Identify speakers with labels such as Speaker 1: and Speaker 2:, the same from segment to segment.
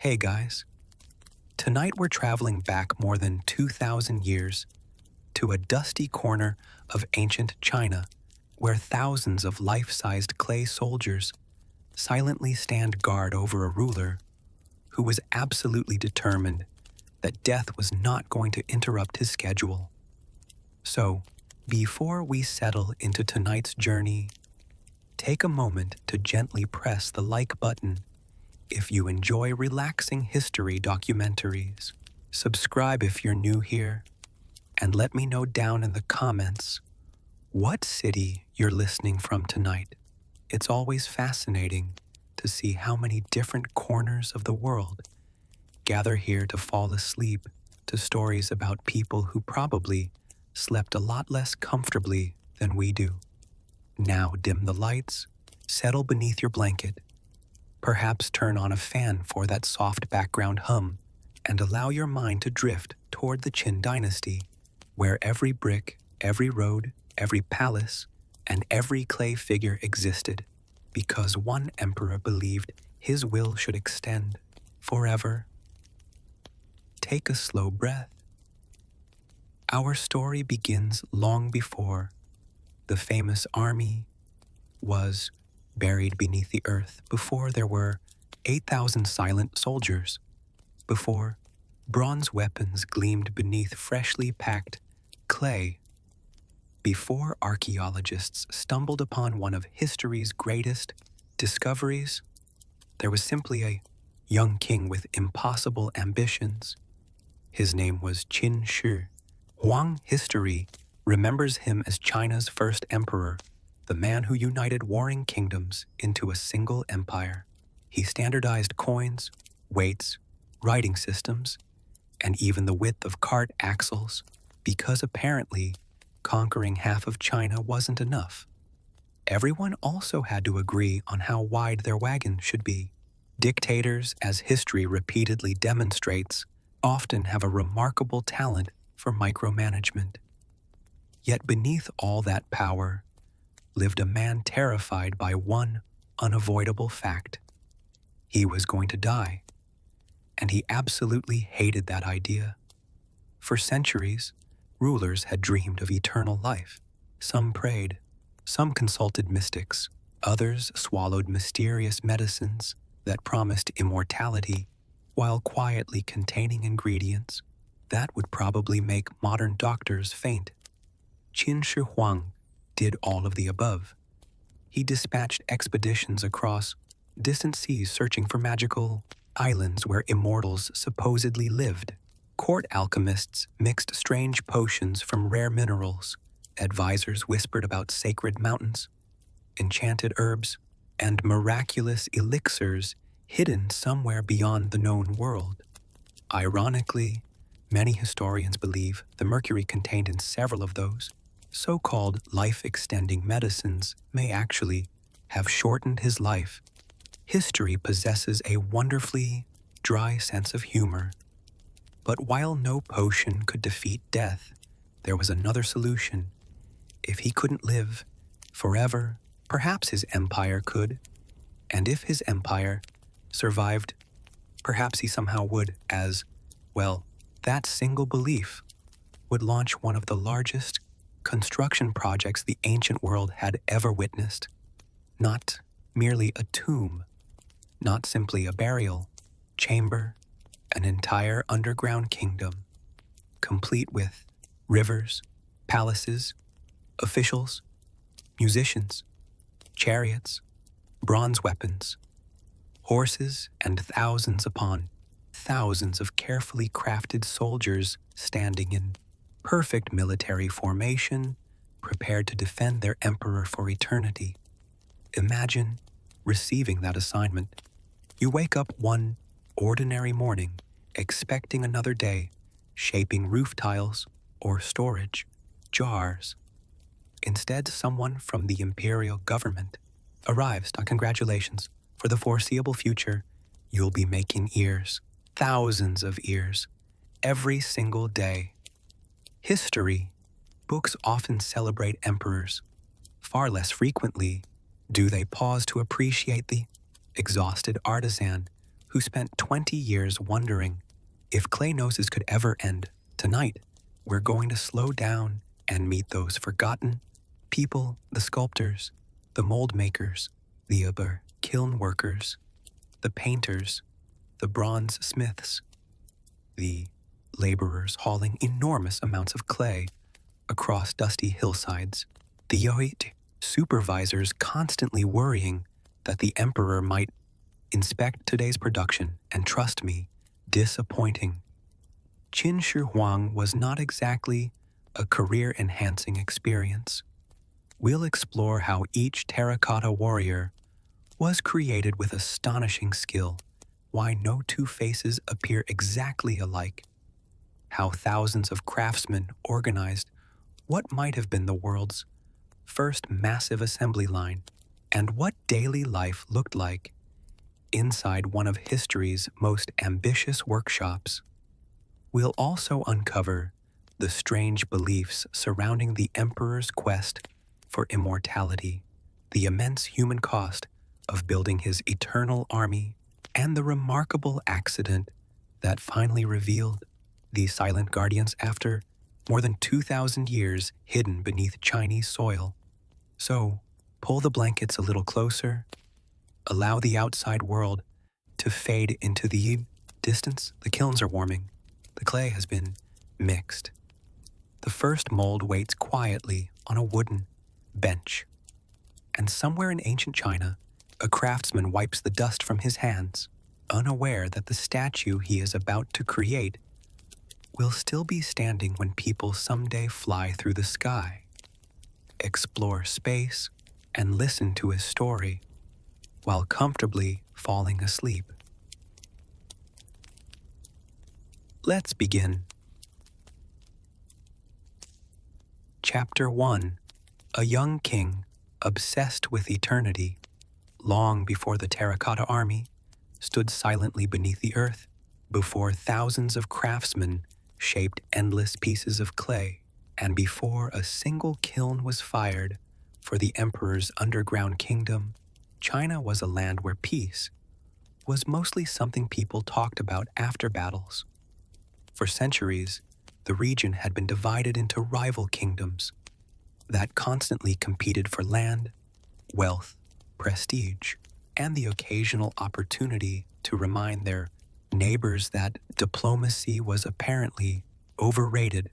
Speaker 1: Hey guys, tonight we're traveling back more than 2,000 years to a dusty corner of ancient China where thousands of life-sized clay soldiers silently stand guard over a ruler who was absolutely determined that death was not going to interrupt his schedule. So, before we settle into tonight's journey, take a moment to gently press the like button if you enjoy relaxing history documentaries. Subscribe if you're new here, and let me know down in the comments what city you're listening from tonight. It's always fascinating to see how many different corners of the world gather here to fall asleep to stories about people who probably slept a lot less comfortably than we do. Now dim the lights, settle beneath your blanket, perhaps turn on a fan for that soft background hum, and allow your mind to drift toward the Qin dynasty, where every brick, every road, every palace, and every clay figure existed because one emperor believed his will should extend forever. Take a slow breath. Our story begins long before the famous army was buried beneath the earth, before there were 8,000 silent soldiers, before bronze weapons gleamed beneath freshly packed clay, before archaeologists stumbled upon one of history's greatest discoveries. There was simply a young king with impossible ambitions. His name was Qin Shi Huang. History remembers him as China's first emperor, the man who united warring kingdoms into a single empire. He standardized coins, weights, writing systems, and even the width of cart axles, because apparently conquering half of China wasn't enough. Everyone also had to agree on how wide their wagon should be. Dictators, as history repeatedly demonstrates, often have a remarkable talent for micromanagement. Yet beneath all that power lived a man terrified by one unavoidable fact. He was going to die, and he absolutely hated that idea. For centuries, rulers had dreamed of eternal life. Some prayed, some consulted mystics, others swallowed mysterious medicines that promised immortality while quietly containing ingredients that would probably make modern doctors faint. Qin Shi Huang did all of the above. He dispatched expeditions across distant seas searching for magical islands where immortals supposedly lived. Court alchemists mixed strange potions from rare minerals. Advisors whispered about sacred mountains, enchanted herbs, and miraculous elixirs hidden somewhere beyond the known world. Ironically, many historians believe the mercury contained in several of those so-called life-extending medicines may actually have shortened his life. History possesses a wonderfully dry sense of humor. But while no potion could defeat death, there was another solution. If he couldn't live forever, perhaps his empire could. And if his empire survived, perhaps he somehow would, as, well, that single belief would launch one of the largest construction projects the ancient world had ever witnessed. Not merely a tomb, not simply a burial chamber, an entire underground kingdom, complete with rivers, palaces, officials, musicians, chariots, bronze weapons, horses, and thousands upon thousands of carefully crafted soldiers standing in perfect military formation, prepared to defend their emperor for eternity. Imagine receiving that assignment. You wake up one ordinary morning, expecting another day, shaping roof tiles or storage jars. Instead, someone from the imperial government arrives. Congratulations. For the foreseeable future, you'll be making ears, thousands of ears, every single day. History books often celebrate emperors. Far less frequently do they pause to appreciate the exhausted artisan who spent 20 years wondering if clay noses could ever end. Tonight, we're going to slow down and meet those forgotten people, the sculptors, the mold makers, the kiln workers, the painters, the bronze smiths, the laborers hauling enormous amounts of clay across dusty hillsides, the yoit supervisors constantly worrying that the emperor might inspect today's production, and trust me, disappointing. Qin Shi Huang was not exactly a career-enhancing experience. We'll explore how each terracotta warrior was created with astonishing skill, why no two faces appear exactly alike, how thousands of craftsmen organized what might have been the world's first massive assembly line, and what daily life looked like inside one of history's most ambitious workshops. We'll also uncover the strange beliefs surrounding the emperor's quest for immortality, the immense human cost of building his eternal army, and the remarkable accident that finally revealed these silent guardians after more than 2,000 years hidden beneath Chinese soil. So, pull the blankets a little closer, allow the outside world to fade into the distance. The kilns are warming. The clay has been mixed. The first mold waits quietly on a wooden bench. And somewhere in ancient China, a craftsman wipes the dust from his hands, unaware that the statue he is about to create will still be standing when people someday fly through the sky, explore space, and listen to his story while comfortably falling asleep. Let's begin. Chapter 1. A young king obsessed with eternity, long before the terracotta army stood silently beneath the earth, before thousands of craftsmen shaped endless pieces of clay, and before a single kiln was fired for the emperor's underground kingdom. China was a land where peace was mostly something people talked about after battles. For centuries, the region had been divided into rival kingdoms that constantly competed for land, wealth, prestige, and the occasional opportunity to remind their neighbors that diplomacy was apparently overrated.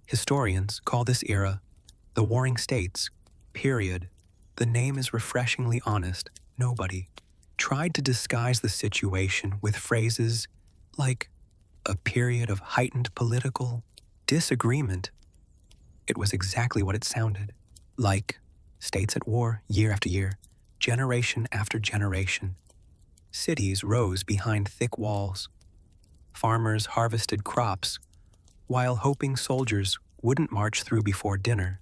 Speaker 1: Historians call this era the Warring States period. The name is refreshingly honest. Nobody tried to disguise the situation with phrases like a period of heightened political disagreement. It was exactly what it sounded like: states at war year after year, generation after generation. Cities rose behind thick walls. Farmers harvested crops while hoping soldiers wouldn't march through before dinner.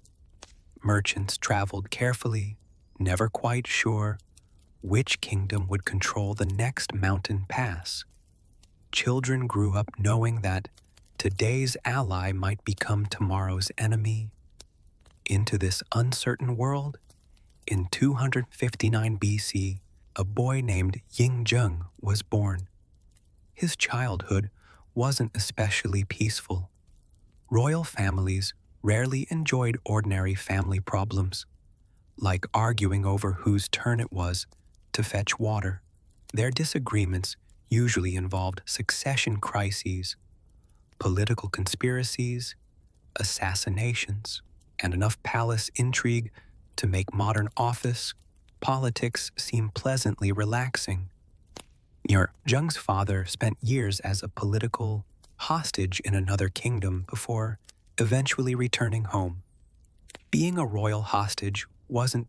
Speaker 1: Merchants traveled carefully, never quite sure which kingdom would control the next mountain pass. Children grew up knowing that today's ally might become tomorrow's enemy. Into this uncertain world, in 259 BC, a boy named Yingzheng was born. His childhood wasn't especially peaceful. Royal families rarely enjoyed ordinary family problems, like arguing over whose turn it was to fetch water. Their disagreements usually involved succession crises, political conspiracies, assassinations, and enough palace intrigue to make modern office politics seem pleasantly relaxing. Zheng's father spent years as a political hostage in another kingdom before eventually returning home. Being a royal hostage wasn't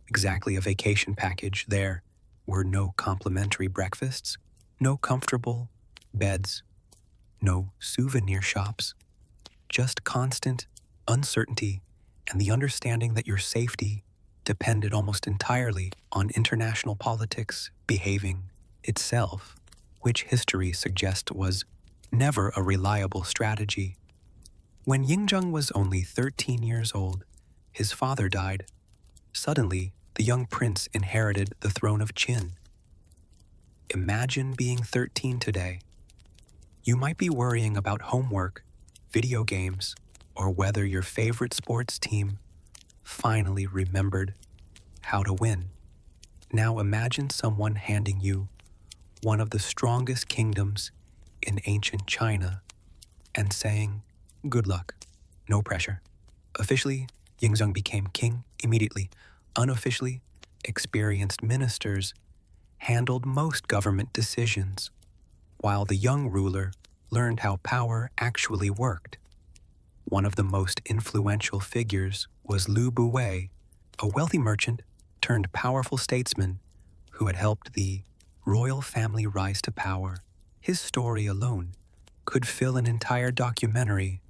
Speaker 1: exactly a vacation package. There were no complimentary breakfasts, no comfortable beds, no souvenir shops, just constant uncertainty and the understanding that your safety depended almost entirely on international politics behaving itself, which history suggests was never a reliable strategy. When Yingzheng was only 13 years old, his father died. Suddenly, the young prince inherited the throne of Qin. Imagine being 13 today. You might be worrying about homework, video games, or whether your favorite sports team finally remembered how to win. Now imagine someone handing you one of the strongest kingdoms in ancient China and saying, "Good luck, no pressure." Officially, Yingzheng became king immediately. Unofficially, experienced ministers handled most government decisions, while the young ruler learned how power actually worked. One of the most influential figures was Lu Buwei, a wealthy merchant turned powerful statesman who had helped the royal family rise to power. His story alone could fill an entire documentary.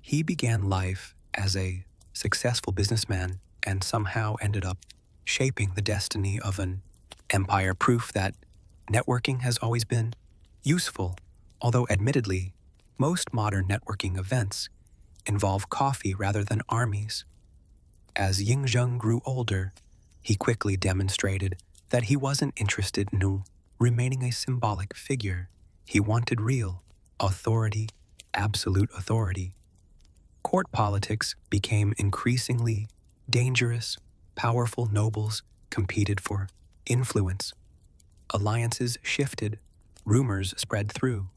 Speaker 1: He began life as a successful businessman and somehow ended up shaping the destiny of an empire, proof that networking has always been useful, although admittedly, most modern networking events involve coffee rather than armies. As Yingzheng grew older, he quickly demonstrated that he wasn't interested in remaining a symbolic figure. He wanted real authority, absolute authority. Court politics became increasingly dangerous. Powerful nobles competed for influence. Alliances shifted. Rumors spread through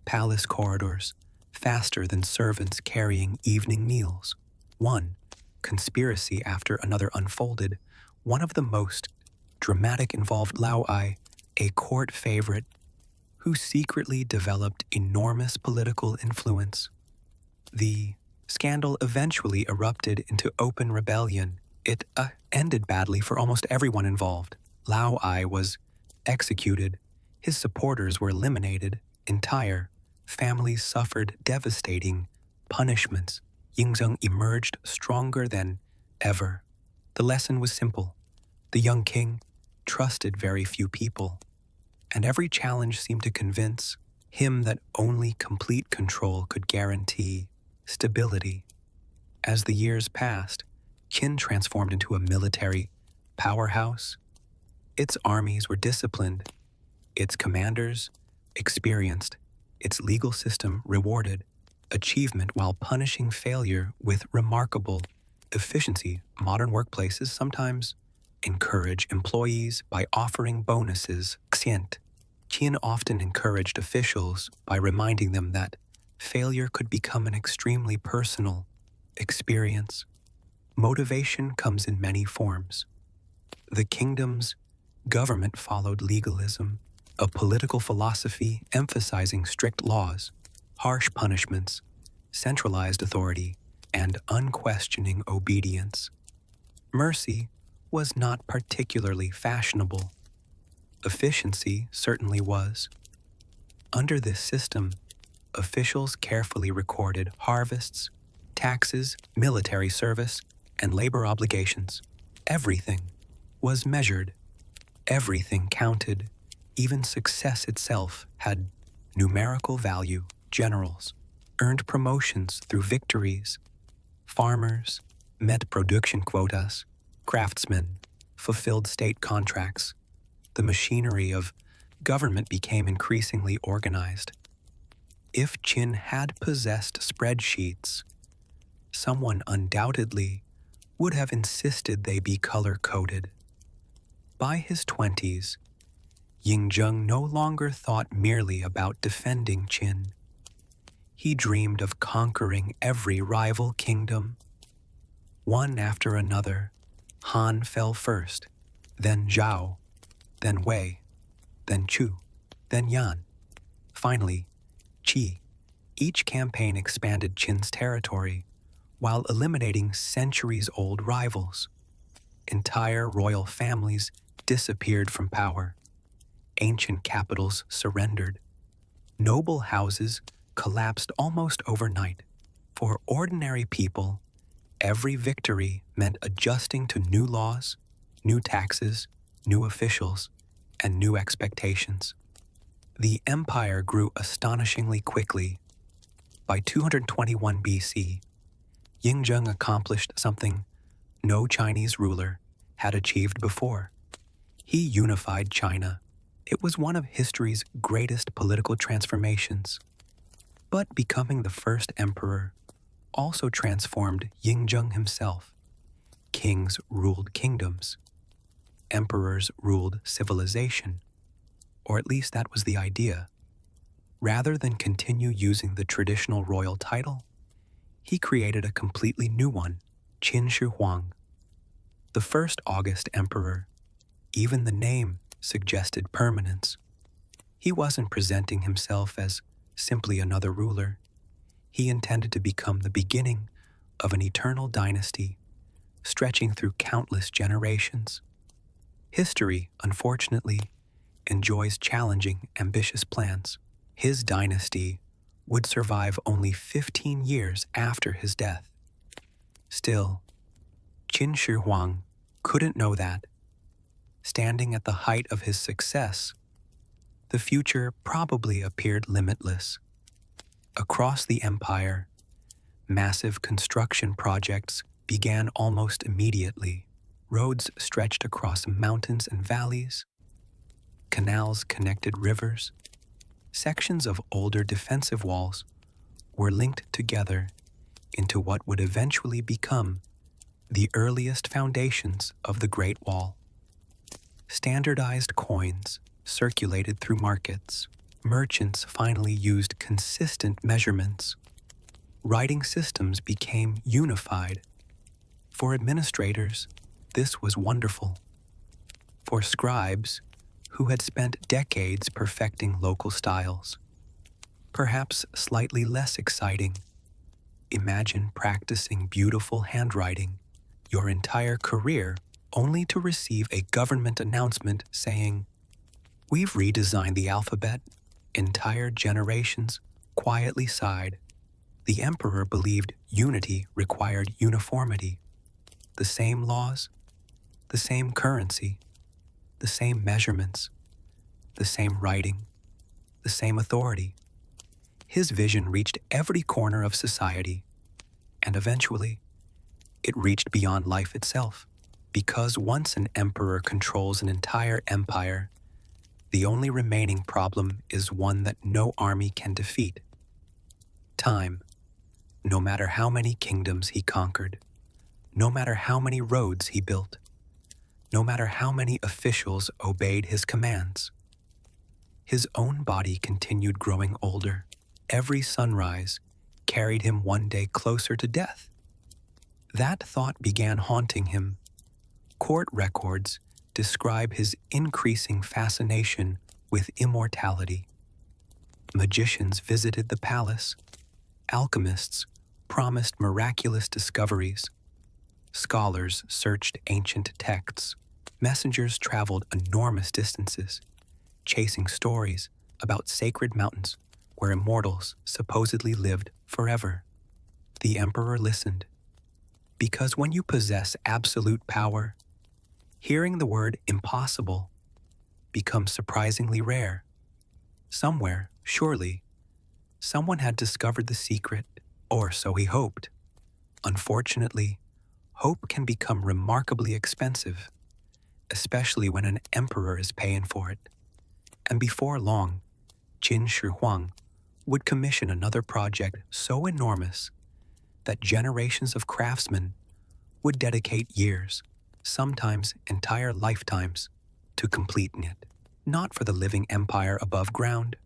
Speaker 1: palace corridors faster than servants carrying evening meals. One conspiracy after another unfolded. One of the most dramatic involved Lao Ai, a court favorite who secretly developed enormous political influence. The scandal eventually erupted into open rebellion. It ended badly for almost everyone involved. Lao Ai was executed. His supporters were eliminated. Entire families suffered devastating punishments. Yingzheng emerged stronger than ever. The lesson was simple. The young king trusted very few people, and every challenge seemed to convince him that only complete control could guarantee stability. As the years passed, Qin transformed into a military powerhouse. Its armies were disciplined, its commanders experienced, its legal system rewarded achievement while punishing failure with remarkable efficiency. Modern workplaces sometimes encourage employees by offering bonuses. Qin often encouraged officials by reminding them that failure could become an extremely personal experience. Motivation comes in many forms. The kingdom's government followed legalism, a political philosophy emphasizing strict laws, harsh punishments, centralized authority, and unquestioning obedience. Mercy was not particularly fashionable. Efficiency certainly was. Under this system, officials carefully recorded harvests, taxes, military service, and labor obligations. Everything was measured. Everything counted. Even success itself had numerical value. Generals earned promotions through victories. Farmers met production quotas. Craftsmen fulfilled state contracts. The machinery of government became increasingly organized. If Qin had possessed spreadsheets, someone undoubtedly would have insisted they be color-coded. By his 20s, Yingzheng no longer thought merely about defending Qin. He dreamed of conquering every rival kingdom. One after another, Han fell first, then Zhao, then Wei, then Chu, then Yan. Finally, Qi. Each campaign expanded Qin's territory while eliminating centuries-old rivals. Entire royal families disappeared from power. Ancient capitals surrendered. Noble houses collapsed almost overnight. For ordinary people, every victory meant adjusting to new laws, new taxes, new officials, and new expectations. The empire grew astonishingly quickly. By 221 BC, Yingzheng accomplished something no Chinese ruler had achieved before. He unified China, It was one of history's greatest political transformations. But becoming the first emperor also transformed Yingzheng himself. Kings ruled kingdoms. Emperors ruled civilization, or at least that was the idea. Rather than continue using the traditional royal title, he created a completely new one, Qin Shi Huang, the first August emperor. Even the name suggested permanence. He wasn't presenting himself as simply another ruler. He intended to become the beginning of an eternal dynasty, stretching through countless generations. History, unfortunately, enjoys challenging, ambitious plans. His dynasty would survive only 15 years after his death. Still, Qin Shi Huang couldn't know that. Standing at the height of his success, the future probably appeared limitless. Across the empire, massive construction projects began almost immediately. Roads stretched across mountains and valleys. Canals connected rivers. Sections of older defensive walls were linked together into what would eventually become the earliest foundations of the Great Wall. Standardized coins circulated through markets. Merchants finally used consistent measurements. Writing systems became unified. For administrators, this was wonderful. For scribes, who had spent decades perfecting local styles, perhaps slightly less exciting. Imagine practicing beautiful handwriting your entire career only to receive a government announcement saying, "We've redesigned the alphabet." Entire generations quietly sighed. The emperor believed unity required uniformity. The same laws, the same currency, the same measurements, the same writing, the same authority. His vision reached every corner of society, and eventually, it reached beyond life itself. Because once an emperor controls an entire empire, the only remaining problem is one that no army can defeat: time. No matter how many kingdoms he conquered, no matter how many roads he built, no matter how many officials obeyed his commands, his own body continued growing older. Every sunrise carried him one day closer to death. That thought began haunting him. Court records describe his increasing fascination with immortality. Magicians visited the palace. Alchemists promised miraculous discoveries. Scholars searched ancient texts. Messengers traveled enormous distances, chasing stories about sacred mountains where immortals supposedly lived forever. The emperor listened, because when you possess absolute power, hearing the word impossible becomes surprisingly rare. Somewhere, surely, someone had discovered the secret, or so he hoped. Unfortunately, hope can become remarkably expensive, especially when an emperor is paying for it. And before long, Qin Shi Huang would commission another project so enormous that generations of craftsmen would dedicate years, sometimes entire lifetimes, to completing it. Not for the living empire above ground,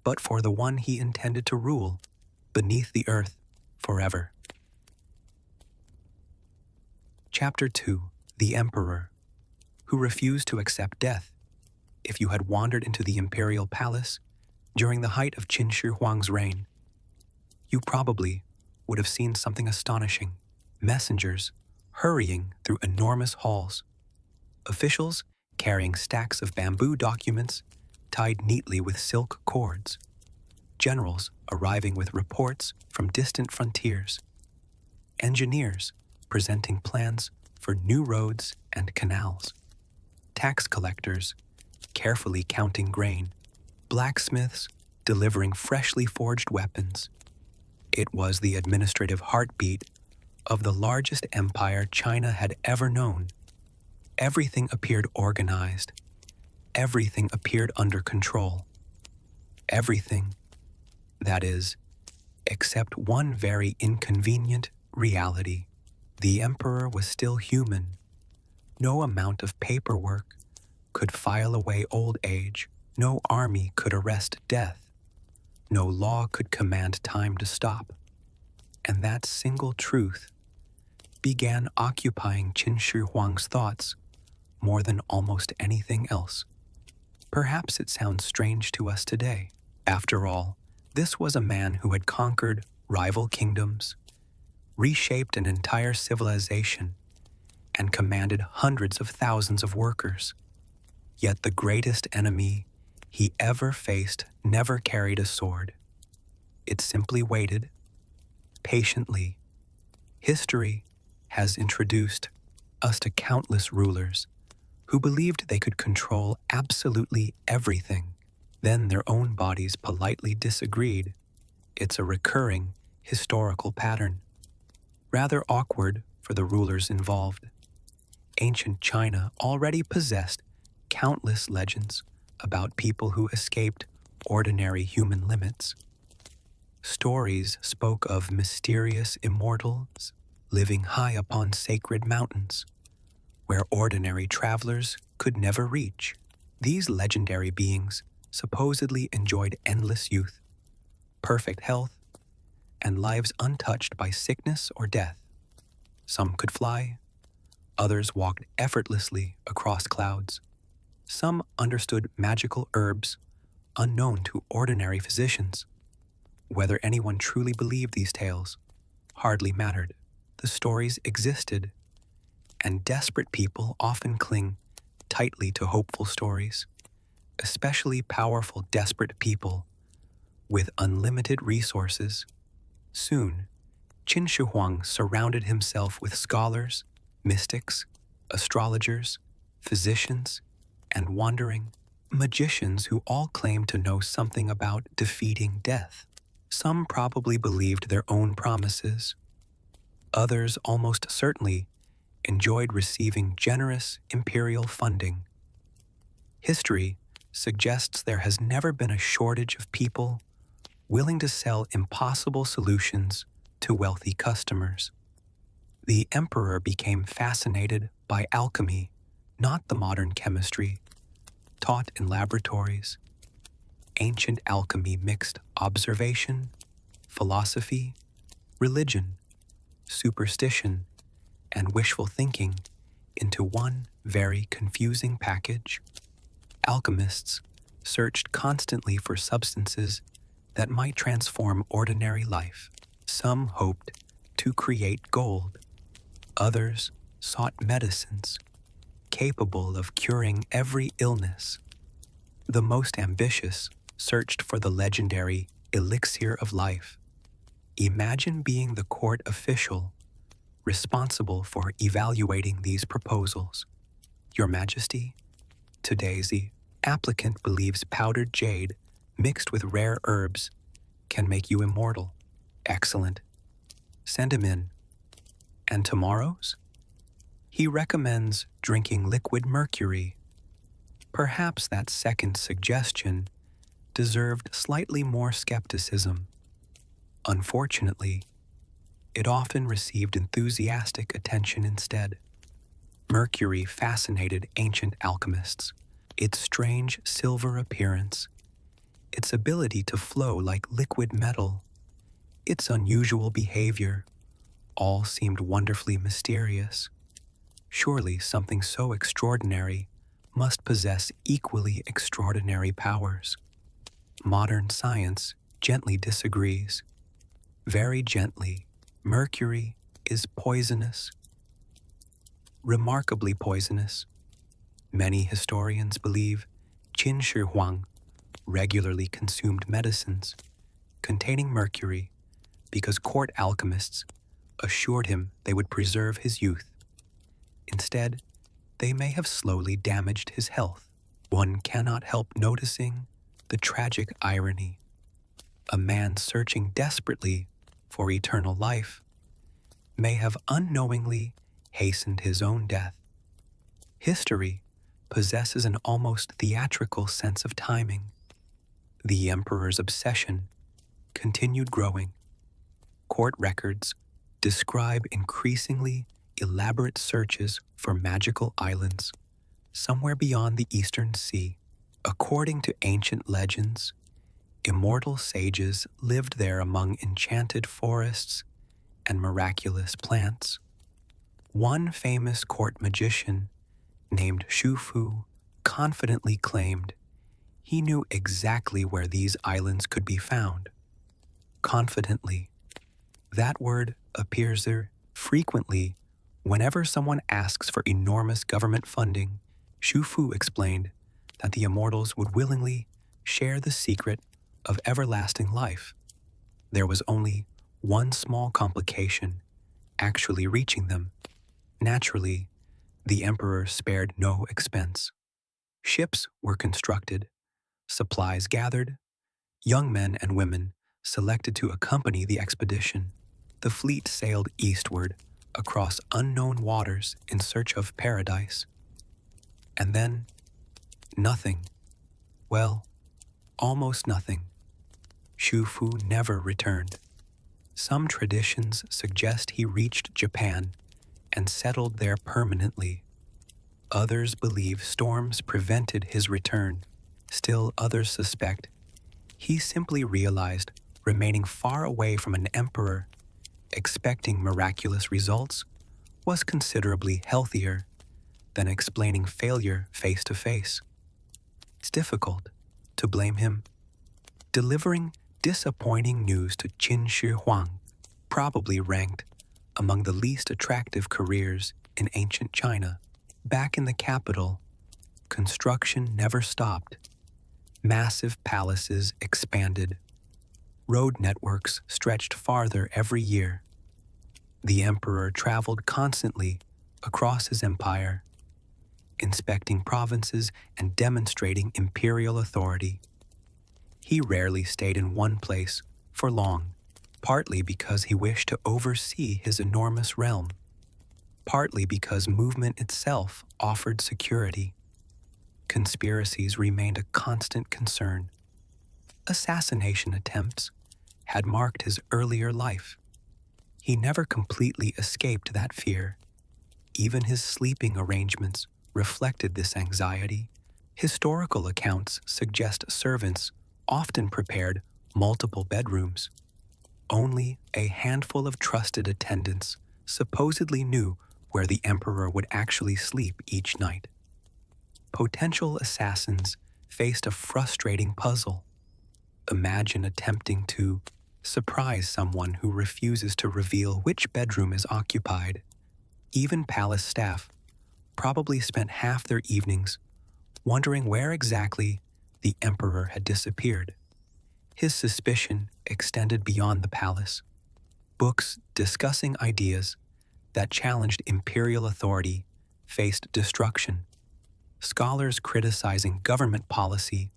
Speaker 1: but for the one he intended to rule beneath the earth forever. Chapter 2: The Emperor, who refused to accept death. If you had wandered into the imperial palace during the height of Qin Shi Huang's reign, you probably would have seen something astonishing. Messengers hurrying through enormous halls. Officials carrying stacks of bamboo documents tied neatly with silk cords. Generals arriving with reports from distant frontiers. Engineers presenting plans for new roads and canals. Tax collectors carefully counting grain. Blacksmiths delivering freshly forged weapons. It was the administrative heartbeat of the largest empire China had ever known. Everything appeared organized, everything appeared under control. Everything, that is, except one very inconvenient reality. The emperor was still human. No amount of paperwork could file away old age. No army could arrest death. No law could command time to stop. And that single truth began occupying Qin Shi Huang's thoughts more than almost anything else. Perhaps it sounds strange to us today. After all, this was a man who had conquered rival kingdoms, reshaped an entire civilization, and commanded hundreds of thousands of workers. Yet the greatest enemy he ever faced never carried a sword. It simply waited, patiently. History has introduced us to countless rulers who believed they could control absolutely everything. Then their own bodies politely disagreed. It's a recurring historical pattern, rather awkward for the rulers involved. Ancient China already possessed countless legends about people who escaped ordinary human limits. Stories spoke of mysterious immortals living high upon sacred mountains, where ordinary travelers could never reach. These legendary beings supposedly enjoyed endless youth, perfect health, and lives untouched by sickness or death. Some could fly, others walked effortlessly across clouds. Some understood magical herbs unknown to ordinary physicians. Whether anyone truly believed these tales hardly mattered. The stories existed, and desperate people often cling tightly to hopeful stories, especially powerful, desperate people with unlimited resources. Soon, Qin Shi Huang surrounded himself with scholars, mystics, astrologers, physicians, and wandering magicians who all claimed to know something about defeating death. Some probably believed their own promises. Others almost certainly enjoyed receiving generous imperial funding. History suggests there has never been a shortage of people willing to sell impossible solutions to wealthy customers. The emperor became fascinated by alchemy, not the modern chemistry taught in laboratories. Ancient alchemy mixed observation, philosophy, religion, superstition, and wishful thinking into one very confusing package. Alchemists searched constantly for substances that might transform ordinary life. Some hoped to create gold. Others sought medicines capable of curing every illness. The most ambitious searched for the legendary elixir of life. Imagine being the court official responsible for evaluating these proposals. Your Majesty, today the applicant believes powdered jade mixed with rare herbs can make you immortal. Excellent. Send him in. And tomorrow's? He recommends drinking liquid mercury. Perhaps that second suggestion deserved slightly more skepticism. Unfortunately, it often received enthusiastic attention instead. Mercury fascinated ancient alchemists. Its strange silver appearance, its ability to flow like liquid metal, its unusual behavior, all seemed wonderfully mysterious. Surely something so extraordinary must possess equally extraordinary powers. Modern science gently disagrees. Very gently, mercury is poisonous. Remarkably poisonous. Many historians believe Qin Shi Huang regularly consumed medicines containing mercury because court alchemists assured him they would preserve his youth. Instead, they may have slowly damaged his health. One cannot help noticing the tragic irony. A man searching desperately for eternal life may have unknowingly hastened his own death. History possesses an almost theatrical sense of timing. The emperor's obsession continued growing. Court records describe increasingly elaborate searches for magical islands somewhere beyond the Eastern Sea. According to ancient legends, immortal sages lived there among enchanted forests and miraculous plants. One famous court magician named Xu Fu confidently claimed he knew exactly where these islands could be found. Confidently. That word appears there frequently whenever someone asks for enormous government funding. Xu Fu explained that the immortals would willingly share the secret of everlasting life. There was only one small complication: actually reaching them. Naturally, the emperor spared no expense. Ships were constructed, supplies gathered, young men and women selected to accompany the expedition. The fleet sailed eastward across unknown waters in search of paradise. And then, nothing. Well, almost nothing. Xu Fu never returned. Some traditions suggest he reached Japan and settled there permanently. Others believe storms prevented his return. Still others suspect he simply realized remaining far away from an emperor, expecting miraculous results, was considerably healthier than explaining failure face to face. It's difficult to blame him. Delivering disappointing news to Qin Shi Huang probably ranked among the least attractive careers in ancient China. Back in the capital, construction never stopped. Massive palaces expanded. Road networks stretched farther every year. The emperor traveled constantly across his empire, inspecting provinces and demonstrating imperial authority. He rarely stayed in one place for long, partly because he wished to oversee his enormous realm, partly because movement itself offered security. Conspiracies remained a constant concern. Assassination attempts had marked his earlier life. He never completely escaped that fear. Even his sleeping arrangements reflected this anxiety. Historical accounts suggest servants often prepared multiple bedrooms. Only a handful of trusted attendants supposedly knew where the emperor would actually sleep each night. Potential assassins faced a frustrating puzzle. Imagine attempting to surprise someone who refuses to reveal which bedroom is occupied. Even palace staff probably spent half their evenings wondering where exactly the emperor had disappeared. His suspicion extended beyond the palace. Books discussing ideas that challenged imperial authority faced destruction. Scholars criticizing government policy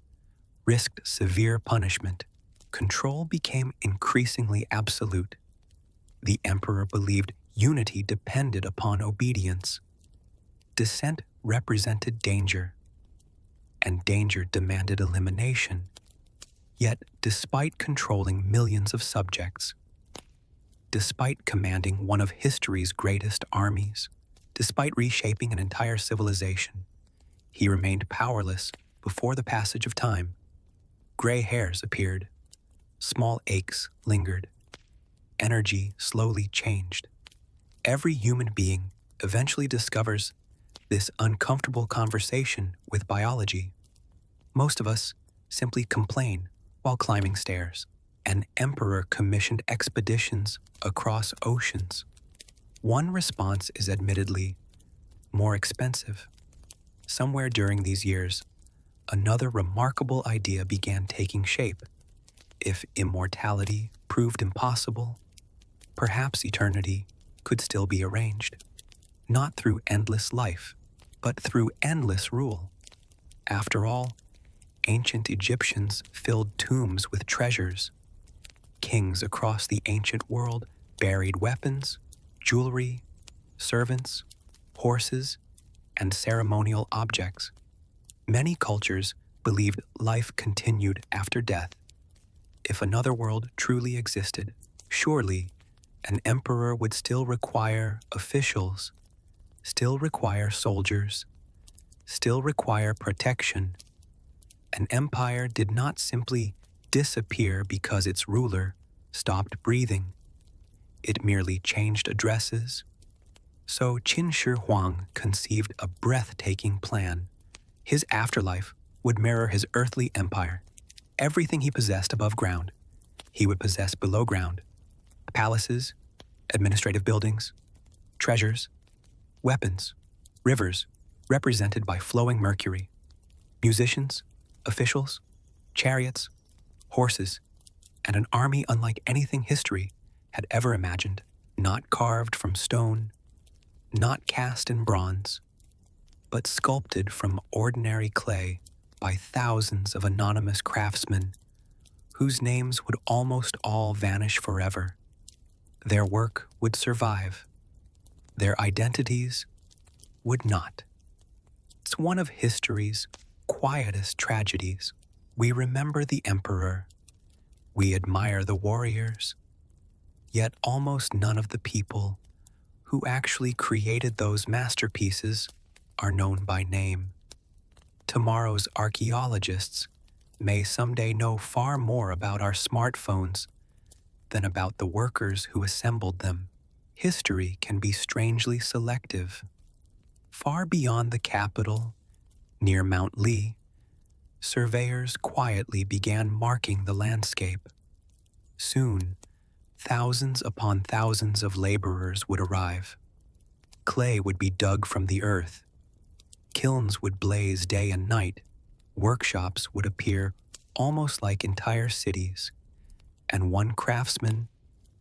Speaker 1: risked severe punishment. Control became increasingly absolute. The emperor believed unity depended upon obedience. Dissent represented danger, and danger demanded elimination. Yet, despite controlling millions of subjects, despite commanding one of history's greatest armies, despite reshaping an entire civilization, he remained powerless before the passage of time. Gray hairs appeared. Small aches lingered. Energy slowly changed. Every human being eventually discovers this uncomfortable conversation with biology. Most of us simply complain while climbing stairs. An emperor commissioned expeditions across oceans. One response is admittedly more expensive. Somewhere during these years, another remarkable idea began taking shape. If immortality proved impossible, perhaps eternity could still be arranged, not through endless life, but through endless rule. After all, ancient Egyptians filled tombs with treasures. Kings across the ancient world buried weapons, jewelry, servants, horses, and ceremonial objects. Many cultures believed life continued after death. If another world truly existed, surely an emperor would still require officials, still require soldiers, still require protection. An empire did not simply disappear because its ruler stopped breathing. It merely changed addresses. So Qin Shi Huang conceived a breathtaking plan. His afterlife would mirror his earthly empire. Everything he possessed above ground, he would possess below ground. Palaces, administrative buildings, treasures, weapons, rivers represented by flowing mercury, musicians, officials, chariots, horses, and an army unlike anything history had ever imagined, not carved from stone, not cast in bronze, but sculpted from ordinary clay by thousands of anonymous craftsmen whose names would almost all vanish forever. Their work would survive. Their identities would not. It's one of history's quietest tragedies. We remember the emperor. We admire the warriors. Yet almost none of the people who actually created those masterpieces are known by name. Tomorrow's archaeologists may someday know far more about our smartphones than about the workers who assembled them. History can be strangely selective. Far beyond the capital, near Mount Li, surveyors quietly began marking the landscape. Soon, thousands upon thousands of laborers would arrive. Clay would be dug from the earth. Kilns would blaze day and night. Workshops would appear almost like entire cities. And one craftsman,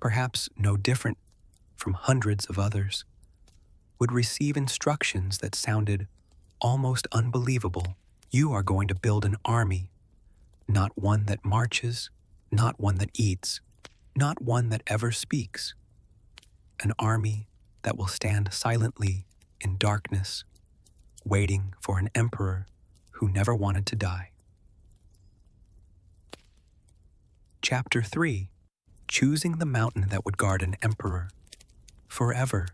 Speaker 1: perhaps no different from hundreds of others, would receive instructions that sounded almost unbelievable. You are going to build an army, not one that marches, not one that eats, not one that ever speaks. An army that will stand silently in darkness, waiting for an emperor who never wanted to die. Chapter 3: Choosing the mountain that would guard an emperor forever.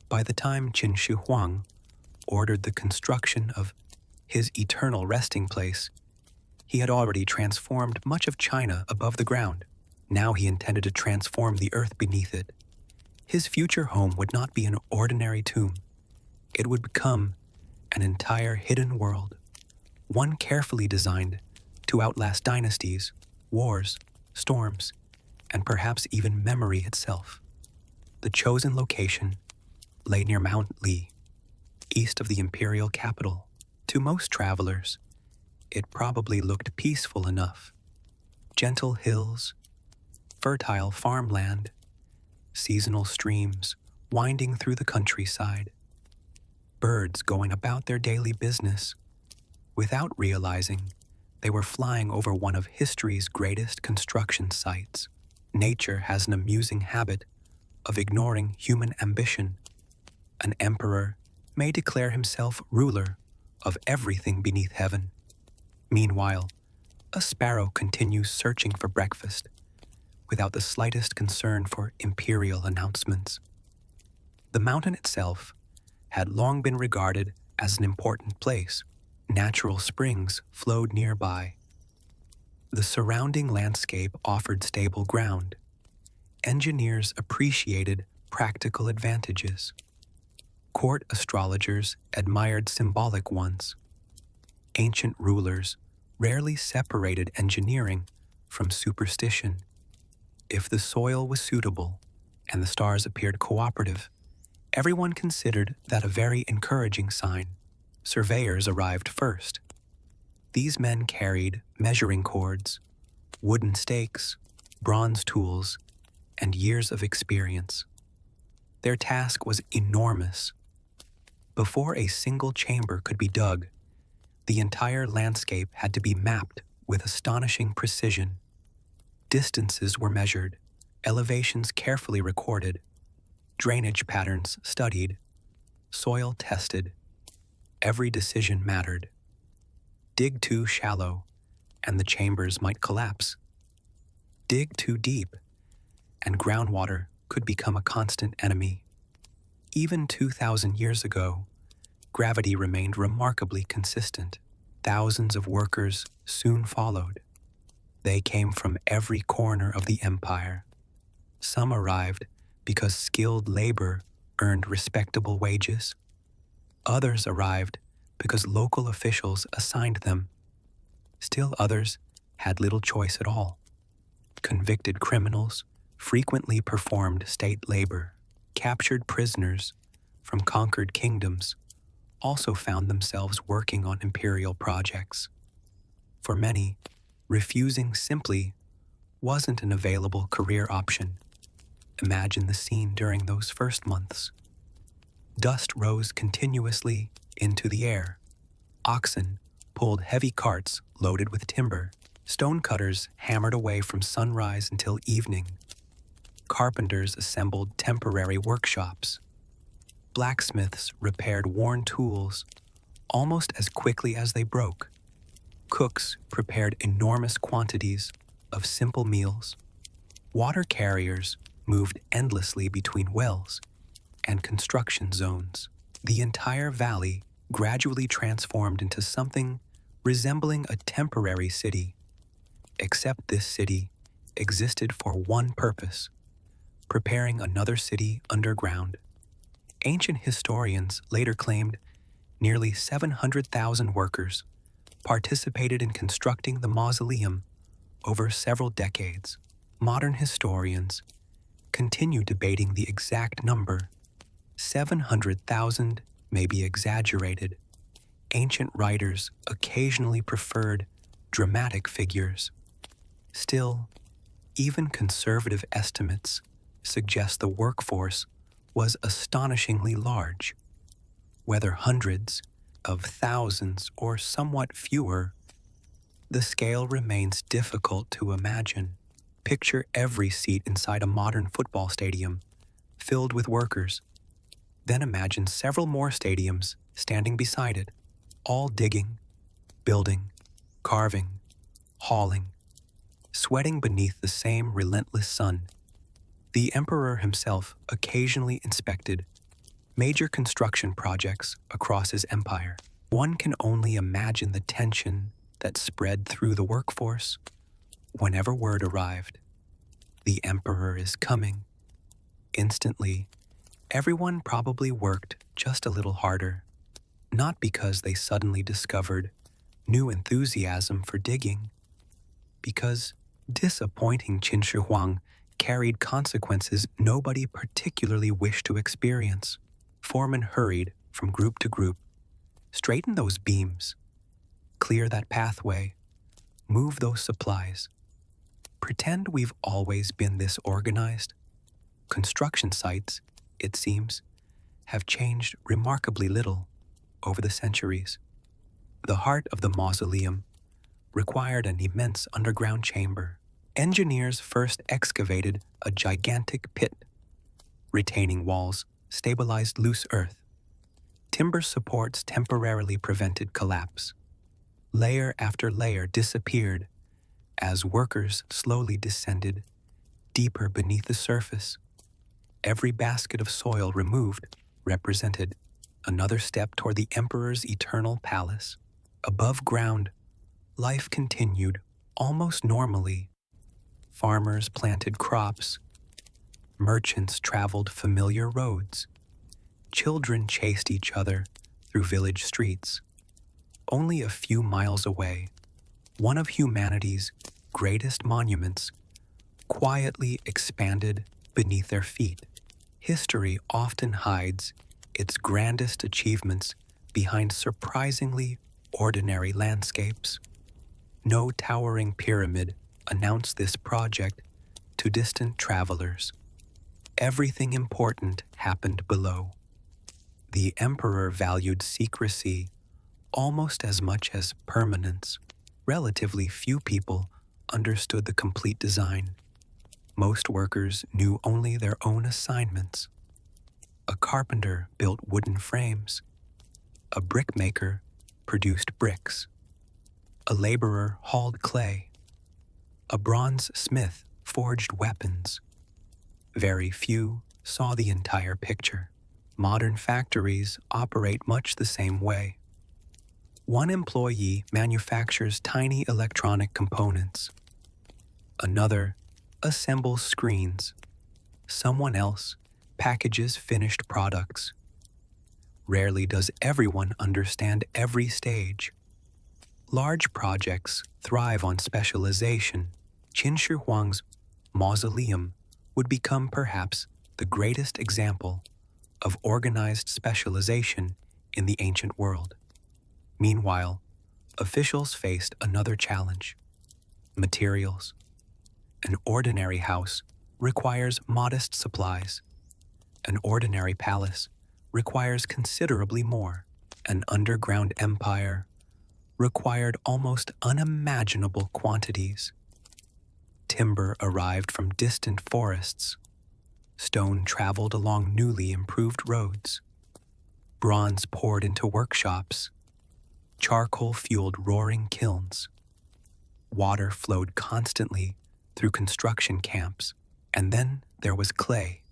Speaker 1: By the time Qin Shi Huang ordered the construction of his eternal resting place, he had already transformed much of China above the ground. Now he intended to transform the earth beneath it. His future home would not be an ordinary tomb. It would become an entire hidden world, one carefully designed to outlast dynasties, wars, storms, and perhaps even memory itself. The chosen location lay near Mount Li, east of the imperial capital. To most travelers, it probably looked peaceful enough. Gentle hills, fertile farmland, seasonal streams winding through the countryside, birds going about their daily business. Without realizing, they were flying over one of history's greatest construction sites. Nature has an amusing habit of ignoring human ambition. An emperor may declare himself ruler of everything beneath heaven. Meanwhile, a sparrow continues searching for breakfast without the slightest concern for imperial announcements. The mountain itself had long been regarded as an important place. Natural springs flowed nearby. The surrounding landscape offered stable ground. Engineers appreciated practical advantages. Court astrologers admired symbolic ones. Ancient rulers rarely separated engineering from superstition. If the soil was suitable and the stars appeared cooperative, everyone considered that a very encouraging sign. Surveyors arrived first. These men carried measuring cords, wooden stakes, bronze tools, and years of experience. Their task was enormous. Before a single chamber could be dug, the entire landscape had to be mapped with astonishing precision. Distances were measured, elevations carefully recorded, drainage patterns studied, soil tested. Every decision mattered. Dig too shallow, and the chambers might collapse. Dig too deep, and groundwater could become a constant enemy. Even 2,000 years ago, gravity remained remarkably consistent. Thousands of workers soon followed. They came from every corner of the empire. Some arrived because skilled labor earned respectable wages. Others arrived because local officials assigned them. Still others had little choice at all. Convicted criminals frequently performed state labor. Captured prisoners from conquered kingdoms also found themselves working on imperial projects. For many, refusing simply wasn't an available career option. Imagine the scene during those first months. Dust rose continuously into the air. Oxen pulled heavy carts loaded with timber. Stonecutters hammered away from sunrise until evening. Carpenters assembled temporary workshops. Blacksmiths repaired worn tools almost as quickly as they broke. Cooks prepared enormous quantities of simple meals. Water carriers moved endlessly between wells and construction zones. The entire valley gradually transformed into something resembling a temporary city. Except this city existed for one purpose: preparing another city underground. Ancient historians later claimed nearly 700,000 workers participated in constructing the mausoleum over several decades. Modern historians continue debating the exact number. 700,000 may be exaggerated. Ancient writers occasionally preferred dramatic figures. Still, even conservative estimates suggest the workforce was astonishingly large. Whether hundreds of thousands or somewhat fewer, the scale remains difficult to imagine. Picture every seat inside a modern football stadium filled with workers. Then imagine several more stadiums standing beside it, all digging, building, carving, hauling, sweating beneath the same relentless sun. The emperor himself occasionally inspected major construction projects across his empire. One can only imagine the tension that spread through the workforce whenever word arrived: the emperor is coming. Instantly, everyone probably worked just a little harder, not because they suddenly discovered new enthusiasm for digging, because disappointing Qin Shi Huang carried consequences nobody particularly wished to experience. Foremen hurried from group to group. Straighten those beams. Clear that pathway. Move those supplies. Pretend we've always been this organized. Construction sites, it seems, have changed remarkably little over the centuries. The heart of the mausoleum required an immense underground chamber. Engineers first excavated a gigantic pit. Retaining walls stabilized loose earth. Timber supports temporarily prevented collapse. Layer after layer disappeared as workers slowly descended deeper beneath the surface. Every basket of soil removed represented another step toward the emperor's eternal palace. Above ground, life continued almost normally. Farmers planted crops. Merchants traveled familiar roads. Children chased each other through village streets. Only a few miles away, one of humanity's greatest monuments quietly expanded beneath their feet. History often hides its grandest achievements behind surprisingly ordinary landscapes. No towering pyramid announced this project to distant travelers. Everything important happened below. The emperor valued secrecy almost as much as permanence. Relatively few people understood the complete design. Most workers knew only their own assignments. A carpenter built wooden frames. A brickmaker produced bricks. A laborer hauled clay. A bronze smith forged weapons. Very few saw the entire picture. Modern factories operate much the same way. One employee manufactures tiny electronic components. Another assembles screens. Someone else packages finished products. Rarely does everyone understand every stage. Large projects thrive on specialization. Qin Shi Huang's mausoleum would become perhaps the greatest example of organized specialization in the ancient world. Meanwhile, officials faced another challenge: materials. An ordinary house requires modest supplies. An ordinary palace requires considerably more. An underground empire required almost unimaginable quantities. Timber arrived from distant forests. Stone traveled along newly improved roads. Bronze poured into workshops. Charcoal fueled roaring kilns. Water flowed constantly through construction camps. And then there was clay.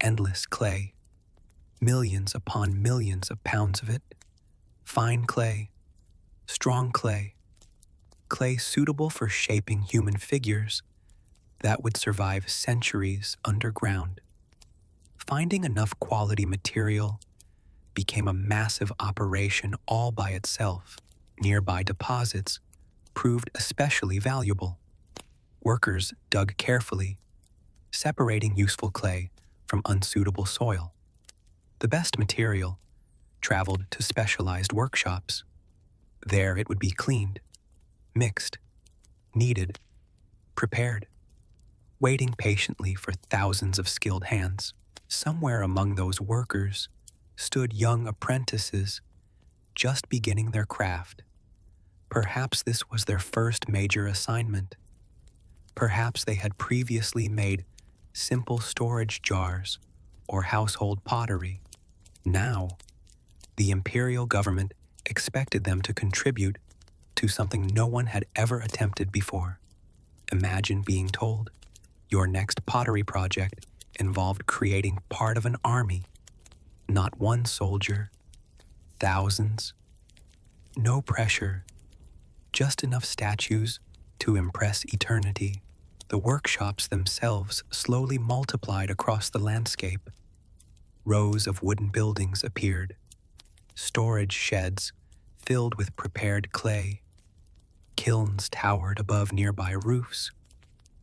Speaker 1: Endless clay. Millions upon millions of pounds of it. Fine clay. Strong clay. Clay suitable for shaping human figures that would survive centuries underground. Finding enough quality material became a massive operation all by itself. Nearby deposits proved especially valuable. Workers dug carefully, separating useful clay from unsuitable soil. The best material traveled to specialized workshops. There it would be cleaned, mixed, kneaded, prepared, waiting patiently for thousands of skilled hands. Somewhere among those workers stood young apprentices just beginning their craft. Perhaps this was their first major assignment. Perhaps they had previously made simple storage jars or household pottery. Now, the imperial government expected them to contribute to something no one had ever attempted before. Imagine being told your next pottery project involved creating part of an army. Not one soldier, thousands. No pressure, just enough statues to impress eternity. The workshops themselves slowly multiplied across the landscape. Rows of wooden buildings appeared. Storage sheds filled with prepared clay. Kilns towered above nearby roofs.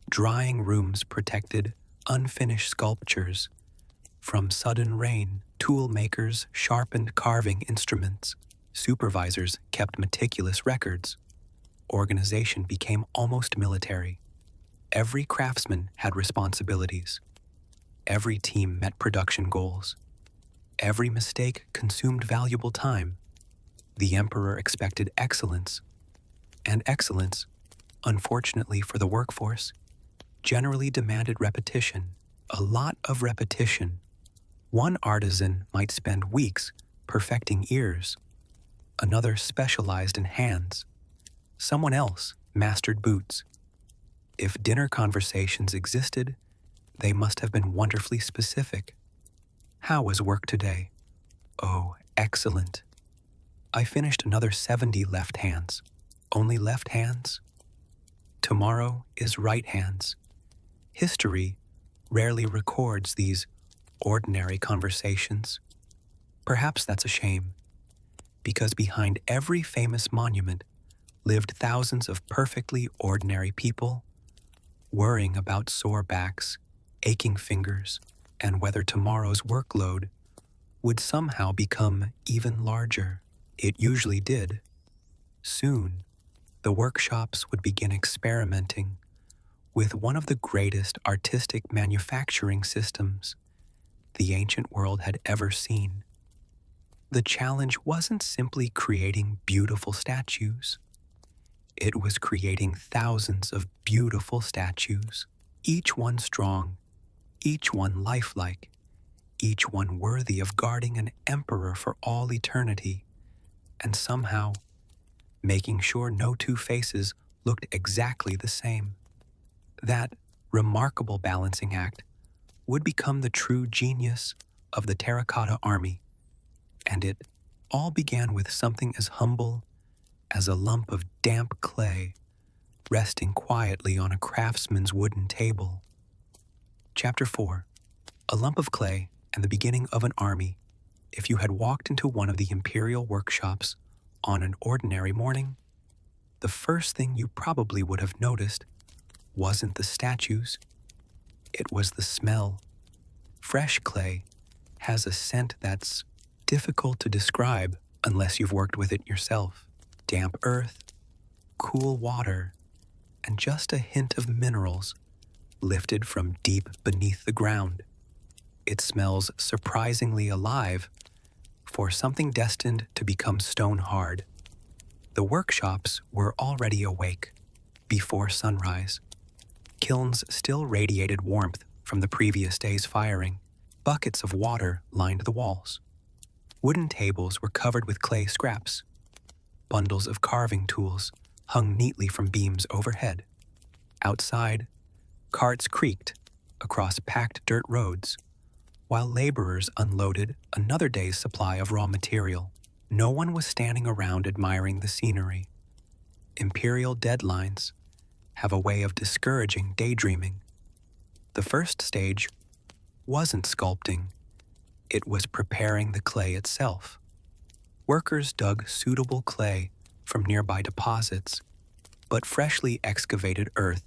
Speaker 1: Drying rooms protected unfinished sculptures. From sudden rain, tool makers sharpened carving instruments. Supervisors kept meticulous records. Organization became almost military. Every craftsman had responsibilities. Every team met production goals. Every mistake consumed valuable time. The emperor expected excellence. And excellence, unfortunately for the workforce, generally demanded repetition. A lot of repetition. One artisan might spend weeks perfecting ears. Another specialized in hands. Someone else mastered boots. If dinner conversations existed, they must have been wonderfully specific. How was work today? Oh, excellent. I finished another 70 left hands. Only left hands? Tomorrow is right hands. History rarely records these ordinary conversations. Perhaps that's a shame, because behind every famous monument lived thousands of perfectly ordinary people, worrying about sore backs, aching fingers, and whether tomorrow's workload would somehow become even larger. It usually did. Soon, the workshops would begin experimenting with one of the greatest artistic manufacturing systems the ancient world had ever seen. The challenge wasn't simply creating beautiful statues. It was creating thousands of beautiful statues, each one strong, each one lifelike, each one worthy of guarding an emperor for all eternity. And somehow, making sure no two faces looked exactly the same. That remarkable balancing act would become the true genius of the Terracotta Army, and it all began with something as humble as a lump of damp clay resting quietly on a craftsman's wooden table. Chapter 4. A lump of clay and the beginning of an army. If you had walked into one of the imperial workshops on an ordinary morning, the first thing you probably would have noticed wasn't the statues. It was the smell. Fresh clay has a scent that's difficult to describe unless you've worked with it yourself. Damp earth, cool water, and just a hint of minerals lifted from deep beneath the ground. It smells surprisingly alive for something destined to become stone hard. The workshops were already awake before sunrise. Kilns still radiated warmth from the previous day's firing. Buckets of water lined the walls. Wooden tables were covered with clay scraps. Bundles of carving tools hung neatly from beams overhead. Outside, carts creaked across packed dirt roads, while laborers unloaded another day's supply of raw material. No one was standing around admiring the scenery. Imperial deadlines have a way of discouraging daydreaming. The first stage wasn't sculpting, it was preparing the clay itself. Workers dug suitable clay from nearby deposits, but freshly excavated earth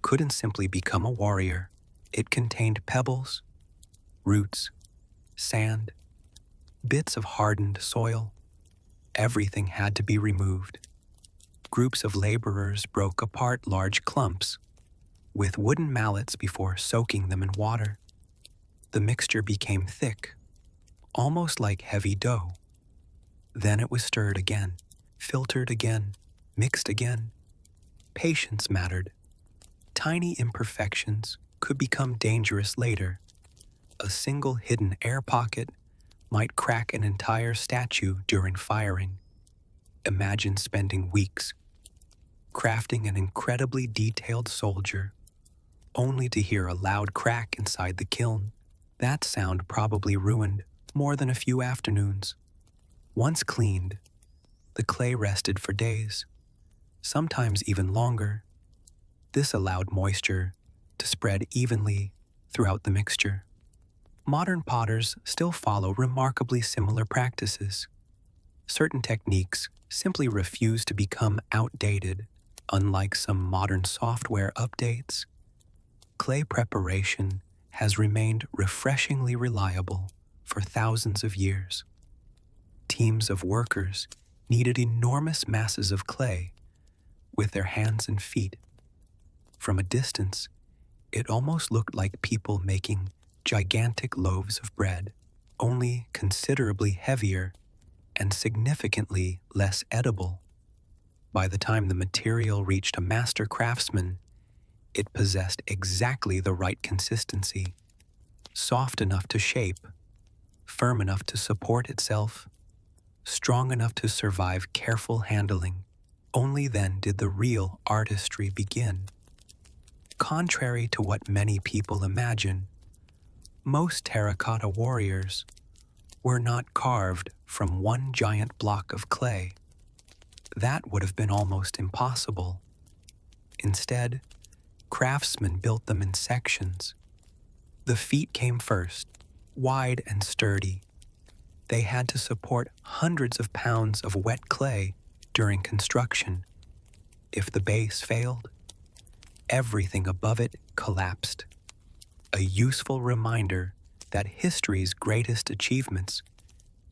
Speaker 1: couldn't simply become a warrior. It contained pebbles, roots, sand, bits of hardened soil. Everything had to be removed. Groups of laborers broke apart large clumps with wooden mallets before soaking them in water. The mixture became thick, almost like heavy dough. Then it was stirred again, filtered again, mixed again. Patience mattered. Tiny imperfections could become dangerous later. A single hidden air pocket might crack an entire statue during firing. Imagine spending weeks crafting an incredibly detailed soldier, only to hear a loud crack inside the kiln. That sound probably ruined more than a few afternoons. Once cleaned, the clay rested for days, sometimes even longer. This allowed moisture to spread evenly throughout the mixture. Modern potters still follow remarkably similar practices. Certain techniques simply refuse to become outdated. Unlike some modern software updates, clay preparation has remained refreshingly reliable for thousands of years. Teams of workers kneaded enormous masses of clay with their hands and feet. From a distance, it almost looked like people making gigantic loaves of bread, only considerably heavier and significantly less edible. By the time the material reached a master craftsman, it possessed exactly the right consistency, soft enough to shape, firm enough to support itself, strong enough to survive careful handling. Only then did the real artistry begin. Contrary to what many people imagine, most terracotta warriors were not carved from one giant block of clay. That would have been almost impossible. Instead, craftsmen built them in sections. The feet came first, wide and sturdy. They had to support hundreds of pounds of wet clay during construction. If the base failed, everything above it collapsed. A useful reminder that history's greatest achievements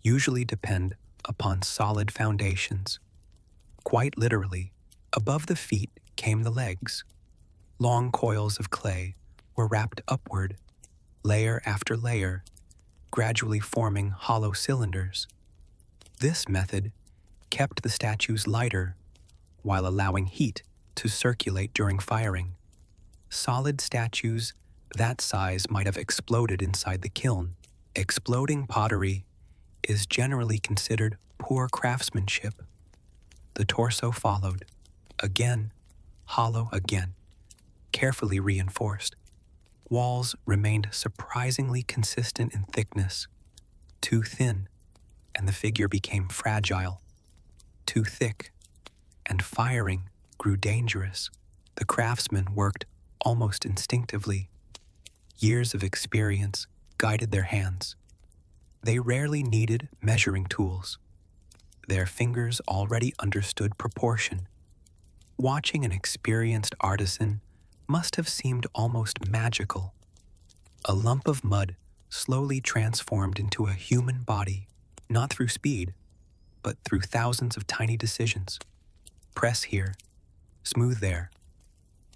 Speaker 1: usually depend upon solid foundations. Quite literally, above the feet came the legs. Long coils of clay were wrapped upward, layer after layer, gradually forming hollow cylinders. This method kept the statues lighter while allowing heat to circulate during firing. Solid statues that size might have exploded inside the kiln. Exploding pottery is generally considered poor craftsmanship. The torso followed. Again, hollow again, carefully reinforced. Walls remained surprisingly consistent in thickness. Too thin, and the figure became fragile. Too thick, and firing grew dangerous. The craftsmen worked almost instinctively. Years of experience guided their hands. They rarely needed measuring tools. Their fingers already understood proportion. Watching an experienced artisan must have seemed almost magical. A lump of mud slowly transformed into a human body, not through speed, but through thousands of tiny decisions. Press here, smooth there,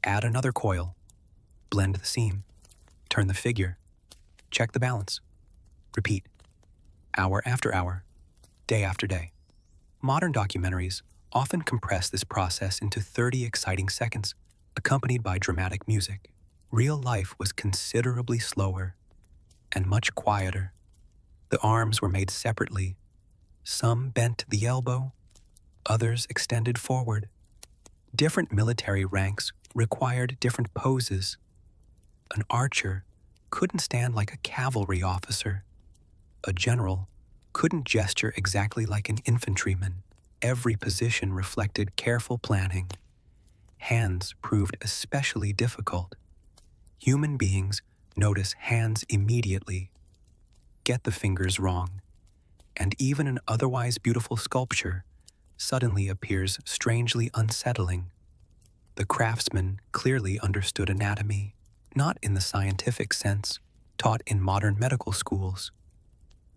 Speaker 1: add another coil, blend the seam, turn the figure, check the balance, repeat, hour after hour, day after day. Modern documentaries often compress this process into 30 exciting seconds, accompanied by dramatic music. Real life was considerably slower and much quieter. The arms were made separately. Some bent to the elbow, others extended forward. Different military ranks required different poses. An archer couldn't stand like a cavalry officer. A general couldn't gesture exactly like an infantryman. Every position reflected careful planning. Hands proved especially difficult. Human beings notice hands immediately, get the fingers wrong, and even an otherwise beautiful sculpture suddenly appears strangely unsettling. The craftsman clearly understood anatomy, not in the scientific sense taught in modern medical schools,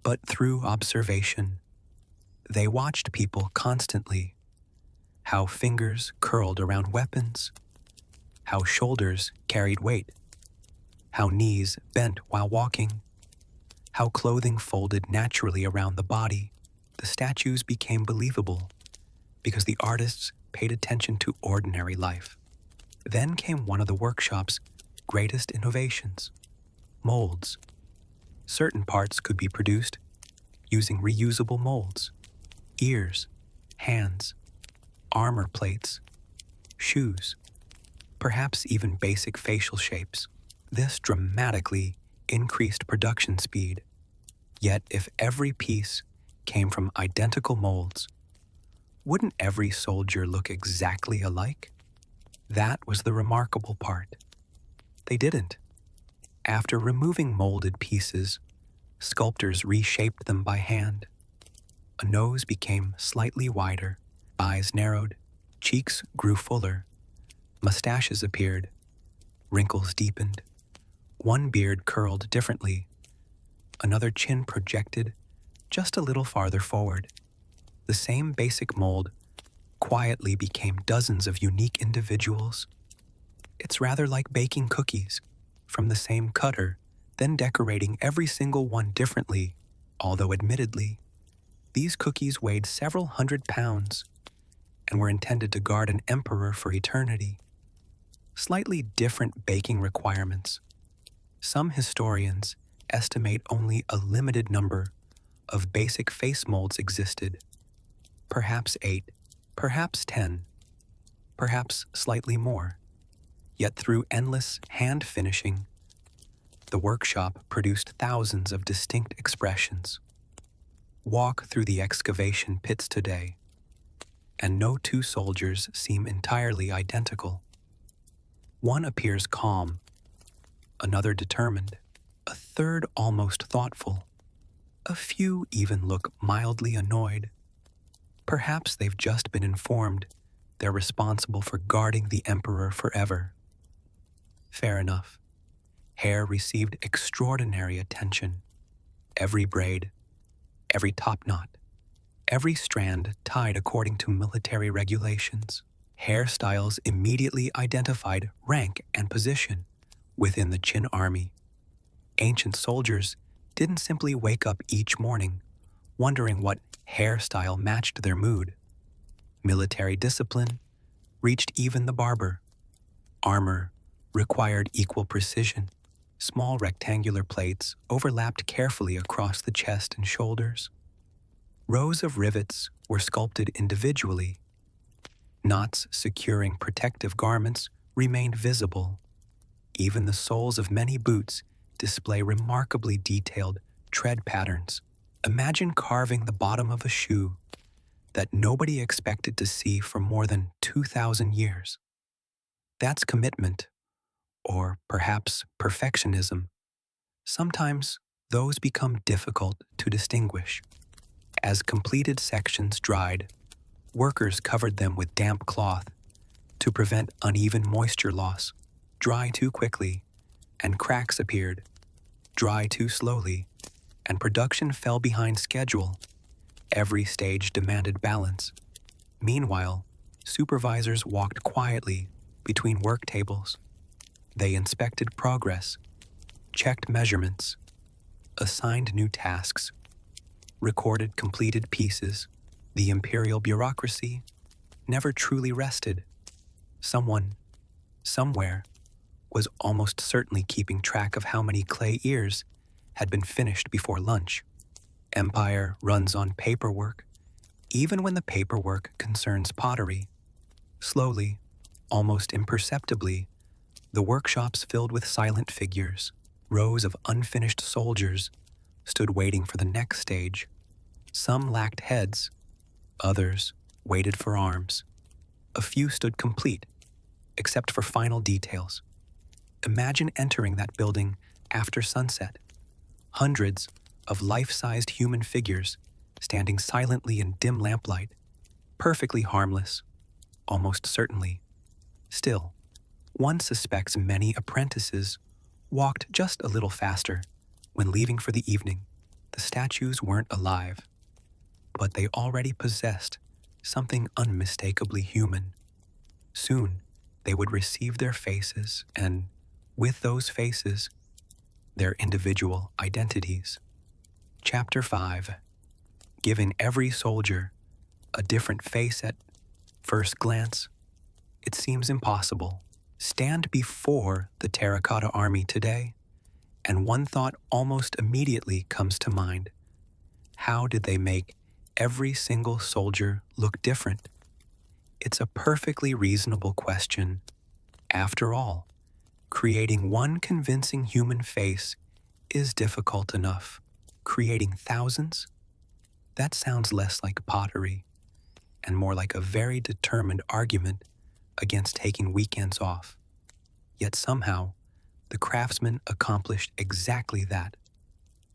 Speaker 1: but through observation. They watched people constantly, how fingers curled around weapons, how shoulders carried weight, how knees bent while walking, how clothing folded naturally around the body. The statues became believable because the artists paid attention to ordinary life. Then came one of the workshop's greatest innovations: molds. Certain parts could be produced using reusable molds: ears, hands, armor plates, shoes, perhaps even basic facial shapes. This dramatically increased production speed. Yet if every piece came from identical molds, wouldn't every soldier look exactly alike? That was the remarkable part. They didn't. After removing molded pieces, sculptors reshaped them by hand. A nose became slightly wider, eyes narrowed, cheeks grew fuller, mustaches appeared, wrinkles deepened. One beard curled differently, another chin projected just a little farther forward. The same basic mold quietly became dozens of unique individuals. It's rather like baking cookies from the same cutter, then decorating every single one differently, although admittedly, these cookies weighed several hundred pounds and were intended to guard an emperor for eternity. Slightly different baking requirements. Some historians estimate only a limited number of basic face molds existed. Perhaps 8, perhaps 10, perhaps slightly more. Yet through endless hand finishing, the workshop produced thousands of distinct expressions. Walk through the excavation pits today, and no two soldiers seem entirely identical. One appears calm, another determined, a third almost thoughtful. A few even look mildly annoyed. Perhaps they've just been informed they're responsible for guarding the emperor forever. Fair enough. Hair received extraordinary attention. Every braid, every top knot, every strand tied according to military regulations. Hairstyles immediately identified rank and position within the Qin army. Ancient soldiers didn't simply wake up each morning wondering what hairstyle matched their mood. Military discipline reached even the barber. Armor required equal precision. Small rectangular plates overlapped carefully across the chest and shoulders. Rows of rivets were sculpted individually, Knots securing protective garments remained visible. Even the soles of many boots display remarkably detailed tread patterns. Imagine carving the bottom of a shoe that nobody expected to see for more than 2,000 years. That's commitment, or perhaps perfectionism. Sometimes those become difficult to distinguish. As completed sections dried, workers covered them with damp cloth to prevent uneven moisture loss. Dry too quickly, and cracks appeared. Dry too slowly, and production fell behind schedule. Every stage demanded balance. Meanwhile, supervisors walked quietly between work tables. They inspected progress, checked measurements, assigned new tasks, recorded completed pieces. The imperial bureaucracy never truly rested. Someone, somewhere, was almost certainly keeping track of how many clay ears had been finished before lunch. Empire runs on paperwork, even when the paperwork concerns pottery. Slowly, almost imperceptibly, the workshops filled with silent figures. Rows of unfinished soldiers stood waiting for the next stage. Some lacked heads, others waited for arms. A few stood complete, except for final details. Imagine entering that building after sunset. Hundreds of life-sized human figures standing silently in dim lamplight, perfectly harmless, almost certainly. Still, one suspects many apprentices walked just a little faster when leaving for the evening. The statues weren't alive, but they already possessed something unmistakably human. Soon, they would receive their faces and, with those faces, their individual identities. Chapter 5. Giving every soldier a different face at first glance, it seems impossible. Stand before the Terracotta army today, and one thought almost immediately comes to mind. How did they make every single soldier look different? It's a perfectly reasonable question. After all, creating one convincing human face is difficult enough. Creating thousands? That sounds less like pottery and more like a very determined argument against taking weekends off. Yet somehow, the craftsmen accomplished exactly that.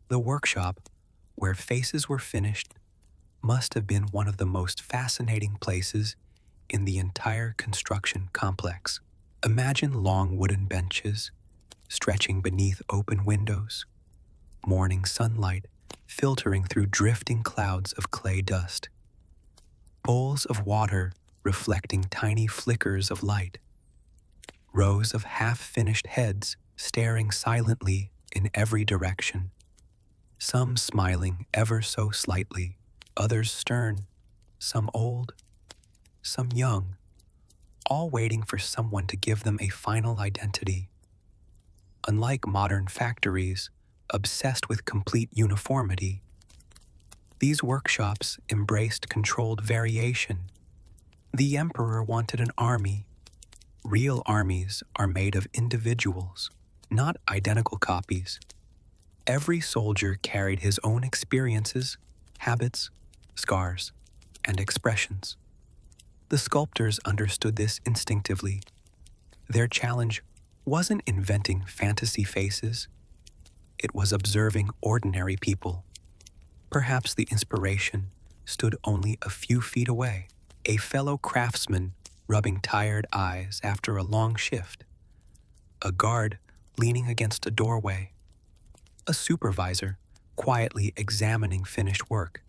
Speaker 1: The workshop, where faces were finished, must have been one of the most fascinating places in the entire construction complex. Imagine long wooden benches stretching beneath open windows, morning sunlight filtering through drifting clouds of clay dust, bowls of water reflecting tiny flickers of light, rows of half-finished heads staring silently in every direction, some smiling ever so slightly, others stern, some old, some young, all waiting for someone to give them a final identity. Unlike modern factories, obsessed with complete uniformity, these workshops embraced controlled variation. The emperor wanted an army. Real armies are made of individuals, not identical copies. Every soldier carried his own experiences, habits, scars, and expressions. The sculptors understood this instinctively. Their challenge wasn't inventing fantasy faces. It was observing ordinary people. Perhaps the inspiration stood only a few feet away, a fellow craftsman rubbing tired eyes after a long shift, a guard leaning against a doorway, a supervisor quietly examining finished work,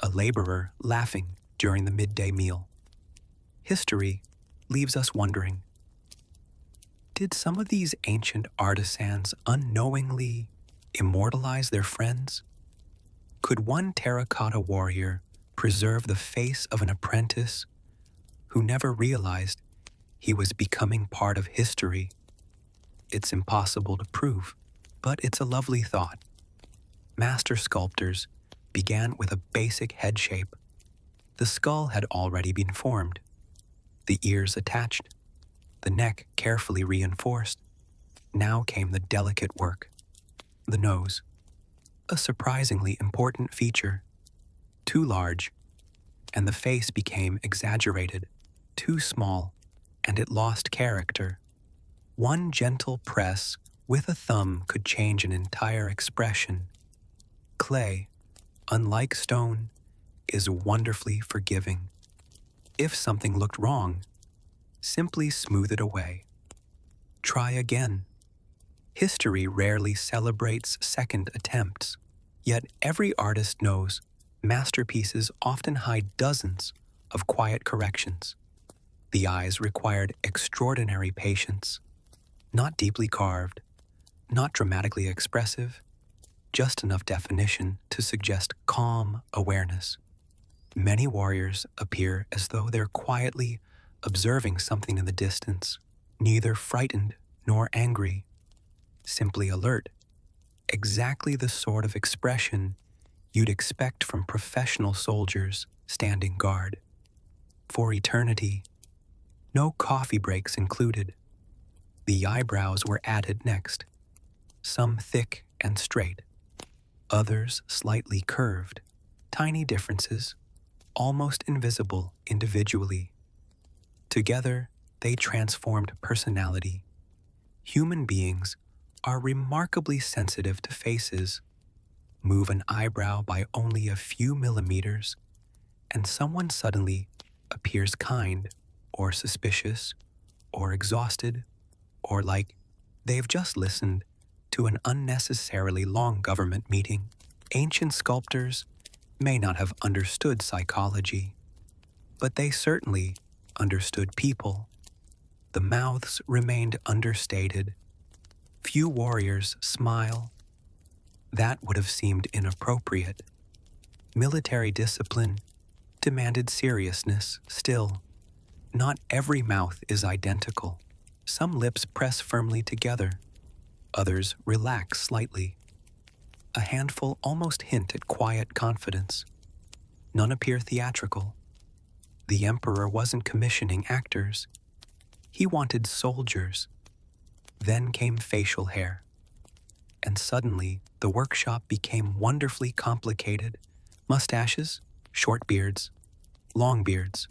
Speaker 1: a laborer laughing during the midday meal. History leaves us wondering, did some of these ancient artisans unknowingly immortalize their friends? Could one terracotta warrior preserve the face of an apprentice who never realized he was becoming part of history? It's impossible to prove, but it's a lovely thought. Master sculptors began with a basic head shape. The skull had already been formed. The ears attached, the neck carefully reinforced. Now came the delicate work. The nose, a surprisingly important feature. Too large, and the face became exaggerated. Too small, and it lost character. One gentle press with a thumb could change an entire expression. Clay, unlike stone, is wonderfully forgiving. If something looked wrong, simply smooth it away. Try again. History rarely celebrates second attempts, yet every artist knows masterpieces often hide dozens of quiet corrections. The eyes required extraordinary patience, not deeply carved, not dramatically expressive, just enough definition to suggest calm awareness. Many warriors appear as though they're quietly observing something in the distance, neither frightened nor angry, simply alert, exactly the sort of expression you'd expect from professional soldiers standing guard. For eternity, no coffee breaks included. The eyebrows were added next, some thick and straight, others slightly curved, tiny differences, almost invisible individually. Together, they transformed personality. Human beings are remarkably sensitive to faces. Move an eyebrow by only a few millimeters, and someone suddenly appears kind, or suspicious, or exhausted, or like they've just listened to an unnecessarily long government meeting. Ancient sculptors may not have understood psychology, but they certainly understood people. The mouths remained understated. Few warriors smile. That would have seemed inappropriate. Military discipline demanded seriousness still. Not every mouth is identical. Some lips press firmly together. Others relax slightly. A handful almost hint at quiet confidence. None appear theatrical. The emperor wasn't commissioning actors. He wanted soldiers. Then came facial hair. And suddenly, the workshop became wonderfully complicated. Mustaches, short beards, long beards,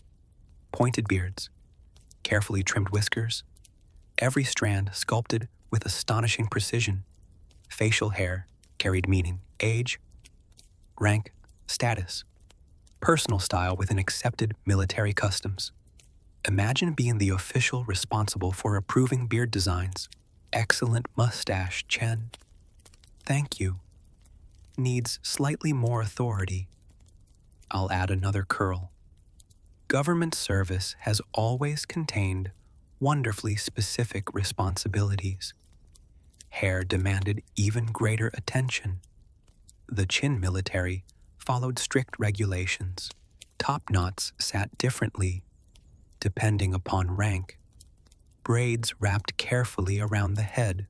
Speaker 1: pointed beards, carefully trimmed whiskers, every strand sculpted with astonishing precision. Facial hair carried meaning, age, rank, status, personal style within accepted military customs. Imagine being the official responsible for approving beard designs. Excellent mustache, Chen. Thank you. Needs slightly more authority. I'll add another curl. Government service has always contained wonderfully specific responsibilities. Hair demanded even greater attention. The Qin military followed strict regulations. Top knots sat differently, depending upon rank. Braids wrapped carefully around the head.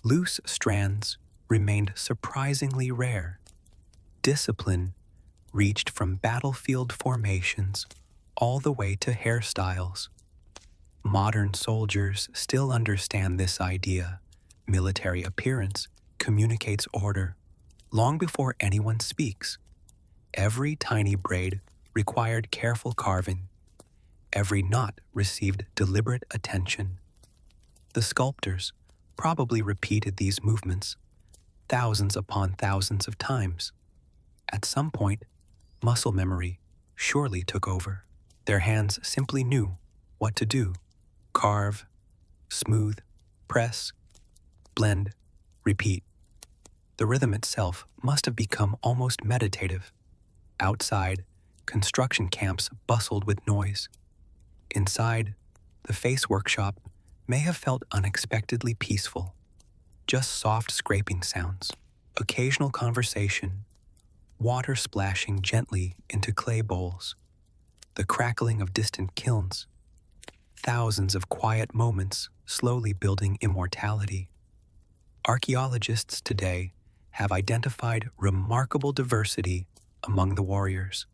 Speaker 1: Loose strands remained surprisingly rare. Discipline reached from battlefield formations all the way to hairstyles. Modern soldiers still understand this idea. Military appearance communicates order long before anyone speaks. Every tiny braid required careful carving. Every knot received deliberate attention. The sculptors probably repeated these movements thousands upon thousands of times. At some point, muscle memory surely took over. Their hands simply knew what to do. Carve, smooth, press, blend, repeat. The rhythm itself must have become almost meditative. Outside, construction camps bustled with noise. Inside, the face workshop may have felt unexpectedly peaceful. Just soft scraping sounds, occasional conversation, water splashing gently into clay bowls, the crackling of distant kilns, thousands of quiet moments slowly building immortality. Archaeologists today have identified remarkable diversity among the warriors.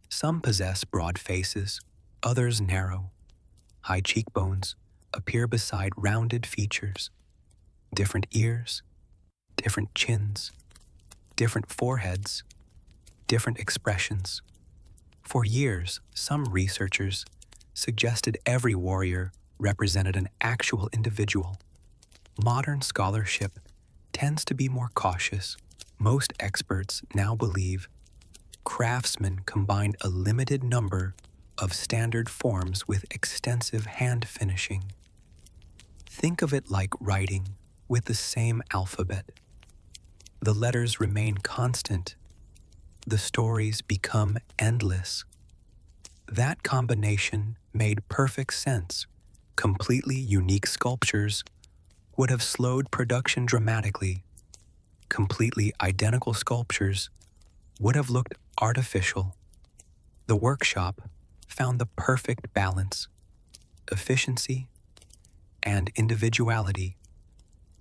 Speaker 1: Some possess broad faces, Others narrow. High cheekbones appear beside rounded features. Different ears, different chins, different foreheads, different expressions. For years, some researchers suggested every warrior represented an actual individual. Modern scholarship tends to be more cautious. Most experts now believe craftsmen combined a limited number of standard forms with extensive hand finishing. Think of it like writing with the same alphabet. The letters remain constant. The stories become endless. That combination made perfect sense. Completely unique sculptures would have slowed production dramatically. Completely identical sculptures would have looked artificial. The workshop found the perfect balance, efficiency, and individuality.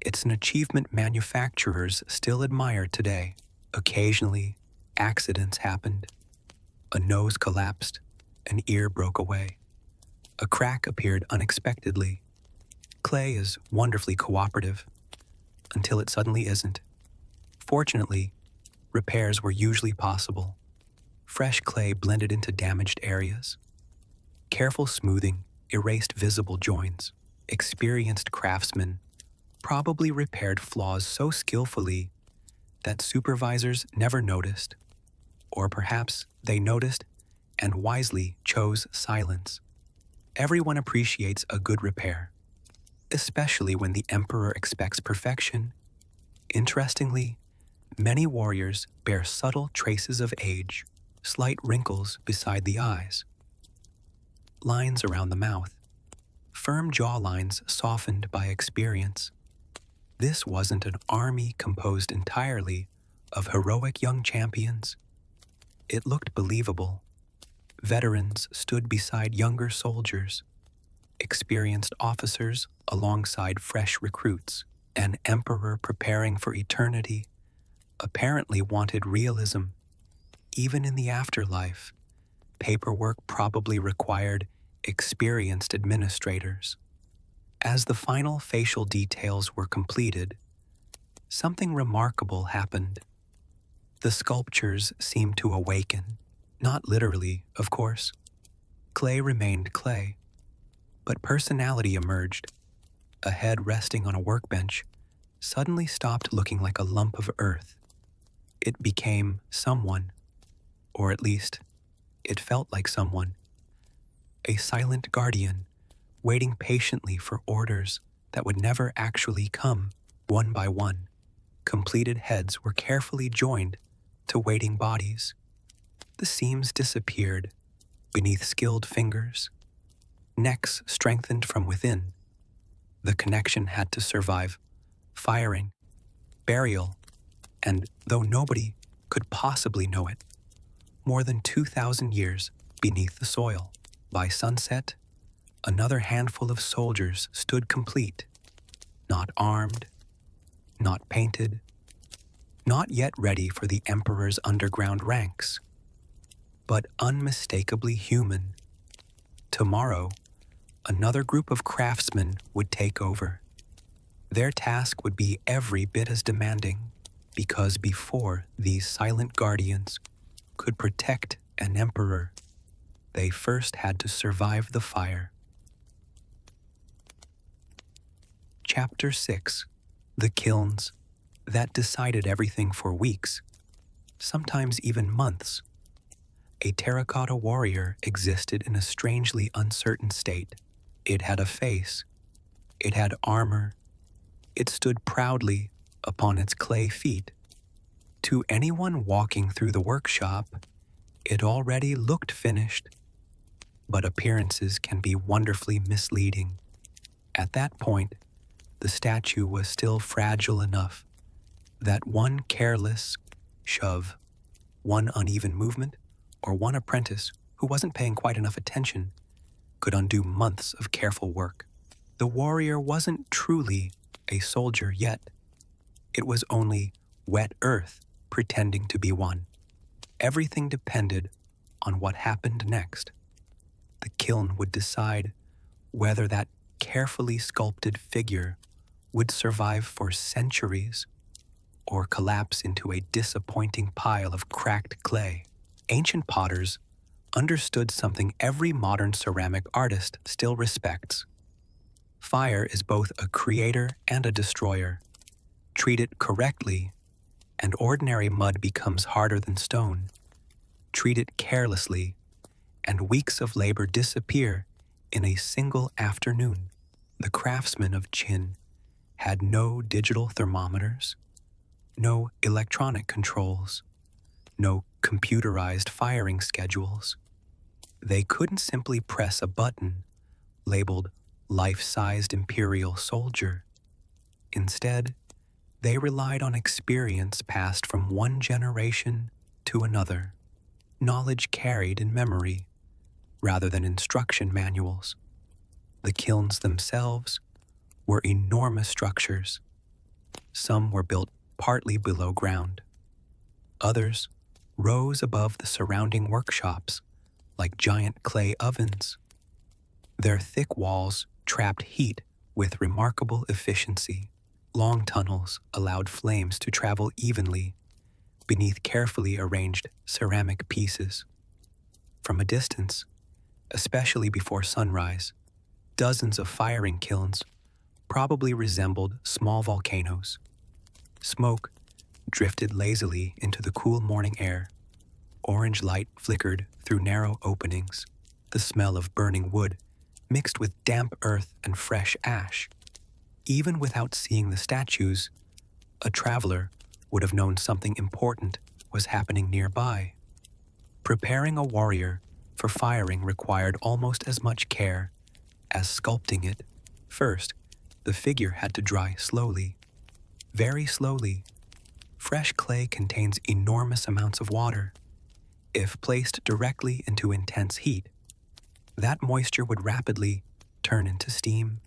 Speaker 1: It's an achievement manufacturers still admire today. Occasionally, accidents happened. A nose collapsed, an ear broke away. A crack appeared unexpectedly. Clay is wonderfully cooperative, until it suddenly isn't. Fortunately, repairs were usually possible. Fresh clay blended into damaged areas. Careful smoothing erased visible joints. Experienced craftsmen probably repaired flaws so skillfully that supervisors never noticed, or perhaps they noticed and wisely chose silence. Everyone appreciates a good repair, especially when the emperor expects perfection. Interestingly, many warriors bear subtle traces of age, slight wrinkles beside the eyes, lines around the mouth, firm jawlines softened by experience. This wasn't an army composed entirely of heroic young champions. It looked believable. Veterans stood beside younger soldiers, experienced officers alongside fresh recruits. An emperor preparing for eternity apparently wanted realism. Even in the afterlife, paperwork probably required experienced administrators. As the final facial details were completed, something remarkable happened. The sculptures seemed to awaken, not literally, of course. Clay remained clay, but personality emerged. A head resting on a workbench suddenly stopped looking like a lump of earth. It became someone, or at least, it felt like someone. A silent guardian, waiting patiently for orders that would never actually come. One by one, completed heads were carefully joined to waiting bodies. The seams disappeared beneath skilled fingers. Necks strengthened from within. The connection had to survive firing, burial, and, though nobody could possibly know it, more than 2,000 years beneath the soil. By sunset, another handful of soldiers stood complete, not armed, not painted, not yet ready for the emperor's underground ranks, but unmistakably human. Tomorrow, another group of craftsmen would take over. Their task would be every bit as demanding, because before these silent guardians could protect an emperor, they first had to survive the fire. Chapter 6. The Kilns that decided everything for weeks, sometimes even months. A terracotta warrior existed in a strangely uncertain state. It had a face. It had armor. It stood proudly upon its clay feet. To anyone walking through the workshop, it already looked finished. But appearances can be wonderfully misleading. At that point, the statue was still fragile enough that one careless shove, one uneven movement, or one apprentice who wasn't paying quite enough attention could undo months of careful work. The warrior wasn't truly a soldier yet. It was only wet earth pretending to be one. Everything depended on what happened next. The kiln would decide whether that carefully sculpted figure would survive for centuries or collapse into a disappointing pile of cracked clay. Ancient potters understood something every modern ceramic artist still respects. Fire is both a creator and a destroyer. Treat it correctly, and ordinary mud becomes harder than stone. Treat it carelessly, and weeks of labor disappear in a single afternoon. The craftsmen of Qin had no digital thermometers, no electronic controls, no computerized firing schedules. They couldn't simply press a button labeled life-sized imperial soldier. Instead, they relied on experience passed from one generation to another, knowledge carried in memory rather than instruction manuals. The kilns themselves were enormous structures. Some were built partly below ground. Others rose above the surrounding workshops like giant clay ovens. Their thick walls trapped heat with remarkable efficiency. Long tunnels allowed flames to travel evenly beneath carefully arranged ceramic pieces. From a distance, especially before sunrise, dozens of firing kilns probably resembled small volcanoes. Smoke drifted lazily into the cool morning air. Orange light flickered through narrow openings. The smell of burning wood mixed with damp earth and fresh ash. Even without seeing the statues, a traveler would have known something important was happening nearby. Preparing a warrior for firing required almost as much care as sculpting it. First, the figure had to dry slowly, very slowly. Fresh clay contains enormous amounts of water. If placed directly into intense heat, that moisture would rapidly turn into steam.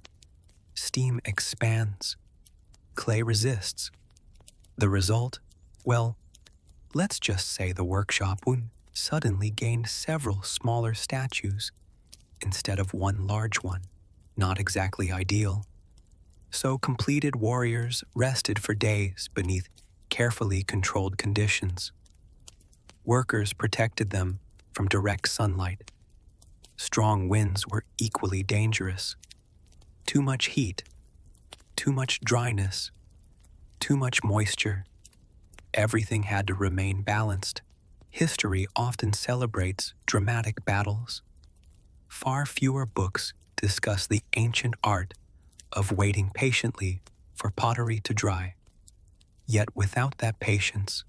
Speaker 1: Steam expands. Clay resists. The result? Well, let's just say the workshop would suddenly gain several smaller statues instead of one large one. Not exactly ideal. So completed warriors rested for days beneath carefully controlled conditions. Workers protected them from direct sunlight. Strong winds were equally dangerous. Too much heat, too much dryness, too much moisture. Everything had to remain balanced. History often celebrates dramatic battles. Far fewer books discuss the ancient art of waiting patiently for pottery to dry. Yet without that patience,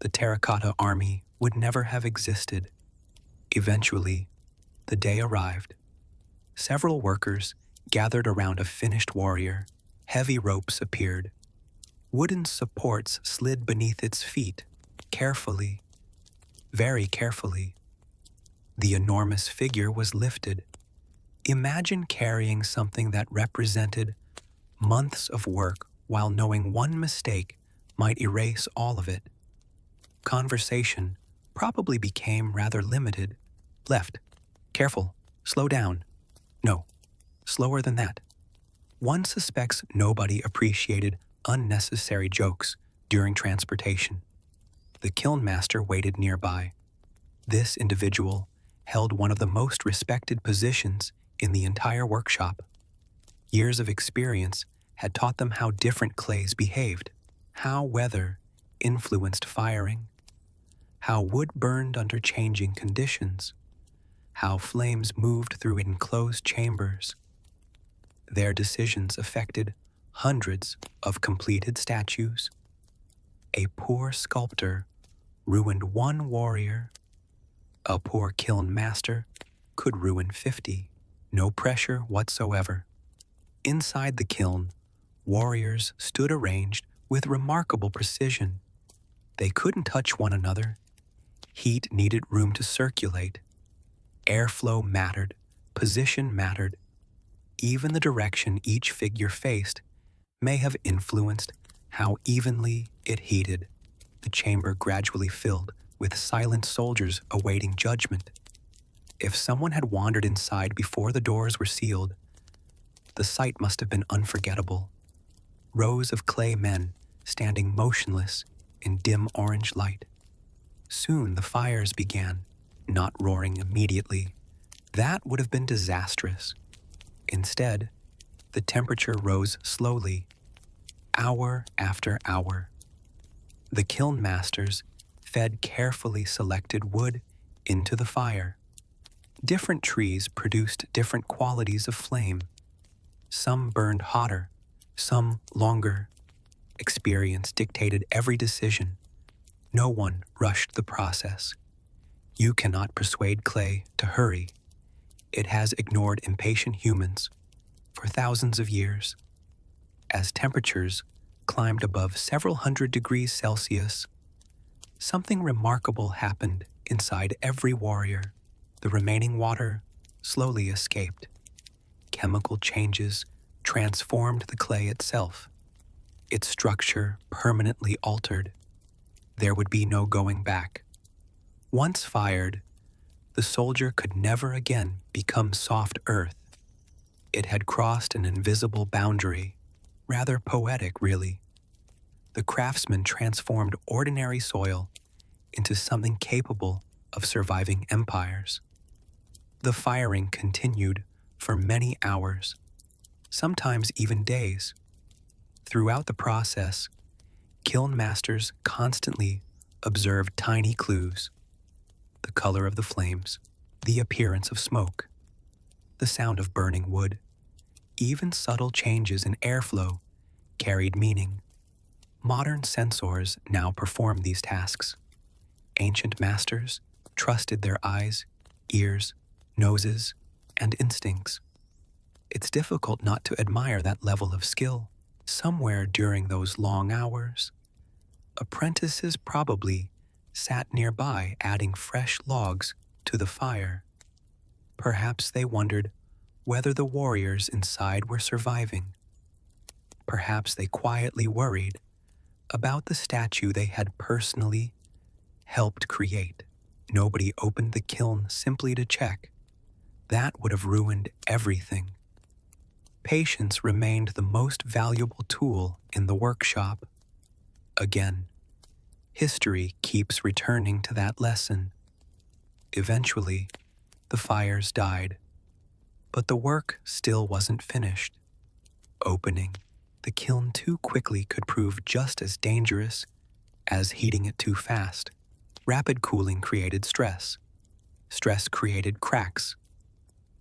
Speaker 1: the Terracotta army would never have existed. Eventually, the day arrived. Several workers gathered around a finished warrior. Heavy ropes appeared. Wooden supports slid beneath its feet, carefully, very carefully. The enormous figure was lifted. Imagine carrying something that represented months of work while knowing one mistake might erase all of it. Conversation probably became rather limited. Left. Careful. Slow down. No. Slower than that. One suspects nobody appreciated unnecessary jokes during transportation. The kiln master waited nearby. This individual held one of the most respected positions in the entire workshop. Years of experience had taught them how different clays behaved, how weather influenced firing, how wood burned under changing conditions, how flames moved through enclosed chambers. Their decisions affected hundreds of completed statues. A poor sculptor ruined one warrior. A poor kiln master could ruin 50. No pressure whatsoever. Inside the kiln, warriors stood arranged with remarkable precision. They couldn't touch one another. Heat needed room to circulate. Airflow mattered. Position mattered. Even the direction each figure faced may have influenced how evenly it heated. The chamber gradually filled with silent soldiers awaiting judgment. If someone had wandered inside before the doors were sealed, the sight must have been unforgettable. Rows of clay men standing motionless in dim orange light. Soon the fires began, not roaring immediately. That would have been disastrous. Instead, the temperature rose slowly, hour after hour. The kiln masters fed carefully selected wood into the fire. Different trees produced different qualities of flame. Some burned hotter, some longer. Experience dictated every decision. No one rushed the process. You cannot persuade clay to hurry. It has ignored impatient humans for thousands of years. As temperatures climbed above several hundred degrees Celsius, something remarkable happened inside every warrior. The remaining water slowly escaped. Chemical changes transformed the clay itself. Its structure permanently altered. There would be no going back. Once fired, the soldier could never again become soft earth. It had crossed an invisible boundary, rather poetic, really. The craftsman transformed ordinary soil into something capable of surviving empires. The firing continued for many hours, sometimes even days. Throughout the process, kiln masters constantly observed tiny clues: the color of the flames, the appearance of smoke, the sound of burning wood. Even subtle changes in airflow carried meaning. Modern sensors now perform these tasks. Ancient masters trusted their eyes, ears, noses, and instincts. It's difficult not to admire that level of skill. Somewhere during those long hours, apprentices probably sat nearby adding fresh logs to the fire. Perhaps they wondered whether the warriors inside were surviving. Perhaps they quietly worried about the statue they had personally helped create. Nobody opened the kiln simply to check. That would have ruined everything. Patience remained the most valuable tool in the workshop. Again, history keeps returning to that lesson. Eventually, the fires died, but the work still wasn't finished. Opening the kiln too quickly could prove just as dangerous as heating it too fast. Rapid cooling created stress. Stress created cracks.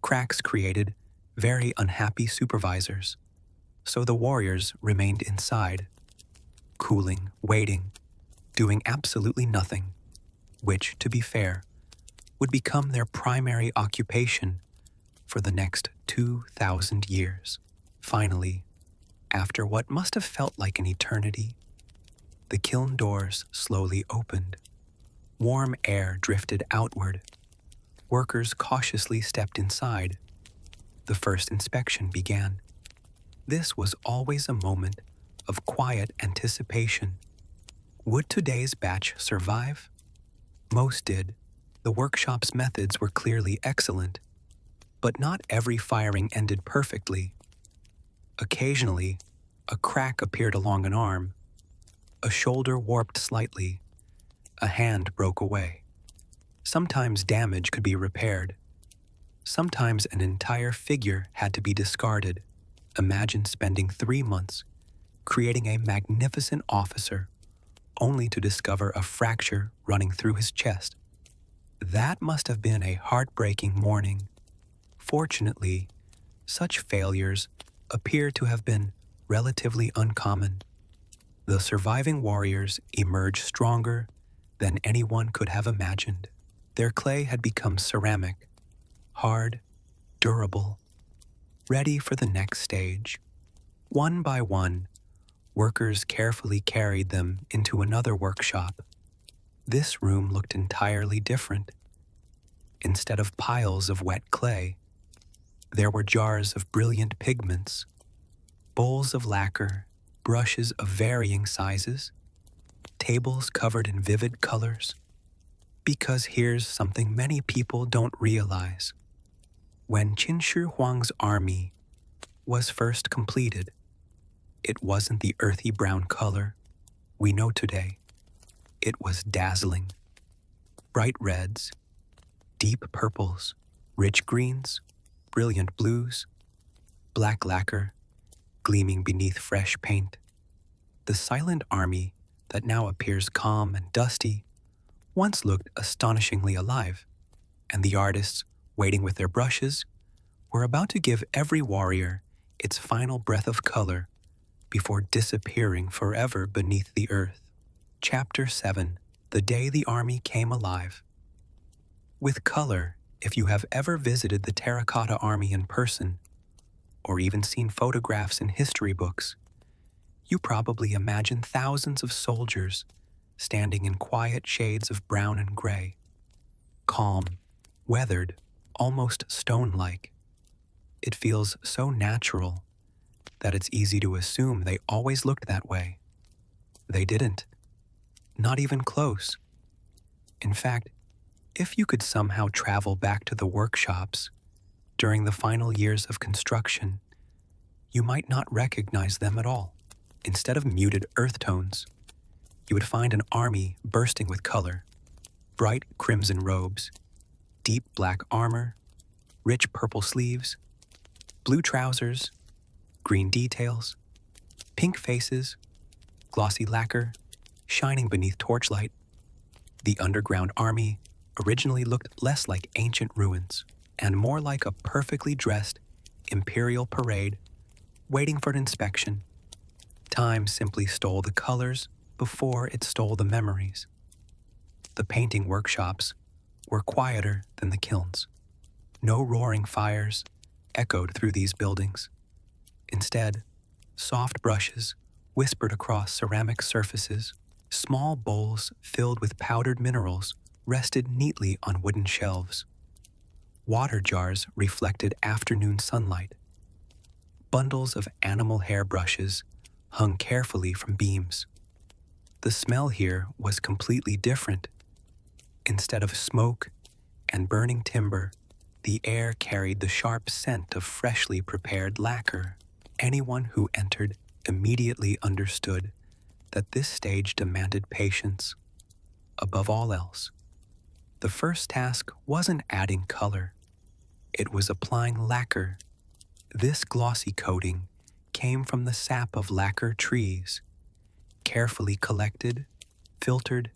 Speaker 1: Cracks created very unhappy supervisors. So the warriors remained inside, cooling, waiting, doing absolutely nothing, which, to be fair, would become their primary occupation for the next 2,000 years. Finally, after what must have felt like an eternity, the kiln doors slowly opened. Warm air drifted outward. Workers cautiously stepped inside. The first inspection began. This was always a moment of quiet anticipation. Would today's batch survive? Most did. The workshop's methods were clearly excellent, but not every firing ended perfectly. Occasionally, a crack appeared along an arm. A shoulder warped slightly. A hand broke away. Sometimes damage could be repaired. Sometimes an entire figure had to be discarded. Imagine spending 3 months creating a magnificent officer only to discover a fracture running through his chest. That must have been a heartbreaking morning. Fortunately, such failures appear to have been relatively uncommon. The surviving warriors emerged stronger than anyone could have imagined. Their clay had become ceramic, hard, durable, ready for the next stage. One by one, workers carefully carried them into another workshop. This room looked entirely different. Instead of piles of wet clay, there were jars of brilliant pigments, bowls of lacquer, brushes of varying sizes, tables covered in vivid colors. Because here's something many people don't realize. When Qin Shi Huang's army was first completed, it wasn't the earthy brown color we know today. It was dazzling. Bright reds, deep purples, rich greens, brilliant blues, black lacquer gleaming beneath fresh paint. The silent army that now appears calm and dusty once looked astonishingly alive, and the artists, waiting with their brushes, were about to give every warrior its final breath of color before disappearing forever beneath the earth. Chapter 7: The Day the Army Came Alive. With color, if you have ever visited the Terracotta Army in person, or even seen photographs in history books, you probably imagine thousands of soldiers standing in quiet shades of brown and gray, calm, weathered, almost stone-like. It feels so natural that it's easy to assume they always looked that way. They didn't. Not even close. In fact, if you could somehow travel back to the workshops during the final years of construction, you might not recognize them at all. Instead of muted earth tones, you would find an army bursting with color: bright crimson robes, deep black armor, rich purple sleeves, blue trousers, green details, pink faces, glossy lacquer, shining beneath torchlight. The underground army originally looked less like ancient ruins and more like a perfectly dressed imperial parade waiting for an inspection. Time simply stole the colors before it stole the memories. The painting workshops were quieter than the kilns. No roaring fires echoed through these buildings. Instead, soft brushes whispered across ceramic surfaces. Small bowls filled with powdered minerals rested neatly on wooden shelves. Water jars reflected afternoon sunlight. Bundles of animal hair brushes hung carefully from beams. The smell here was completely different. Instead of smoke and burning timber, the air carried the sharp scent of freshly prepared lacquer. Anyone who entered immediately understood that this stage demanded patience. Above all else, the first task wasn't adding color. It was applying lacquer. This glossy coating came from the sap of lacquer trees, carefully collected, filtered,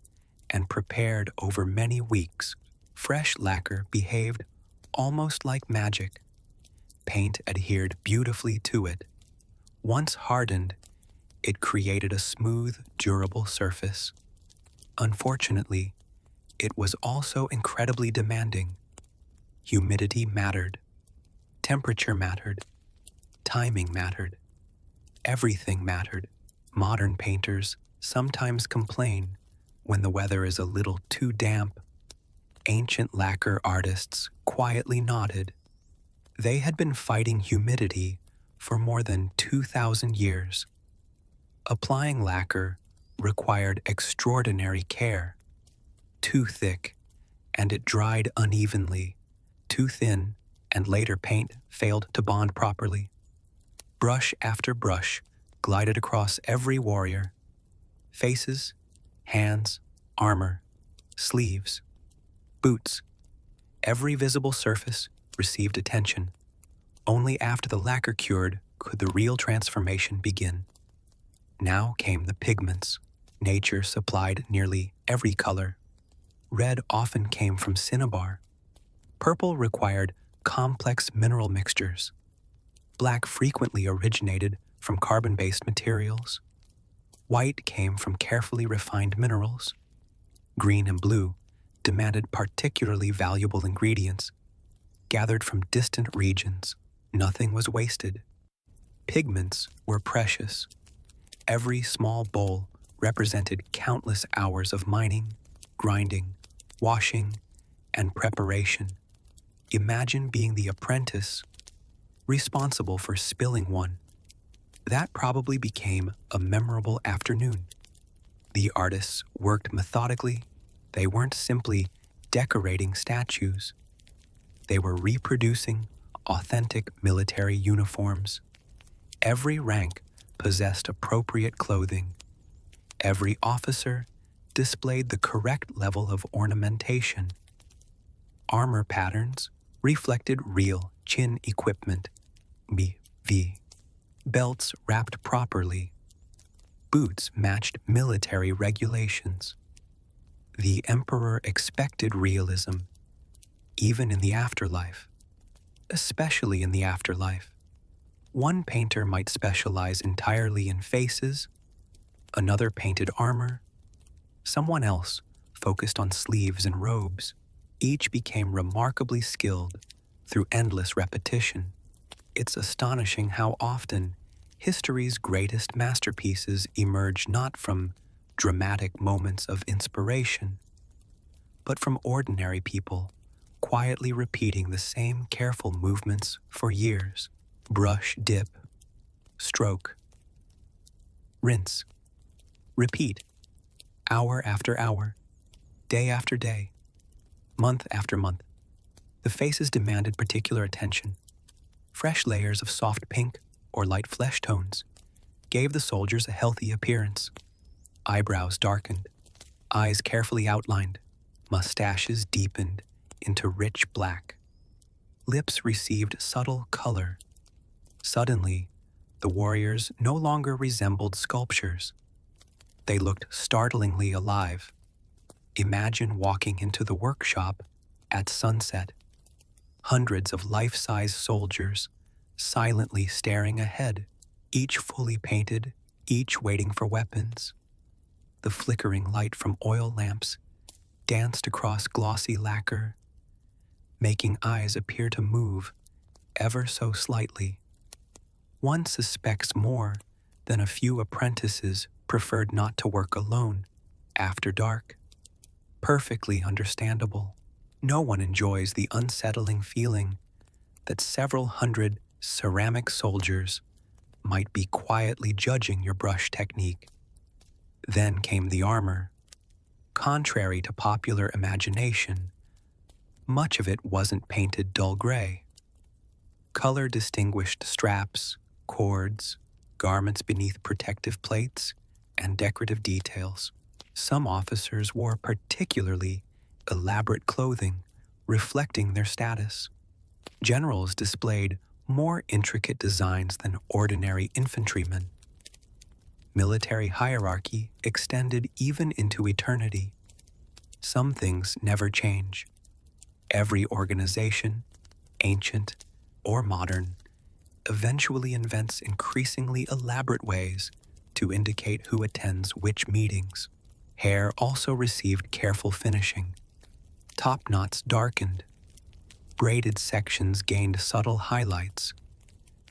Speaker 1: and prepared over many weeks. Fresh lacquer behaved almost like magic. Paint adhered beautifully to it. Once hardened, it created a smooth, durable surface. Unfortunately, it was also incredibly demanding. Humidity mattered. Temperature mattered. Timing mattered. Everything mattered. Modern painters sometimes complain when the weather is a little too damp. Ancient lacquer artists quietly nodded. They had been fighting humidity for more than 2,000 years. Applying lacquer required extraordinary care. Too thick, and it dried unevenly. Too thin, and later paint failed to bond properly. Brush after brush glided across every warrior. Faces, hands, armor, sleeves, boots. Every visible surface received attention. Only after the lacquer cured could the real transformation begin. Now came the pigments. Nature supplied nearly every color. Red often came from cinnabar. Purple required complex mineral mixtures. Black frequently originated from carbon-based materials. White came from carefully refined minerals. Green and blue demanded particularly valuable ingredients, gathered from distant regions. Nothing was wasted. Pigments were precious. Every small bowl represented countless hours of mining, grinding, washing, and preparation. Imagine being the apprentice responsible for spilling one. That probably became a memorable afternoon. The artists worked methodically. They weren't simply decorating statues. They were reproducing authentic military uniforms. Every rank possessed appropriate clothing. Every officer displayed the correct level of ornamentation. Armor patterns reflected real Qin equipment, BV. Belts wrapped properly. Boots matched military regulations. The emperor expected realism, even in the afterlife. Especially in the afterlife. One painter might specialize entirely in faces, another painted armor, someone else focused on sleeves and robes. Each became remarkably skilled through endless repetition. It's astonishing how often history's greatest masterpieces emerge not from dramatic moments of inspiration, but from ordinary people quietly repeating the same careful movements for years. Brush, dip, stroke, rinse, repeat, hour after hour, day after day, month after month. The faces demanded particular attention. Fresh layers of soft pink or light flesh tones gave the soldiers a healthy appearance. Eyebrows darkened, eyes carefully outlined, mustaches deepened into rich black. Lips received subtle color. Suddenly, the warriors no longer resembled sculptures. They looked startlingly alive. Imagine walking into the workshop at sunset. Hundreds of life-size soldiers silently staring ahead, each fully painted, each waiting for weapons. The flickering light from oil lamps danced across glossy lacquer, making eyes appear to move ever so slightly. One suspects more than a few apprentices preferred not to work alone after dark. Perfectly understandable. No one enjoys the unsettling feeling that several hundred ceramic soldiers might be quietly judging your brush technique. Then came the armor. Contrary to popular imagination, much of it wasn't painted dull gray. Color-distinguished straps, cords, garments beneath protective plates, and decorative details. Some officers wore particularly elaborate clothing, reflecting their status. Generals displayed more intricate designs than ordinary infantrymen. Military hierarchy extended even into eternity. Some things never change. Every organization, ancient or modern, eventually invents increasingly elaborate ways to indicate who attends which meetings. Hair also received careful finishing. Top knots darkened. Braided sections gained subtle highlights.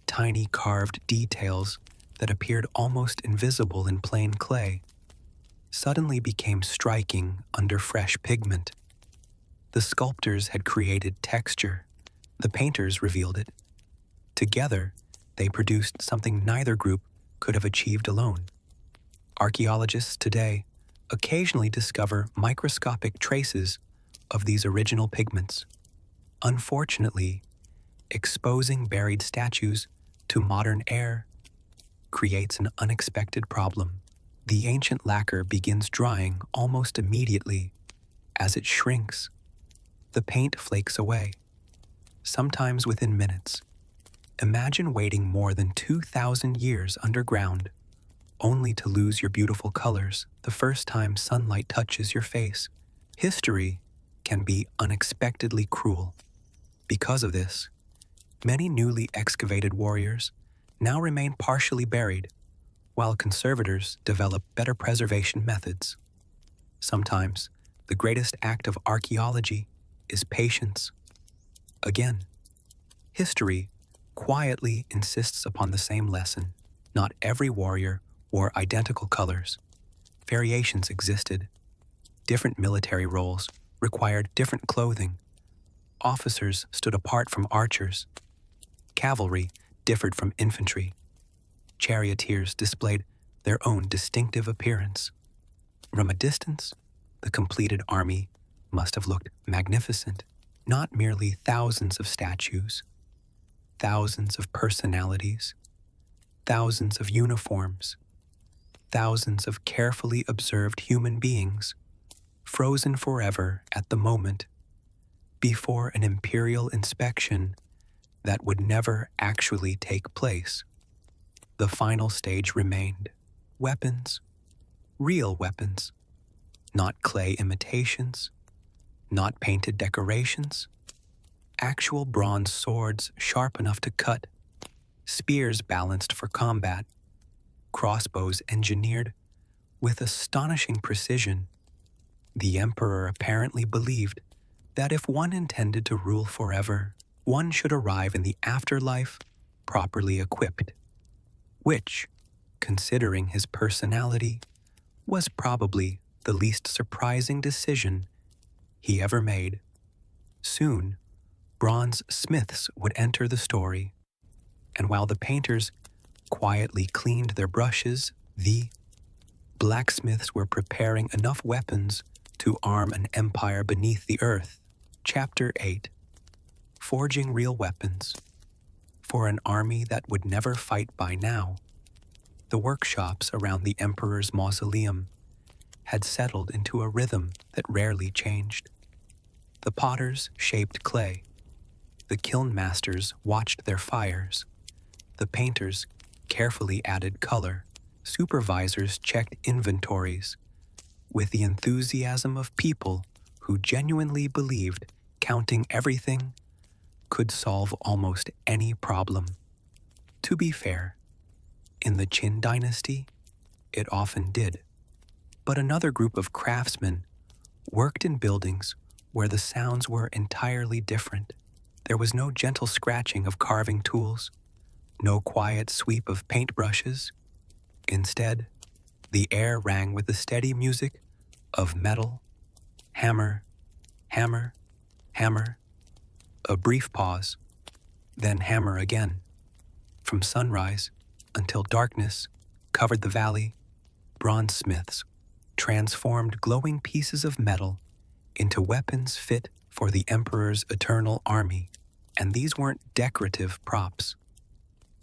Speaker 1: Tiny carved details that appeared almost invisible in plain clay suddenly became striking under fresh pigment. The sculptors had created texture. The painters revealed it. Together, they produced something neither group could have achieved alone. Archaeologists today occasionally discover microscopic traces of these original pigments. Unfortunately, exposing buried statues to modern air creates an unexpected problem. The ancient lacquer begins drying almost immediately. As it shrinks, the paint flakes away, sometimes within minutes. Imagine waiting more than 2,000 years underground, only to lose your beautiful colors the first time sunlight touches your face. History can be unexpectedly cruel. Because of this, many newly excavated warriors now remain partially buried, while conservators develop better preservation methods. Sometimes, the greatest act of archaeology is patience. Again, history quietly insists upon the same lesson. Not every warrior wore identical colors. Variations existed. Different military roles required different clothing. Officers stood apart from archers. Cavalry differed from infantry. Charioteers displayed their own distinctive appearance. From a distance, the completed army must have looked magnificent. Not merely thousands of statues, thousands of personalities, thousands of uniforms, thousands of carefully observed human beings, frozen forever at the moment, before an imperial inspection that would never actually take place. The final stage remained: weapons, real weapons, not clay imitations, not painted decorations, actual bronze swords sharp enough to cut, spears balanced for combat, crossbows engineered with astonishing precision. The emperor apparently believed that if one intended to rule forever, one should arrive in the afterlife properly equipped, which, considering his personality, was probably the least surprising decision he ever made. Soon, bronze smiths would enter the story, and while the painters quietly cleaned their brushes, the blacksmiths were preparing enough weapons to arm an empire beneath the earth. Chapter 8: Forging Real Weapons. For an army that would never fight by now, the workshops around the emperor's mausoleum had settled into a rhythm that rarely changed. The potters shaped clay, the kiln masters watched their fires, the painters carefully added color, supervisors checked inventories, with the enthusiasm of people who genuinely believed counting everything could solve almost any problem. To be fair, in the Qin dynasty, it often did. But another group of craftsmen worked in buildings where the sounds were entirely different. There was no gentle scratching of carving tools, no quiet sweep of paintbrushes. Instead, the air rang with the steady music of metal, hammer, hammer, hammer, a brief pause, then hammer again. From sunrise until darkness covered the valley, bronze smiths transformed glowing pieces of metal into weapons fit for the emperor's eternal army, and these weren't decorative props.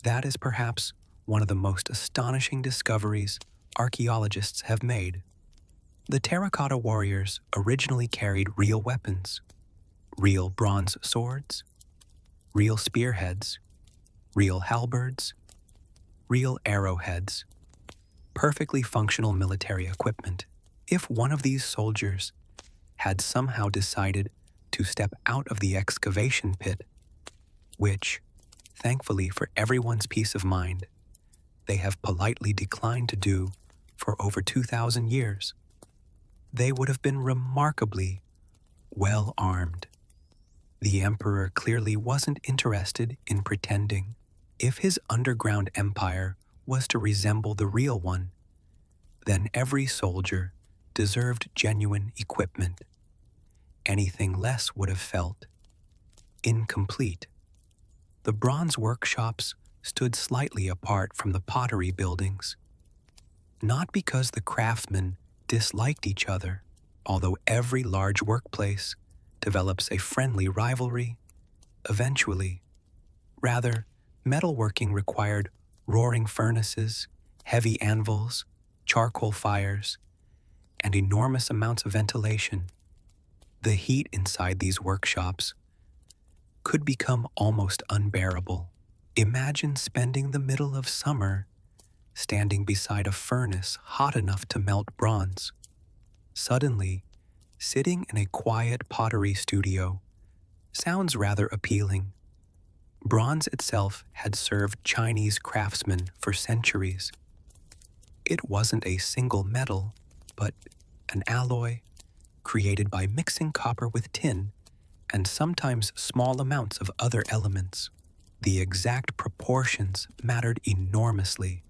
Speaker 1: That is perhaps one of the most astonishing discoveries archaeologists have made. The terracotta warriors originally carried real weapons, real bronze swords, real spearheads, real halberds, real arrowheads, perfectly functional military equipment. If one of these soldiers had somehow decided to step out of the excavation pit, which, thankfully for everyone's peace of mind, they have politely declined to do for over 2,000 years, they would have been remarkably well armed. The emperor clearly wasn't interested in pretending. If his underground empire was to resemble the real one, then every soldier deserved genuine equipment. Anything less would have felt incomplete. The bronze workshops stood slightly apart from the pottery buildings, not because the craftsmen disliked each other, although every large workplace develops a friendly rivalry eventually. Rather, metalworking required roaring furnaces, heavy anvils, charcoal fires, and enormous amounts of ventilation. The heat inside these workshops could become almost unbearable. Imagine spending the middle of summer standing beside a furnace hot enough to melt bronze. Suddenly, sitting in a quiet pottery studio sounds rather appealing. Bronze itself had served Chinese craftsmen for centuries. It wasn't a single metal, but an alloy created by mixing copper with tin and sometimes small amounts of other elements. The exact proportions mattered enormously.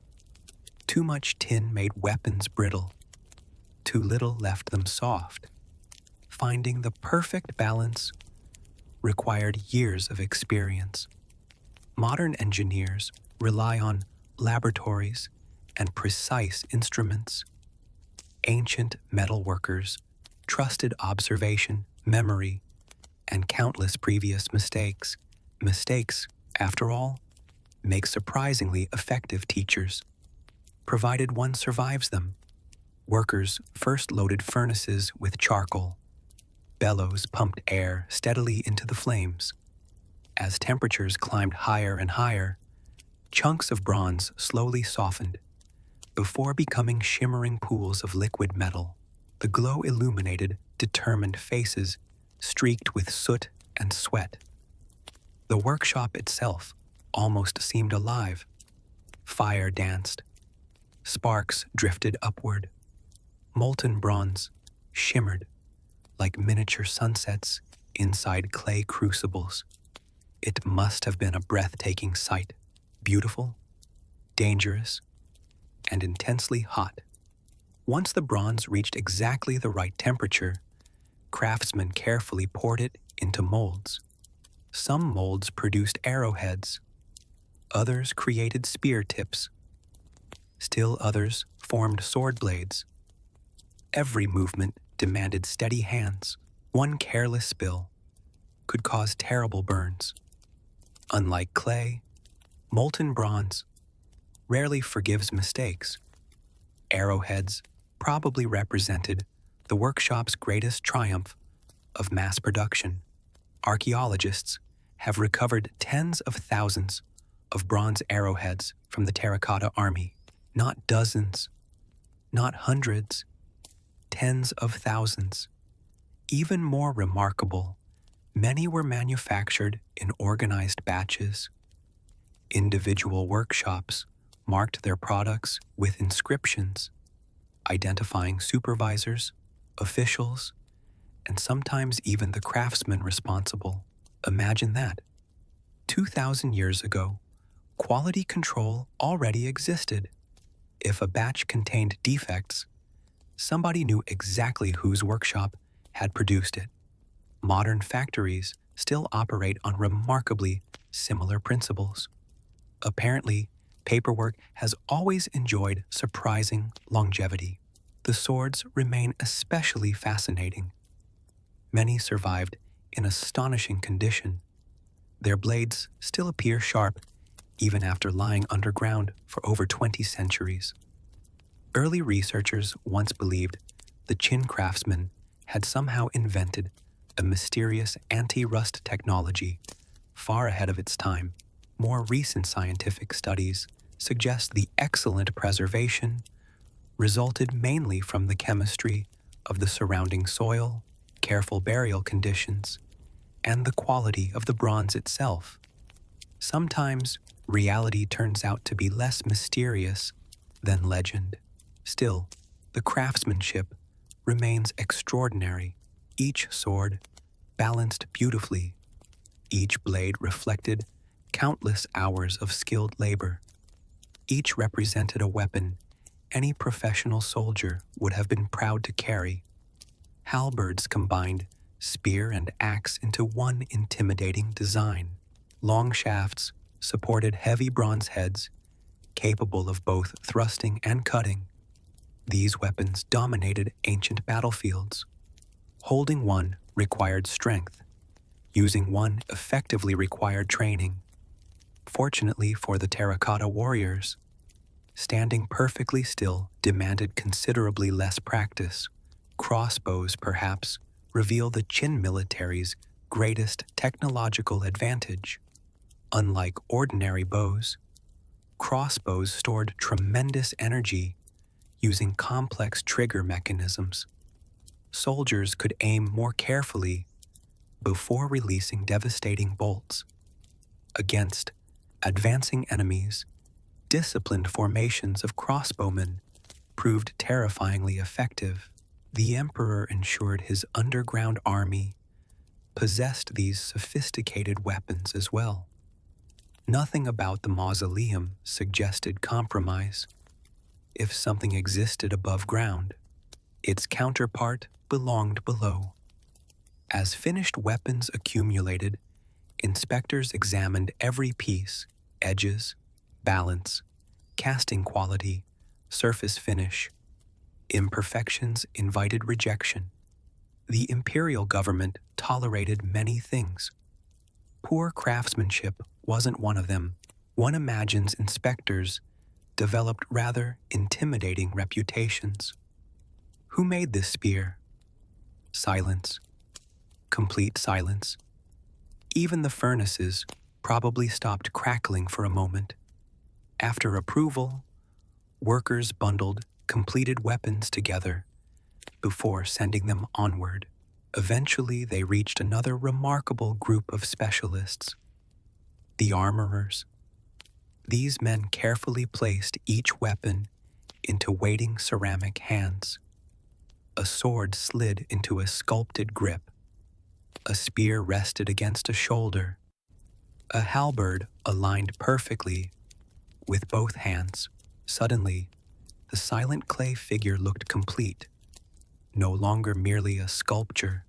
Speaker 1: Too much tin made weapons brittle. Too little left them soft. Finding the perfect balance required years of experience. Modern engineers rely on laboratories and precise instruments. Ancient metal workers trusted observation memory, and countless previous mistakes. Mistakes, after all, make surprisingly effective teachers, provided one survives them. Workers first loaded furnaces with charcoal. Bellows pumped air steadily into the flames. As temperatures climbed higher and higher, chunks of bronze slowly softened, before becoming shimmering pools of liquid metal. The glow illuminated determined faces streaked with soot and sweat. The workshop itself almost seemed alive. Fire danced. Sparks drifted upward. Molten bronze shimmered like miniature sunsets inside clay crucibles. It must have been a breathtaking sight, beautiful, dangerous, and intensely hot. Once the bronze reached exactly the right temperature, craftsmen carefully poured it into molds. Some molds produced arrowheads. Others created spear tips. Still others formed sword blades. Every movement demanded steady hands. One careless spill could cause terrible burns. Unlike clay, molten bronze rarely forgives mistakes. Arrowheads probably represented the workshop's greatest triumph of mass production. Archaeologists have recovered tens of thousands of bronze arrowheads from the Terracotta army. Not dozens, not hundreds, tens of thousands. Even more remarkable, many were manufactured in organized batches. Individual workshops marked their products with inscriptions, identifying supervisors, officials, and sometimes even the craftsmen responsible. Imagine that. 2,000 years ago, quality control already existed. If a batch contained defects, somebody knew exactly whose workshop had produced it. Modern factories still operate on remarkably similar principles. Apparently, paperwork has always enjoyed surprising longevity. The swords remain especially fascinating. Many survived in astonishing condition. Their blades still appear sharp even after lying underground for over 20 centuries. Early researchers once believed the Qin craftsman had somehow invented a mysterious anti-rust technology far ahead of its time. More recent scientific studies suggest the excellent preservation resulted mainly from the chemistry of the surrounding soil, careful burial conditions, and the quality of the bronze itself. Sometimes reality turns out to be less mysterious than legend. Still, the craftsmanship remains extraordinary. Each sword balanced beautifully. Each blade reflected countless hours of skilled labor. Each represented a weapon any professional soldier would have been proud to carry. Halberds combined spear and axe into one intimidating design. Long shafts supported heavy bronze heads, capable of both thrusting and cutting. These weapons dominated ancient battlefields. Holding one required strength. Using one effectively required training. Fortunately for the terracotta warriors, standing perfectly still demanded considerably less practice. Crossbows, perhaps, reveal the Qin military's greatest technological advantage. Unlike ordinary bows, crossbows stored tremendous energy using complex trigger mechanisms. Soldiers could aim more carefully before releasing devastating bolts. Against advancing enemies, disciplined formations of crossbowmen proved terrifyingly effective. The emperor ensured his underground army possessed these sophisticated weapons as well. Nothing about the mausoleum suggested compromise. If something existed above ground, its counterpart belonged below. As finished weapons accumulated, inspectors examined every piece: edges, balance, casting quality, surface finish. Imperfections invited rejection. The imperial government tolerated many things. Poor craftsmanship wasn't one of them. One imagines inspectors developed rather intimidating reputations. Who made this spear? Silence. Complete silence. Even the furnaces probably stopped crackling for a moment. After approval, workers bundled completed weapons together before sending them onward. Eventually, they reached another remarkable group of specialists, the armorers. These men carefully placed each weapon into waiting ceramic hands. A sword slid into a sculpted grip. A spear rested against a shoulder. A halberd aligned perfectly with both hands. Suddenly, the silent clay figure looked complete, no longer merely a sculpture.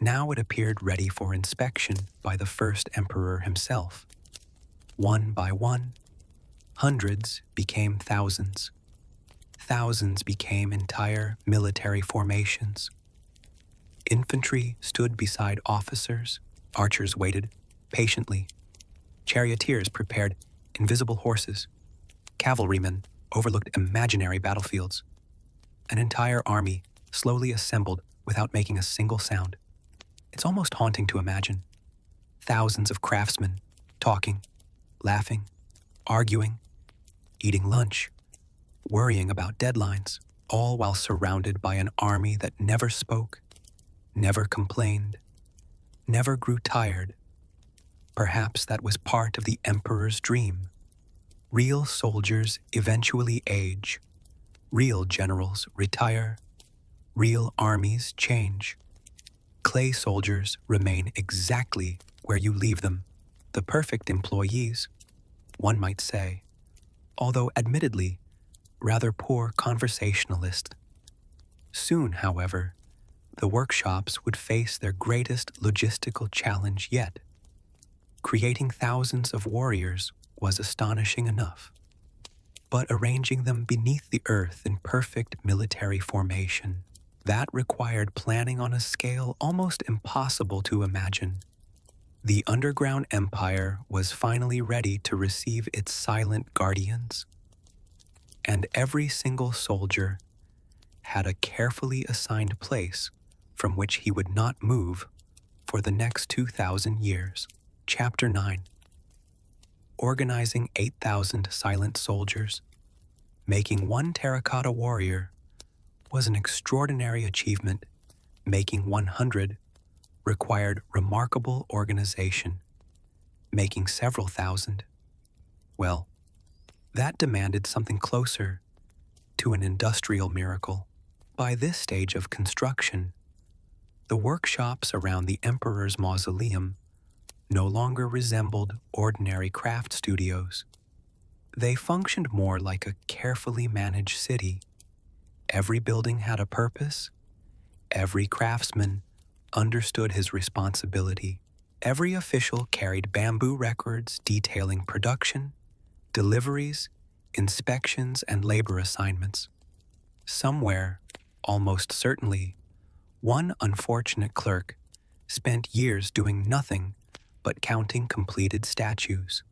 Speaker 1: Now it appeared ready for inspection by the first emperor himself. One by one, hundreds became thousands. Thousands became entire military formations. Infantry stood beside officers, archers waited patiently, charioteers prepared invisible horses, cavalrymen overlooked imaginary battlefields. An entire army slowly assembled without making a single sound. It's almost haunting to imagine. Thousands of craftsmen talking, laughing, arguing, eating lunch, worrying about deadlines, all while surrounded by an army that never spoke, never complained, never grew tired. Perhaps that was part of the emperor's dream. Real soldiers eventually age. Real generals retire. Real armies change. Clay soldiers remain exactly where you leave them. The perfect employees, one might say, although admittedly rather poor conversationalists. Soon, however, the workshops would face their greatest logistical challenge yet. Creating thousands of warriors was astonishing enough, but arranging them beneath the earth in perfect military formation, that required planning on a scale almost impossible to imagine. The underground empire was finally ready to receive its silent guardians, and every single soldier had a carefully assigned place from which he would not move for the next 2,000 years. Chapter 9. Organizing 8,000 silent soldiers, making one terracotta warrior, was an extraordinary achievement. Making 100 required remarkable organization. Making several thousand, well, that demanded something closer to an industrial miracle. By this stage of construction, the workshops around the emperor's mausoleum no longer resembled ordinary craft studios. They functioned more like a carefully managed city. Every building had a purpose. Every craftsman understood his responsibility. Every official carried bamboo records detailing production, deliveries, inspections, and labor assignments. Somewhere, almost certainly, one unfortunate clerk spent years doing nothing but counting completed statues.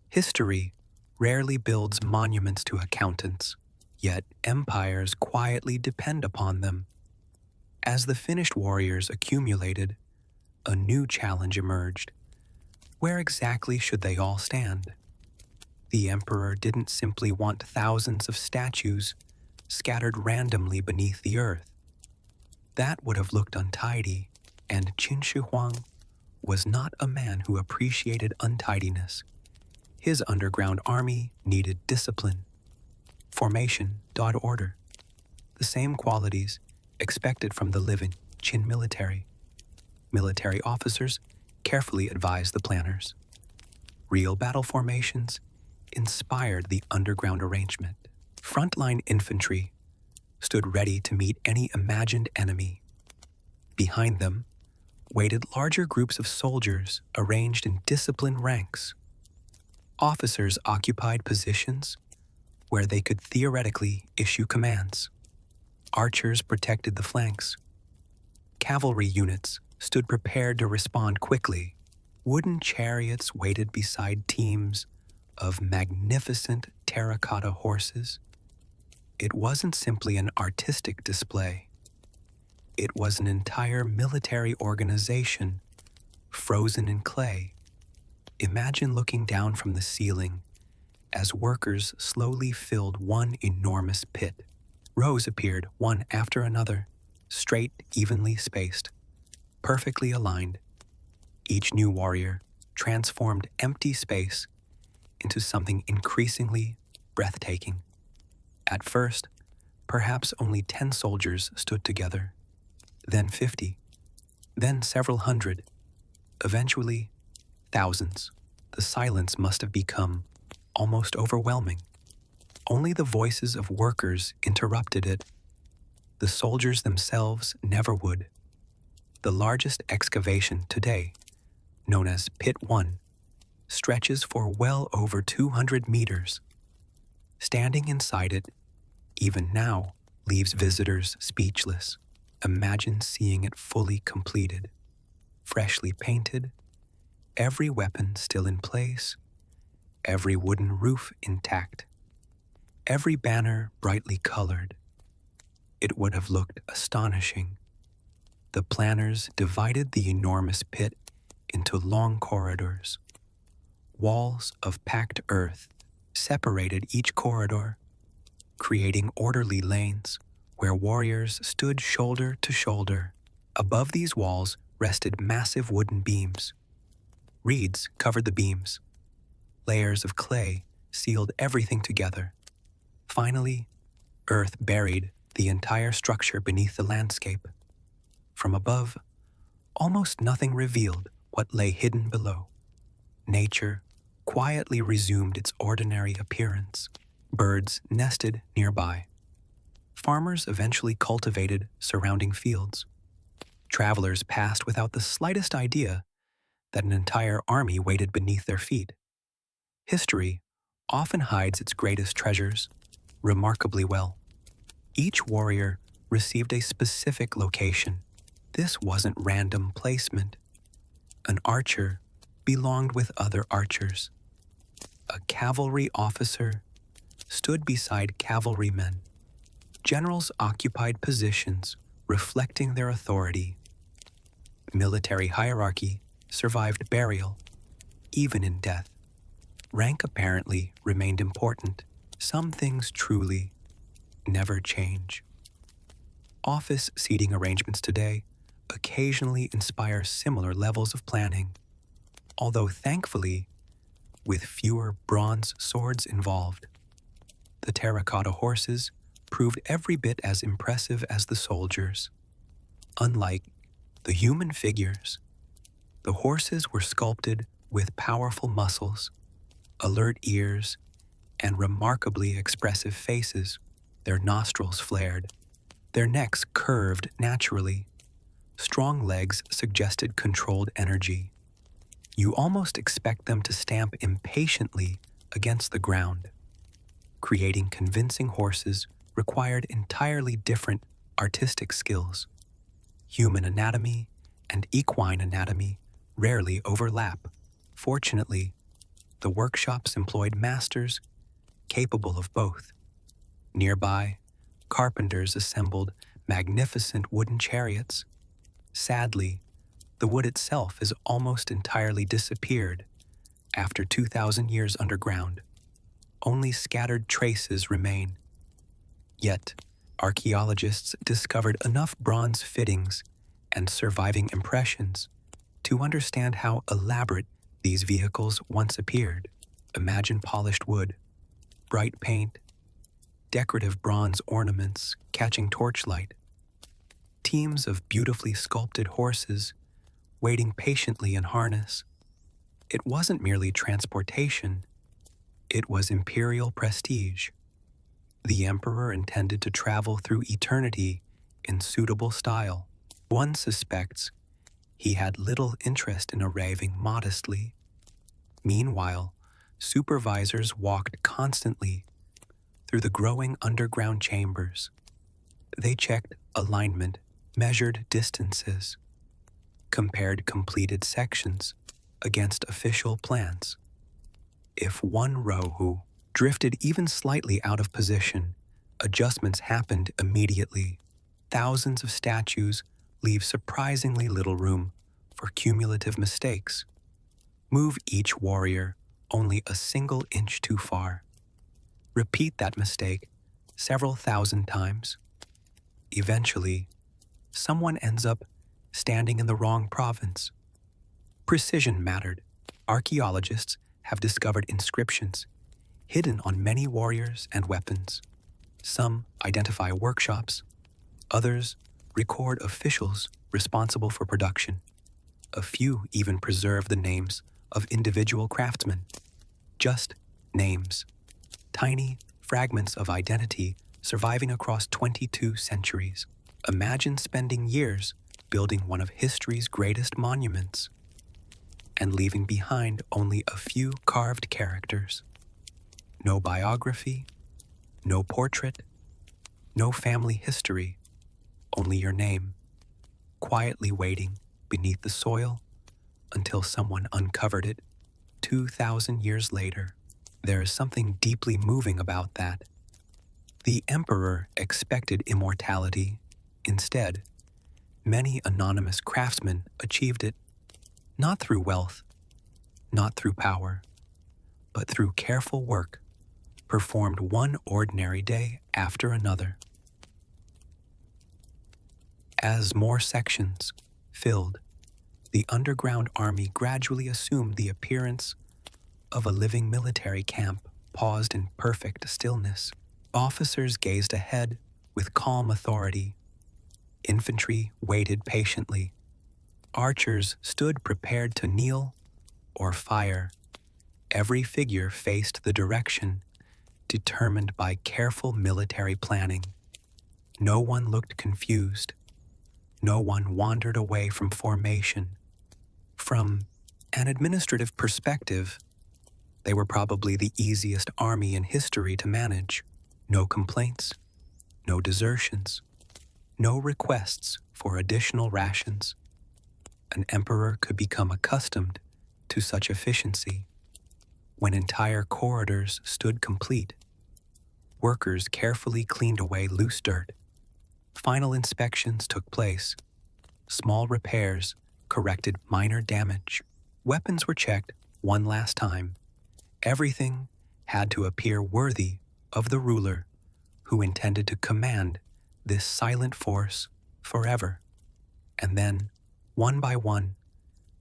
Speaker 1: History rarely builds monuments to accountants, yet empires quietly depend upon them. As the finished warriors accumulated, a new challenge emerged. Where exactly should they all stand? The emperor didn't simply want thousands of statues scattered randomly beneath the earth. That would have looked untidy, and Qin Shi Huang was not a man who appreciated untidiness. His underground army needed discipline, formation, order, the same qualities expected from the living Qin military. Military officers carefully advised the planners. Real battle formations inspired the underground arrangement. Frontline infantry stood ready to meet any imagined enemy. Behind them waited larger groups of soldiers arranged in disciplined ranks. Officers occupied positions where they could theoretically issue commands. Archers protected the flanks. Cavalry units stood prepared to respond quickly. Wooden chariots waited beside teams of magnificent terracotta horses. It wasn't simply an artistic display. It was an entire military organization frozen in clay. Imagine looking down from the ceiling as workers slowly filled one enormous pit. Rows appeared, one after another, straight, evenly spaced, perfectly aligned. Each new warrior transformed empty space into something increasingly breathtaking. At first, perhaps only 10 soldiers stood together, then 50, then several hundred, eventually thousands. The silence must have become almost overwhelming. Only the voices of workers interrupted it. The soldiers themselves never would. The largest excavation today, known as Pit 1, stretches for well over 200 meters. Standing inside it, even now, leaves visitors speechless. Imagine seeing it fully completed, freshly painted, every weapon still in place, every wooden roof intact, every banner brightly colored. It would have looked astonishing. The planners divided the enormous pit into long corridors. Walls of packed earth separated each corridor, creating orderly lanes where warriors stood shoulder to shoulder. Above these walls rested massive wooden beams. Reeds covered the beams. Layers of clay sealed everything together. Finally, earth buried the entire structure beneath the landscape. From above, almost nothing revealed what lay hidden below. Nature quietly resumed its ordinary appearance. Birds nested nearby. Farmers eventually cultivated surrounding fields. Travelers passed without the slightest idea that an entire army waited beneath their feet. History often hides its greatest treasures remarkably well. Each warrior received a specific location. This wasn't random placement. An archer belonged with other archers. A cavalry officer stood beside cavalrymen. Generals occupied positions reflecting their authority. Military hierarchy survived burial, even in death. Rank apparently remained important. Some things truly never change. Office seating arrangements today occasionally inspire similar levels of planning, although thankfully with fewer bronze swords involved. The terracotta horses proved every bit as impressive as the soldiers. Unlike the human figures, the horses were sculpted with powerful muscles, alert ears, and remarkably expressive faces. Their nostrils flared, their necks curved naturally. Strong legs suggested controlled energy. You almost expect them to stamp impatiently against the ground. Creating convincing horses required entirely different artistic skills. Human anatomy and equine anatomy rarely overlap. Fortunately, the workshops employed masters capable of both. Nearby, carpenters assembled magnificent wooden chariots. Sadly, the wood itself has almost entirely disappeared after 2,000 years underground. Only scattered traces remain. Yet, archaeologists discovered enough bronze fittings and surviving impressions to understand how elaborate these vehicles once appeared. Imagine polished wood, bright paint, decorative bronze ornaments catching torchlight, teams of beautifully sculpted horses waiting patiently in harness. It wasn't merely transportation, it was imperial prestige. The emperor intended to travel through eternity in suitable style. One suspects he had little interest in arriving modestly. Meanwhile, supervisors walked constantly through the growing underground chambers. They checked alignment, measured distances, compared completed sections against official plans. If one row drifted even slightly out of position, adjustments happened immediately. Thousands of statues leave surprisingly little room for cumulative mistakes. Move each warrior only a single inch too far. Repeat that mistake several thousand times. Eventually, someone ends up standing in the wrong province. Precision mattered. Archaeologists have discovered inscriptions hidden on many warriors and weapons. Some identify workshops, others record officials responsible for production. A few even preserve the names of individual craftsmen. Just names. Tiny fragments of identity surviving across 22 centuries. Imagine spending years building one of history's greatest monuments and leaving behind only a few carved characters. No biography, no portrait, no family history, only your name, quietly waiting beneath the soil until someone uncovered it 2,000 years later. There is something deeply moving about that. The emperor expected immortality. Instead, many anonymous craftsmen achieved it, not through wealth, not through power, but through careful work performed one ordinary day after another. As more sections filled, the underground army gradually assumed the appearance of a living military camp paused in perfect stillness. Officers gazed ahead with calm authority. Infantry waited patiently. Archers stood prepared to kneel or fire. Every figure faced the direction determined by careful military planning. No one looked confused. No one wandered away from formation. From an administrative perspective, they were probably the easiest army in history to manage. No complaints, no desertions, no requests for additional rations. An emperor could become accustomed to such efficiency. When entire corridors stood complete, workers carefully cleaned away loose dirt. Final inspections took place. Small repairs corrected minor damage. Weapons were checked one last time. Everything had to appear worthy of the ruler who intended to command this silent force forever. And then, one by one,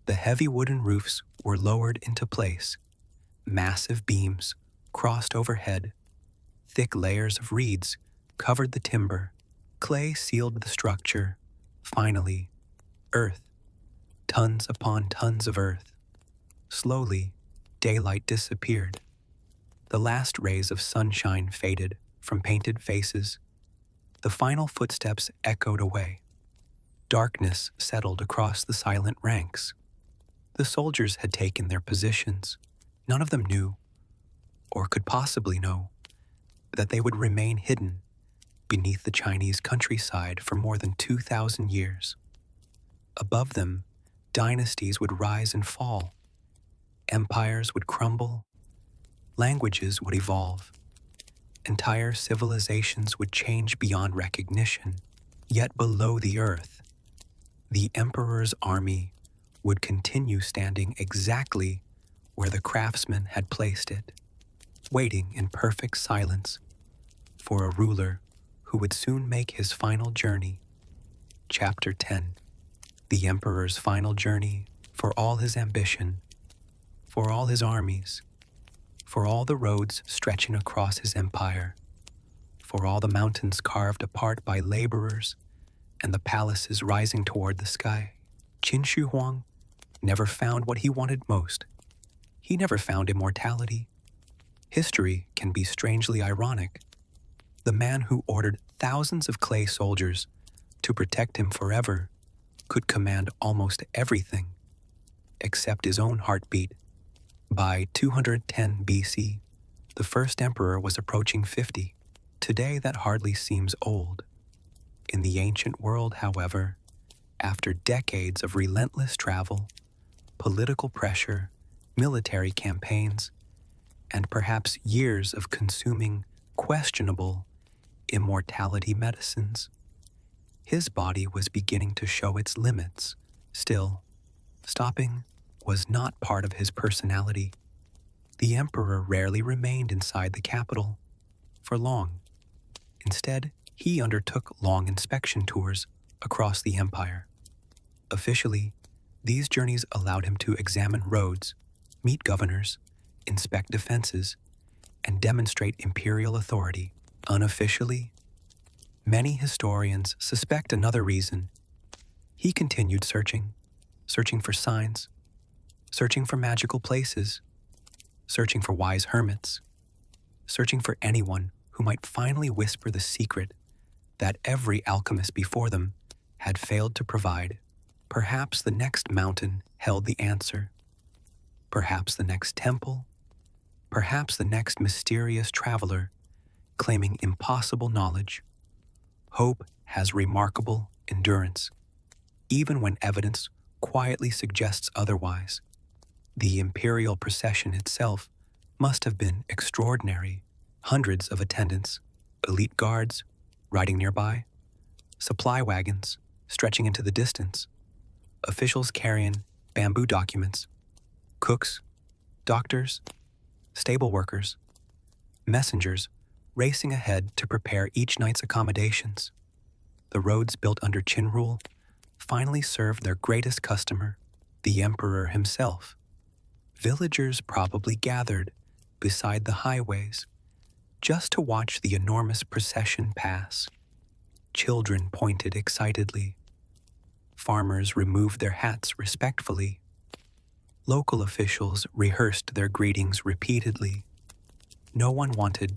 Speaker 1: the heavy wooden roofs were lowered into place. Massive beams crossed overhead. Thick layers of reeds covered the timber. Clay sealed the structure. Finally, earth. Tons upon tons of earth. Slowly, daylight disappeared. The last rays of sunshine faded from painted faces. The final footsteps echoed away. Darkness settled across the silent ranks. The soldiers had taken their positions. None of them knew, or could possibly know, that they would remain hidden beneath the Chinese countryside for more than 2,000 years. Above them, dynasties would rise and fall. Empires would crumble. Languages would evolve. Entire civilizations would change beyond recognition. Yet below the earth, the emperor's army would continue standing exactly where the craftsman had placed it, waiting in perfect silence for a ruler who would soon make his final journey. Chapter 10. The emperor's final journey for all his ambition, for all his armies, for all the roads stretching across his empire, for all the mountains carved apart by laborers and the palaces rising toward the sky. Qin Shi Huang never found what he wanted most. He never found immortality. History can be strangely ironic. The man who ordered thousands of clay soldiers to protect him forever could command almost everything except his own heartbeat. By 210 BC, the first emperor was approaching 50. Today that hardly seems old. In the ancient world, however, after decades of relentless travel, political pressure, military campaigns, and perhaps years of consuming questionable immortality medicines, his body was beginning to show its limits. Still, stopping was not part of his personality. The emperor rarely remained inside the capital for long. Instead, he undertook long inspection tours across the empire. Officially, these journeys allowed him to examine roads, meet governors, inspect defenses, and demonstrate imperial authority. Unofficially, many historians suspect another reason. He continued searching for signs, searching for magical places, searching for wise hermits, searching for anyone who might finally whisper the secret that every alchemist before them had failed to provide. Perhaps the next mountain held the answer. Perhaps the next temple. Perhaps the next mysterious traveler claiming impossible knowledge. Hope has remarkable endurance, even when evidence quietly suggests otherwise. The imperial procession itself must have been extraordinary. Hundreds of attendants, elite guards riding nearby, supply wagons stretching into the distance, officials carrying bamboo documents, cooks, doctors, stable workers, messengers racing ahead to prepare each night's accommodations. The roads built under Qin rule finally served their greatest customer, the emperor himself. Villagers probably gathered beside the highways just to watch the enormous procession pass. Children pointed excitedly. Farmers removed their hats respectfully. Local officials rehearsed their greetings repeatedly. No one wanted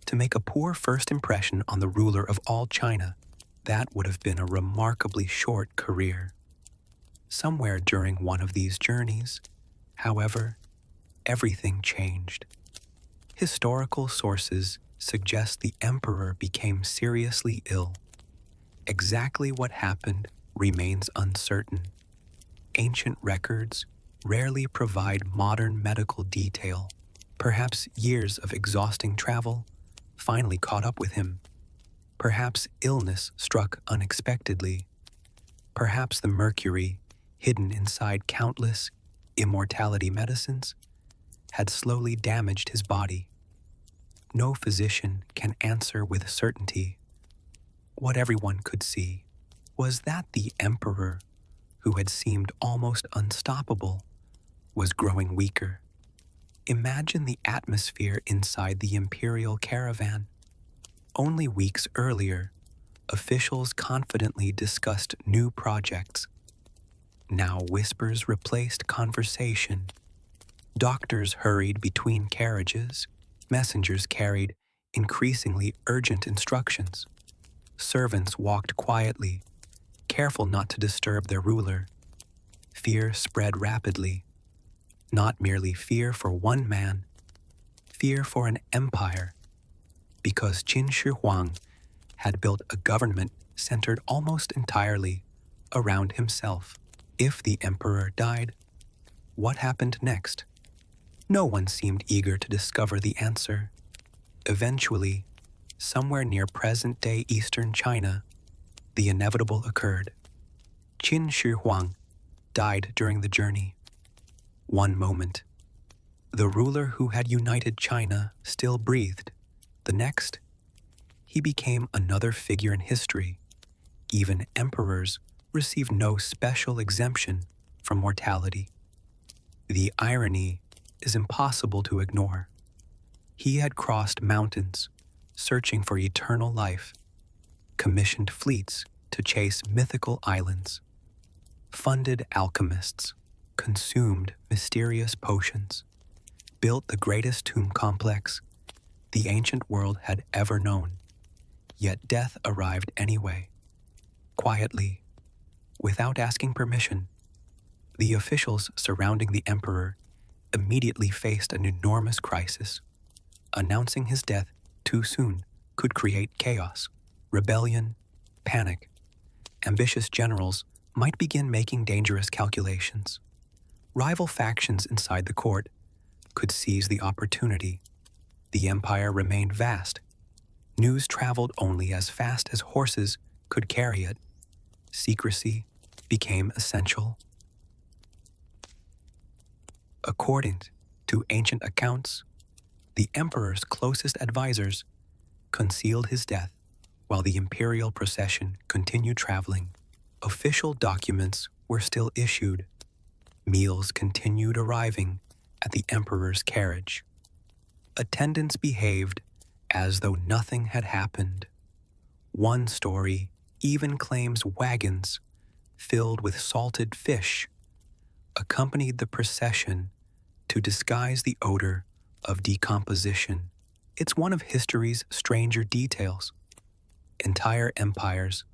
Speaker 1: to make a poor first impression on the ruler of all China. That would have been a remarkably short career. Somewhere during one of these journeys, however, everything changed. Historical sources suggest the emperor became seriously ill. Exactly what happened remains uncertain. Ancient records rarely provide modern medical detail. Perhaps years of exhausting travel finally caught up with him. Perhaps illness struck unexpectedly. Perhaps the mercury hidden inside countless immortality medicines had slowly damaged his body. No physician can answer with certainty. What everyone could see was that the emperor, who had seemed almost unstoppable, was growing weaker. Imagine the atmosphere inside the imperial caravan. Only weeks earlier, officials confidently discussed new projects. Now whispers replaced conversation. Doctors hurried between carriages. Messengers carried increasingly urgent instructions. Servants walked quietly, careful not to disturb their ruler. Fear spread rapidly. Not merely fear for one man, fear for an empire. Because Qin Shi Huang had built a government centered almost entirely around himself. If the emperor died, what happened next? No one seemed eager to discover the answer. Eventually, somewhere near present-day eastern China, the inevitable occurred. Qin Shi Huang died during the journey. One moment, the ruler who had united China still breathed. The next, he became another figure in history. Even emperors received no special exemption from mortality. The irony is impossible to ignore. He had crossed mountains, searching for eternal life, commissioned fleets to chase mythical islands, funded alchemists, consumed mysterious potions, built the greatest tomb complex the ancient world had ever known. Yet death arrived anyway, quietly, without asking permission. The officials surrounding the emperor immediately faced an enormous crisis. Announcing his death too soon could create chaos, rebellion, panic. Ambitious generals might begin making dangerous calculations. Rival factions inside the court could seize the opportunity. The empire remained vast. News traveled only as fast as horses could carry it. Secrecy became essential. According to ancient accounts, the emperor's closest advisors concealed his death while the imperial procession continued traveling. Official documents were still issued. Meals continued arriving at the emperor's carriage. Attendants behaved as though nothing had happened. One story even claims wagons filled with salted fish accompanied the procession to disguise the odor of decomposition. It's one of history's stranger details. Entire empires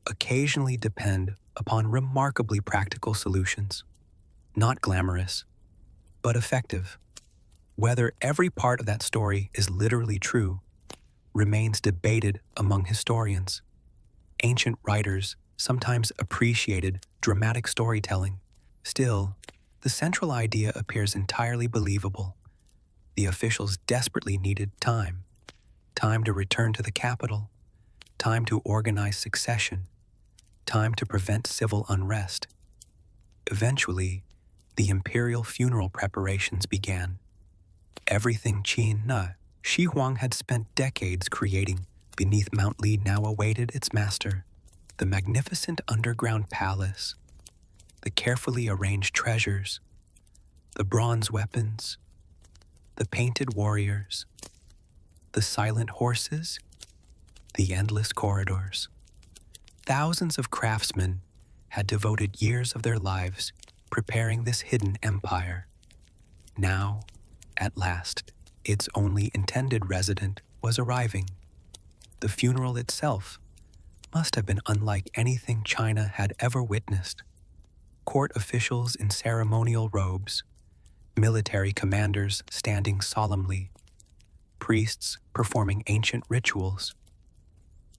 Speaker 1: occasionally depend upon remarkably practical solutions. Not glamorous, but effective. Whether every part of that story is literally true remains debated among historians. Ancient writers sometimes appreciated dramatic storytelling. Still, the central idea appears entirely believable. The officials desperately needed time. Time to return to the capital. Time to organize succession. Time to prevent civil unrest. Eventually, the imperial funeral preparations began. Everything Qin Shi Huang had spent decades creating beneath Mount Li now awaited its master. The magnificent underground palace, the carefully arranged treasures, the bronze weapons, the painted warriors, the silent horses, the endless corridors. Thousands of craftsmen had devoted years of their lives preparing this hidden empire. Now, at last, its only intended resident was arriving. The funeral itself must have been unlike anything China had ever witnessed. Court officials in ceremonial robes, military commanders standing solemnly, priests performing ancient rituals,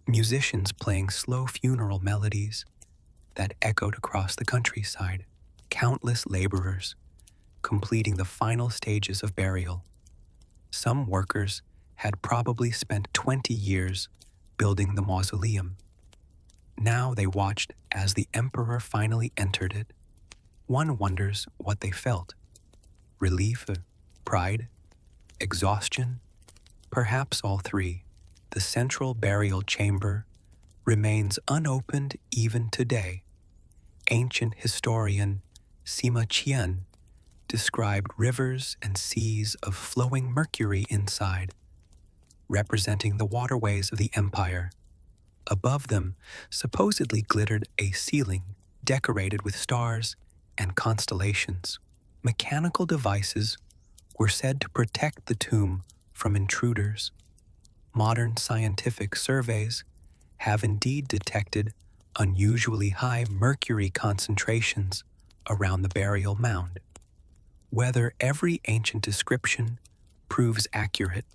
Speaker 1: musicians playing slow funeral melodies that echoed across the countryside, countless laborers completing the final stages of burial. Some workers had probably spent 20 years building the mausoleum. Now they watched as the emperor finally entered it. One wonders what they felt. Relief, pride, exhaustion, perhaps all three. The central burial chamber remains unopened even today. Ancient historian Sima Qian described rivers and seas of flowing mercury inside, representing the waterways of the empire. Above them supposedly glittered a ceiling decorated with stars and constellations. Mechanical devices were said to protect the tomb from intruders. Modern scientific surveys have indeed detected unusually high mercury concentrations around the burial mound. Whether every ancient description proves accurate,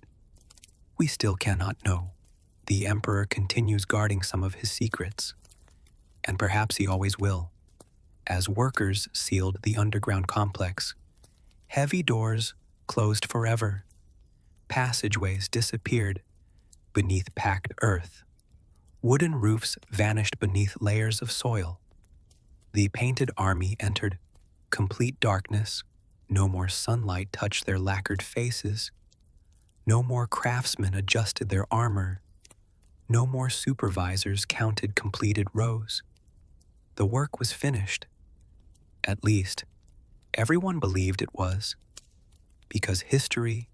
Speaker 1: we still cannot know. The emperor continues guarding some of his secrets, and perhaps he always will. As workers sealed the underground complex, heavy doors closed forever. Passageways disappeared beneath packed earth. Wooden roofs vanished beneath layers of soil. The painted army entered complete darkness. No more sunlight touched their lacquered faces. No more craftsmen adjusted their armor. No more supervisors counted completed rows. The work was finished. At least, everyone believed it was, because history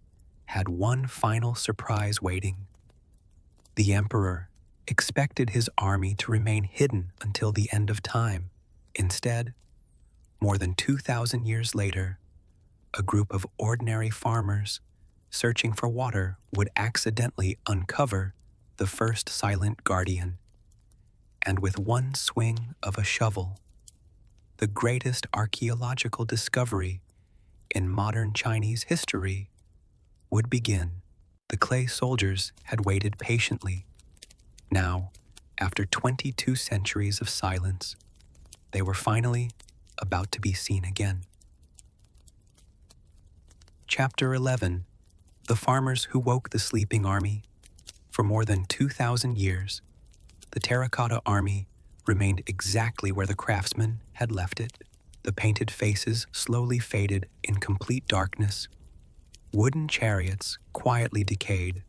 Speaker 1: had one final surprise waiting. The emperor expected his army to remain hidden until the end of time. Instead, more than 2,000 years later, a group of ordinary farmers searching for water would accidentally uncover the first silent guardian. And with one swing of a shovel, the greatest archaeological discovery in modern Chinese history would begin. The clay soldiers had waited patiently. Now, After 22 centuries of silence, they were finally about to be seen again. Chapter 11. The Farmers Who Woke the Sleeping Army. For more than 2,000 years, the Terracotta Army remained exactly where the craftsmen had left it. The painted faces slowly faded in complete darkness. Wooden chariots quietly decayed.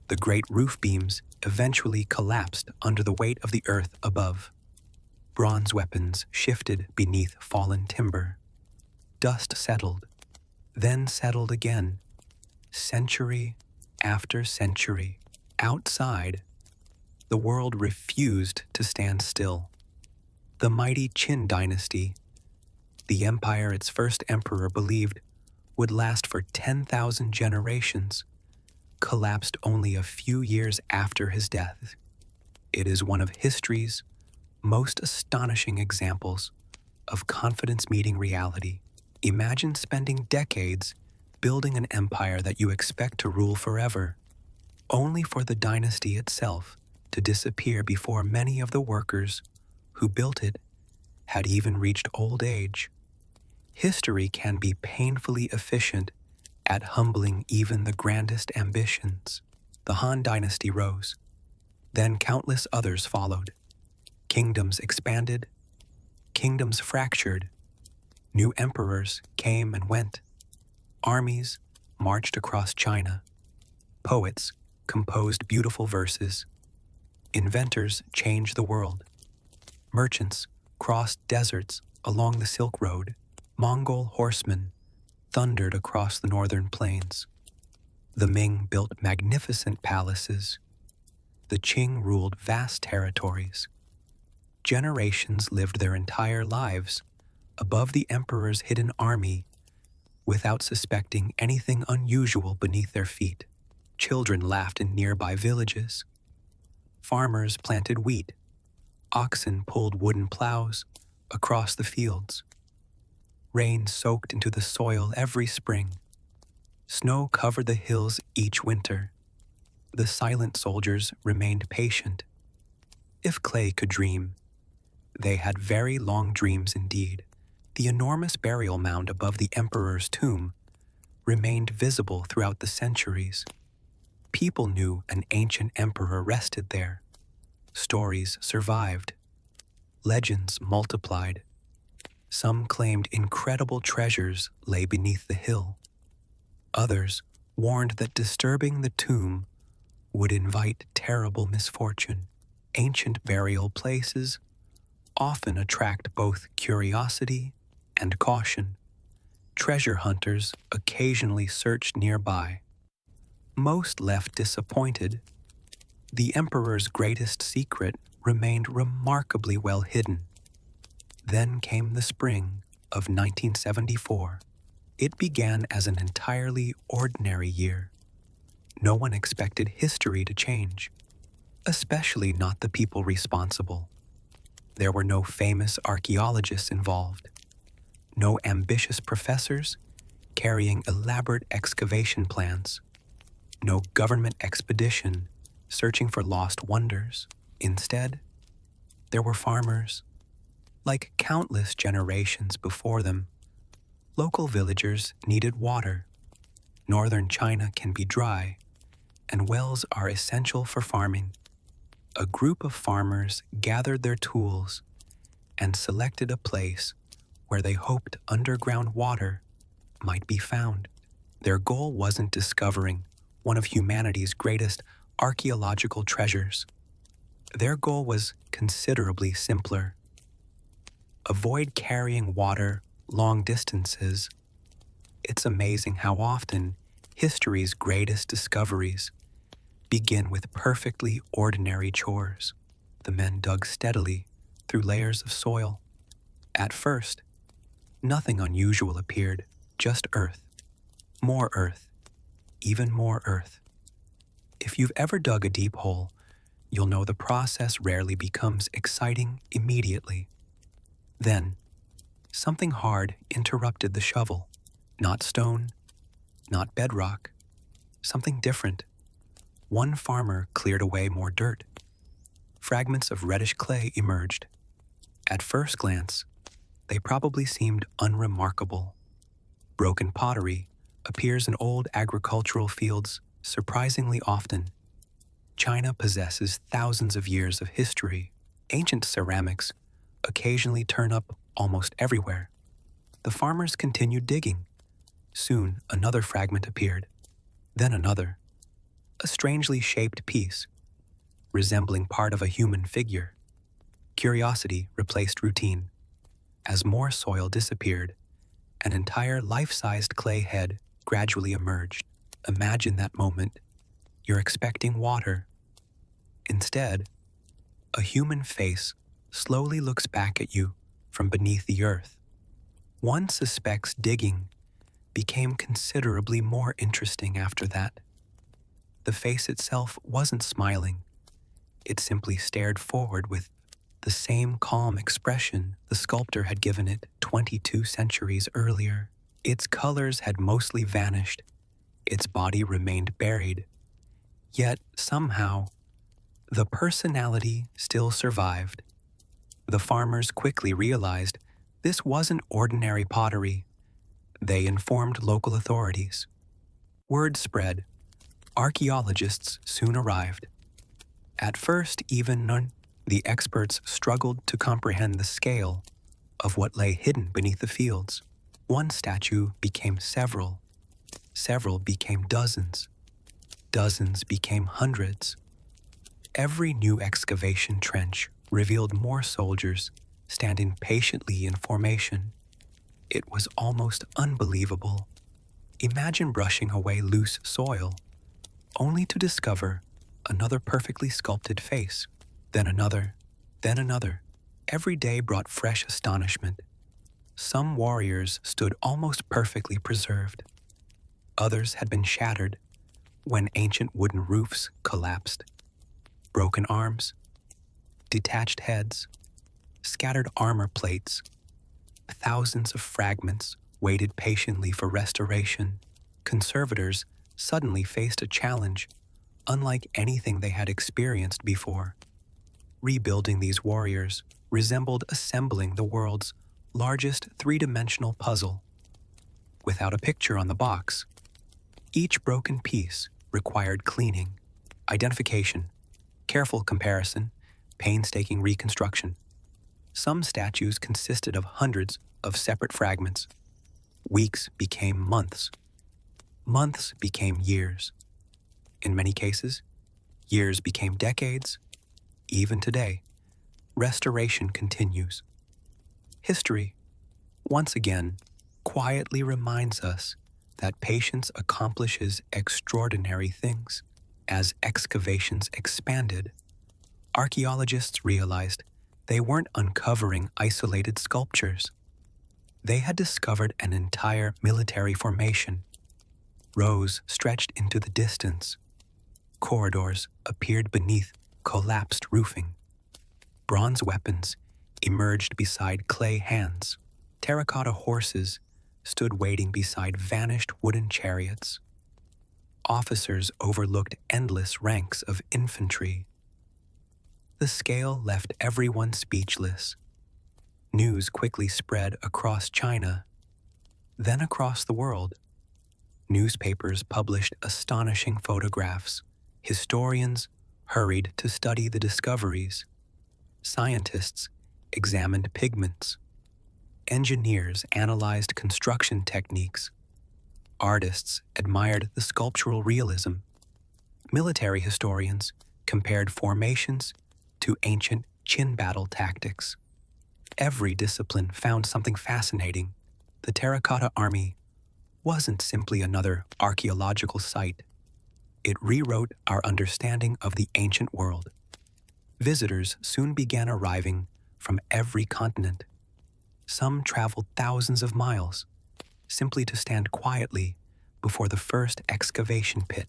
Speaker 1: The great roof beams eventually collapsed under the weight of the earth above. Bronze weapons shifted beneath fallen timber. Dust settled, then settled again, century after century. Outside, the world refused to stand still. The mighty Qin dynasty, the empire its first emperor believed would last for 10,000 generations, collapsed only a few years after his death. It is one of history's most astonishing examples of confidence meeting reality. Imagine spending decades building an empire that you expect to rule forever, only for the dynasty itself to disappear before many of the workers who built it had even reached old age. History can be painfully efficient at humbling even the grandest ambitions. The Han dynasty rose. Then countless others followed. Kingdoms expanded. Kingdoms fractured. New emperors came and went. Armies marched across China. Poets composed beautiful verses. Inventors changed the world. Merchants crossed deserts along the Silk Road. Mongol horsemen thundered across the northern plains. The Ming built magnificent palaces. The Qing ruled vast territories. Generations lived their entire lives above the emperor's hidden army without suspecting anything unusual beneath their feet. Children laughed in nearby villages. Farmers planted wheat. Oxen pulled wooden plows across the fields. Rain soaked into the soil every spring. Snow covered the hills each winter. The silent soldiers remained patient. If clay could dream, they had very long dreams indeed. The enormous burial mound above the emperor's tomb remained visible throughout the centuries. People knew an ancient emperor rested there. Stories survived. Legends multiplied. Some claimed incredible treasures lay beneath the hill. Others warned that disturbing the tomb would invite terrible misfortune. Ancient burial places often attract both curiosity and caution. Treasure hunters occasionally searched nearby. Most left disappointed. The emperor's greatest secret remained remarkably well hidden. Then came the spring of 1974. It began as an entirely ordinary year. No one expected history to change, especially not the people responsible. There were no famous archaeologists involved, no ambitious professors carrying elaborate excavation plans, no government expedition searching for lost wonders. Instead, there were farmers. Like countless generations before them, local villagers needed water. Northern China can be dry, and wells are essential for farming. A group of farmers gathered their tools and selected a place where they hoped underground water might be found. Their goal wasn't discovering one of humanity's greatest archaeological treasures. Their goal was considerably simpler. Avoid carrying water long distances. It's amazing how often history's greatest discoveries begin with perfectly ordinary chores. The men dug steadily through layers of soil. At first, nothing unusual appeared, just earth. More earth. Even more earth. If you've ever dug a deep hole, you'll know the process rarely becomes exciting immediately. Then, something hard interrupted the shovel. Not stone, not bedrock, something different. One farmer cleared away more dirt. fragments of reddish clay emerged. At first glance, they probably seemed unremarkable. Broken pottery appears in old agricultural fields surprisingly often. China possesses thousands of years of history. Ancient ceramics occasionally turn up almost everywhere. The farmers continued digging. Soon, another fragment appeared, then another, a strangely shaped piece, resembling part of a human figure. Curiosity replaced routine. As more soil disappeared, an entire life-sized clay head gradually emerged. Imagine that moment. You're expecting water. Instead, a human face slowly looks back at you from beneath the earth. One suspects digging became considerably more interesting after that. The face itself wasn't smiling. It simply stared forward with the same calm expression the sculptor had given it 22 centuries earlier. Its colors had mostly vanished. Its body remained buried. Yet, somehow, the personality still survived. The farmers quickly realized this wasn't ordinary pottery. They informed local authorities. Word spread. Archaeologists soon arrived. At first, the experts struggled to comprehend the scale of what lay hidden beneath the fields. One statue became several became dozens became hundreds. Every new excavation trench revealed more soldiers standing patiently in formation. It was almost unbelievable. Imagine brushing away loose soil, only to discover another perfectly sculpted face, then another, then another. Every day brought fresh astonishment. Some warriors stood almost perfectly preserved. Others had been shattered when ancient wooden roofs collapsed. Broken arms, detached heads, scattered armor plates. Thousands of fragments waited patiently for restoration. Conservators suddenly faced a challenge unlike anything they had experienced before. Rebuilding these warriors resembled assembling the world's largest three-dimensional puzzle. Without a picture on the box, each broken piece required cleaning, identification, careful comparison, painstaking reconstruction. Some statues consisted of hundreds of separate fragments. Weeks became months. Months became years. In many cases, years became decades. Even today, restoration continues. History, once again, quietly reminds us that patience accomplishes extraordinary things. As excavations expanded, archaeologists realized they weren't uncovering isolated sculptures. They had discovered an entire military formation. Rows stretched into the distance. Corridors appeared beneath collapsed roofing. Bronze weapons emerged beside clay hands. Terracotta horses stood waiting beside vanished wooden chariots. Officers overlooked endless ranks of infantry. The scale left everyone speechless. News quickly spread across China, then across the world. Newspapers published astonishing photographs. Historians hurried to study the discoveries. Scientists examined pigments. Engineers analyzed construction techniques. Artists admired the sculptural realism. Military historians compared formations to ancient Qin battle tactics. Every discipline found something fascinating. The Terracotta Army wasn't simply another archaeological site. It rewrote our understanding of the ancient world. Visitors soon began arriving from every continent. Some traveled thousands of miles, simply to stand quietly before the first excavation pit.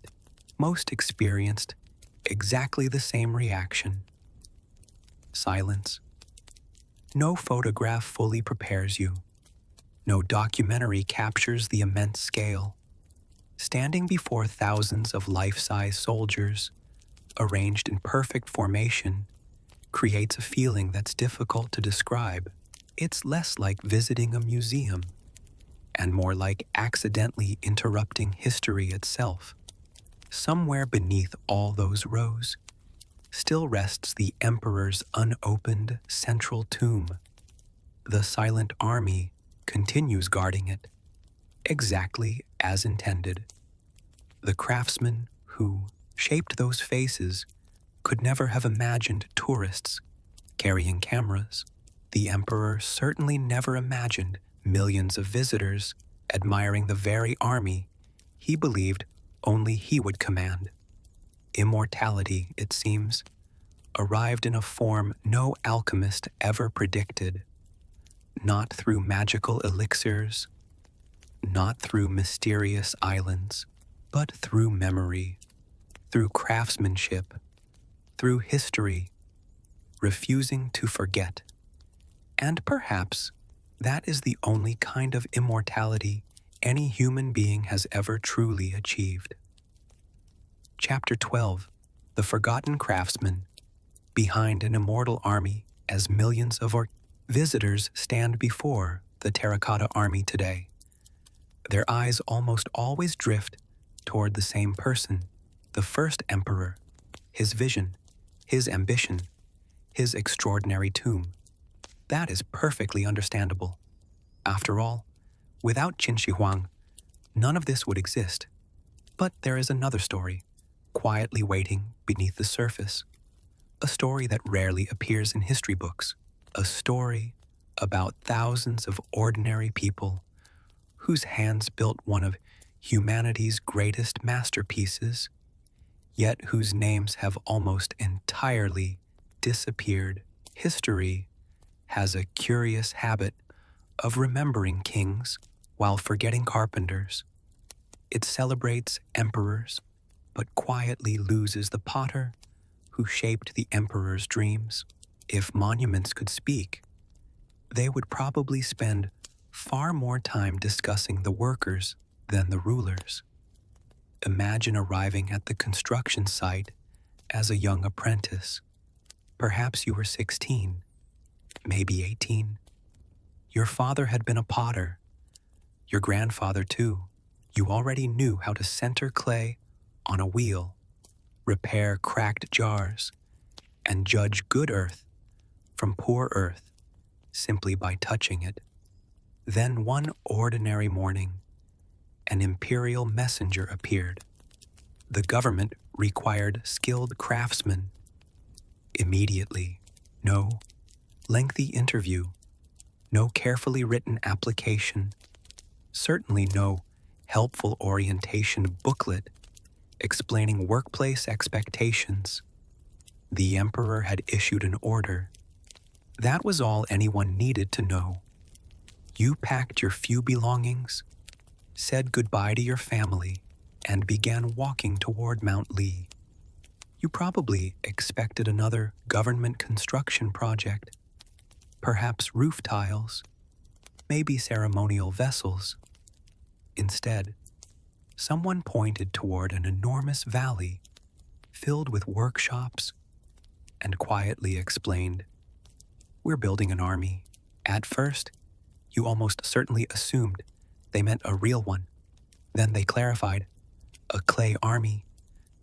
Speaker 1: Most experienced exactly the same reaction. Silence. No photograph fully prepares you. No documentary captures the immense scale. Standing before thousands of life-size soldiers, arranged in perfect formation, creates a feeling that's difficult to describe. It's less like visiting a museum and more like accidentally interrupting history itself. Somewhere beneath all those rows still rests the emperor's unopened central tomb. The silent army continues guarding it, exactly as intended. The craftsman who shaped those faces could never have imagined tourists carrying cameras. The emperor certainly never imagined millions of visitors admiring the very army he believed only he would command. Immortality, it seems, arrived in a form no alchemist ever predicted. Not through magical elixirs, not through mysterious islands, but through memory, through craftsmanship, through history, refusing to forget. And perhaps that is the only kind of immortality any human being has ever truly achieved. Chapter 12, The Forgotten Craftsman, behind an immortal army as millions of visitors stand before the Terracotta army today. Their eyes almost always drift toward the same person, the first emperor, his vision, his ambition, his extraordinary tomb. That is perfectly understandable. After all, without Qin Shi Huang, none of this would exist. But there is another story, quietly waiting beneath the surface. A story that rarely appears in history books. A story about thousands of ordinary people whose hands built one of humanity's greatest masterpieces, yet whose names have almost entirely disappeared. History has a curious habit of remembering kings while forgetting carpenters. It celebrates emperors, but quietly loses the potter who shaped the emperor's dreams. If monuments could speak, they would probably spend far more time discussing the workers than the rulers. Imagine arriving at the construction site as a young apprentice. Perhaps you were 16, maybe 18. Your father had been a potter. Your grandfather, too. You already knew how to center clay on a wheel, repair cracked jars, and judge good earth from poor earth simply by touching it. Then one ordinary morning, an imperial messenger appeared. The government required skilled craftsmen. Immediately, no lengthy interview, no carefully written application, certainly no helpful orientation booklet explaining workplace expectations. The emperor had issued an order. That was all anyone needed to know. You packed your few belongings, said goodbye to your family, and began walking toward Mount Lee. You probably expected another government construction project, perhaps roof tiles, maybe ceremonial vessels. Instead, someone pointed toward an enormous valley filled with workshops and quietly explained, "We're building an army." At first, you almost certainly assumed they meant a real one. Then they clarified, a clay army,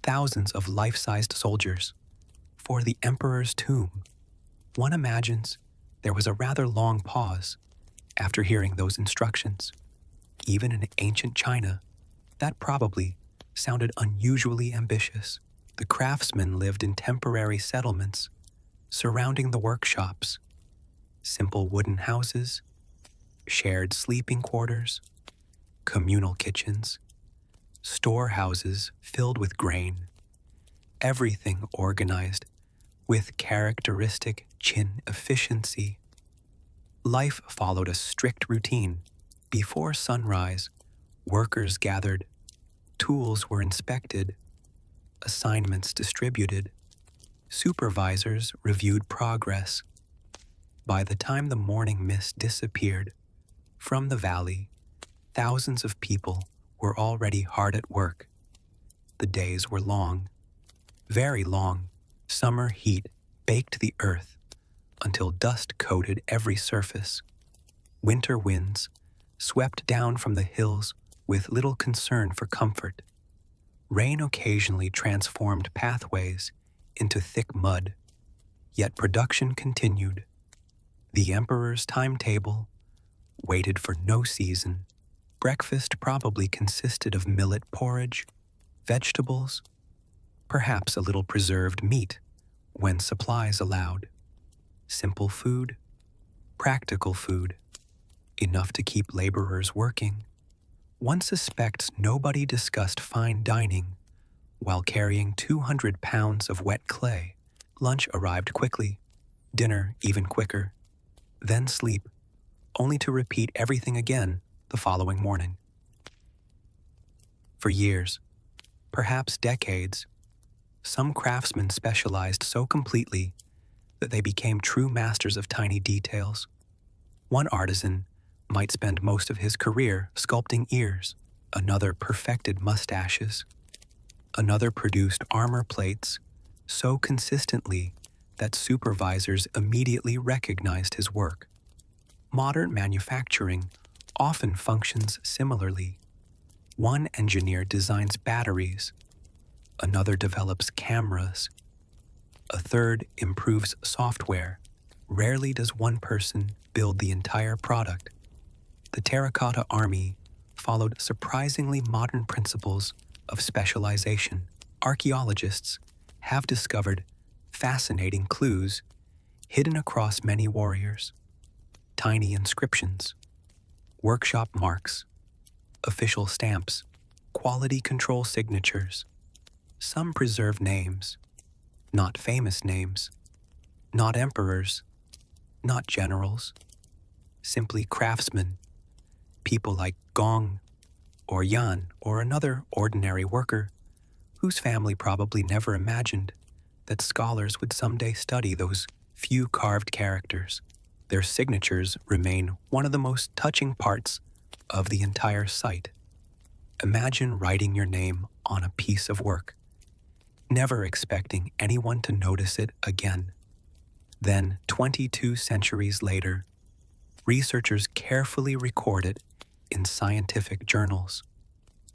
Speaker 1: thousands of life-sized soldiers, for the emperor's tomb. One imagines there was a rather long pause after hearing those instructions. Even in ancient China, that probably sounded unusually ambitious. The craftsmen lived in temporary settlements surrounding the workshops, simple wooden houses, shared sleeping quarters, communal kitchens, storehouses filled with grain, everything organized with characteristic Qin efficiency. Life followed a strict routine. Before sunrise, workers gathered, tools were inspected, assignments distributed, supervisors reviewed progress. By the time the morning mist disappeared from the valley, thousands of people were already hard at work. The days were long, very long. Summer heat baked the earth until dust coated every surface. Winter winds swept down from the hills with little concern for comfort. Rain occasionally transformed pathways into thick mud, yet production continued. The emperor's timetable waited for no season. Breakfast probably consisted of millet porridge, vegetables, perhaps a little preserved meat when supplies allowed. Simple food, practical food, enough to keep laborers working. One suspects nobody discussed fine dining while carrying 200 pounds of wet clay. Lunch arrived quickly, dinner even quicker, then sleep, only to repeat everything again the following morning. For years, perhaps decades, some craftsmen specialized so completely that they became true masters of tiny details. One artisan might spend most of his career sculpting ears, another perfected mustaches, another produced armor plates so consistently that supervisors immediately recognized his work. Modern manufacturing often functions similarly. One engineer designs batteries, another develops cameras, a third improves software. Rarely does one person build the entire product. The Terracotta army followed surprisingly modern principles of specialization. Archaeologists have discovered fascinating clues hidden across many warriors. Tiny inscriptions, workshop marks, official stamps, quality control signatures. Some preserve names, not famous names, not emperors, not generals, simply craftsmen, people like Gong or Yan or another ordinary worker whose family probably never imagined that scholars would someday study those few carved characters. Their signatures remain one of the most touching parts of the entire site. Imagine writing your name on a piece of work, never expecting anyone to notice it again. Then, 22 centuries later, researchers carefully record it in scientific journals.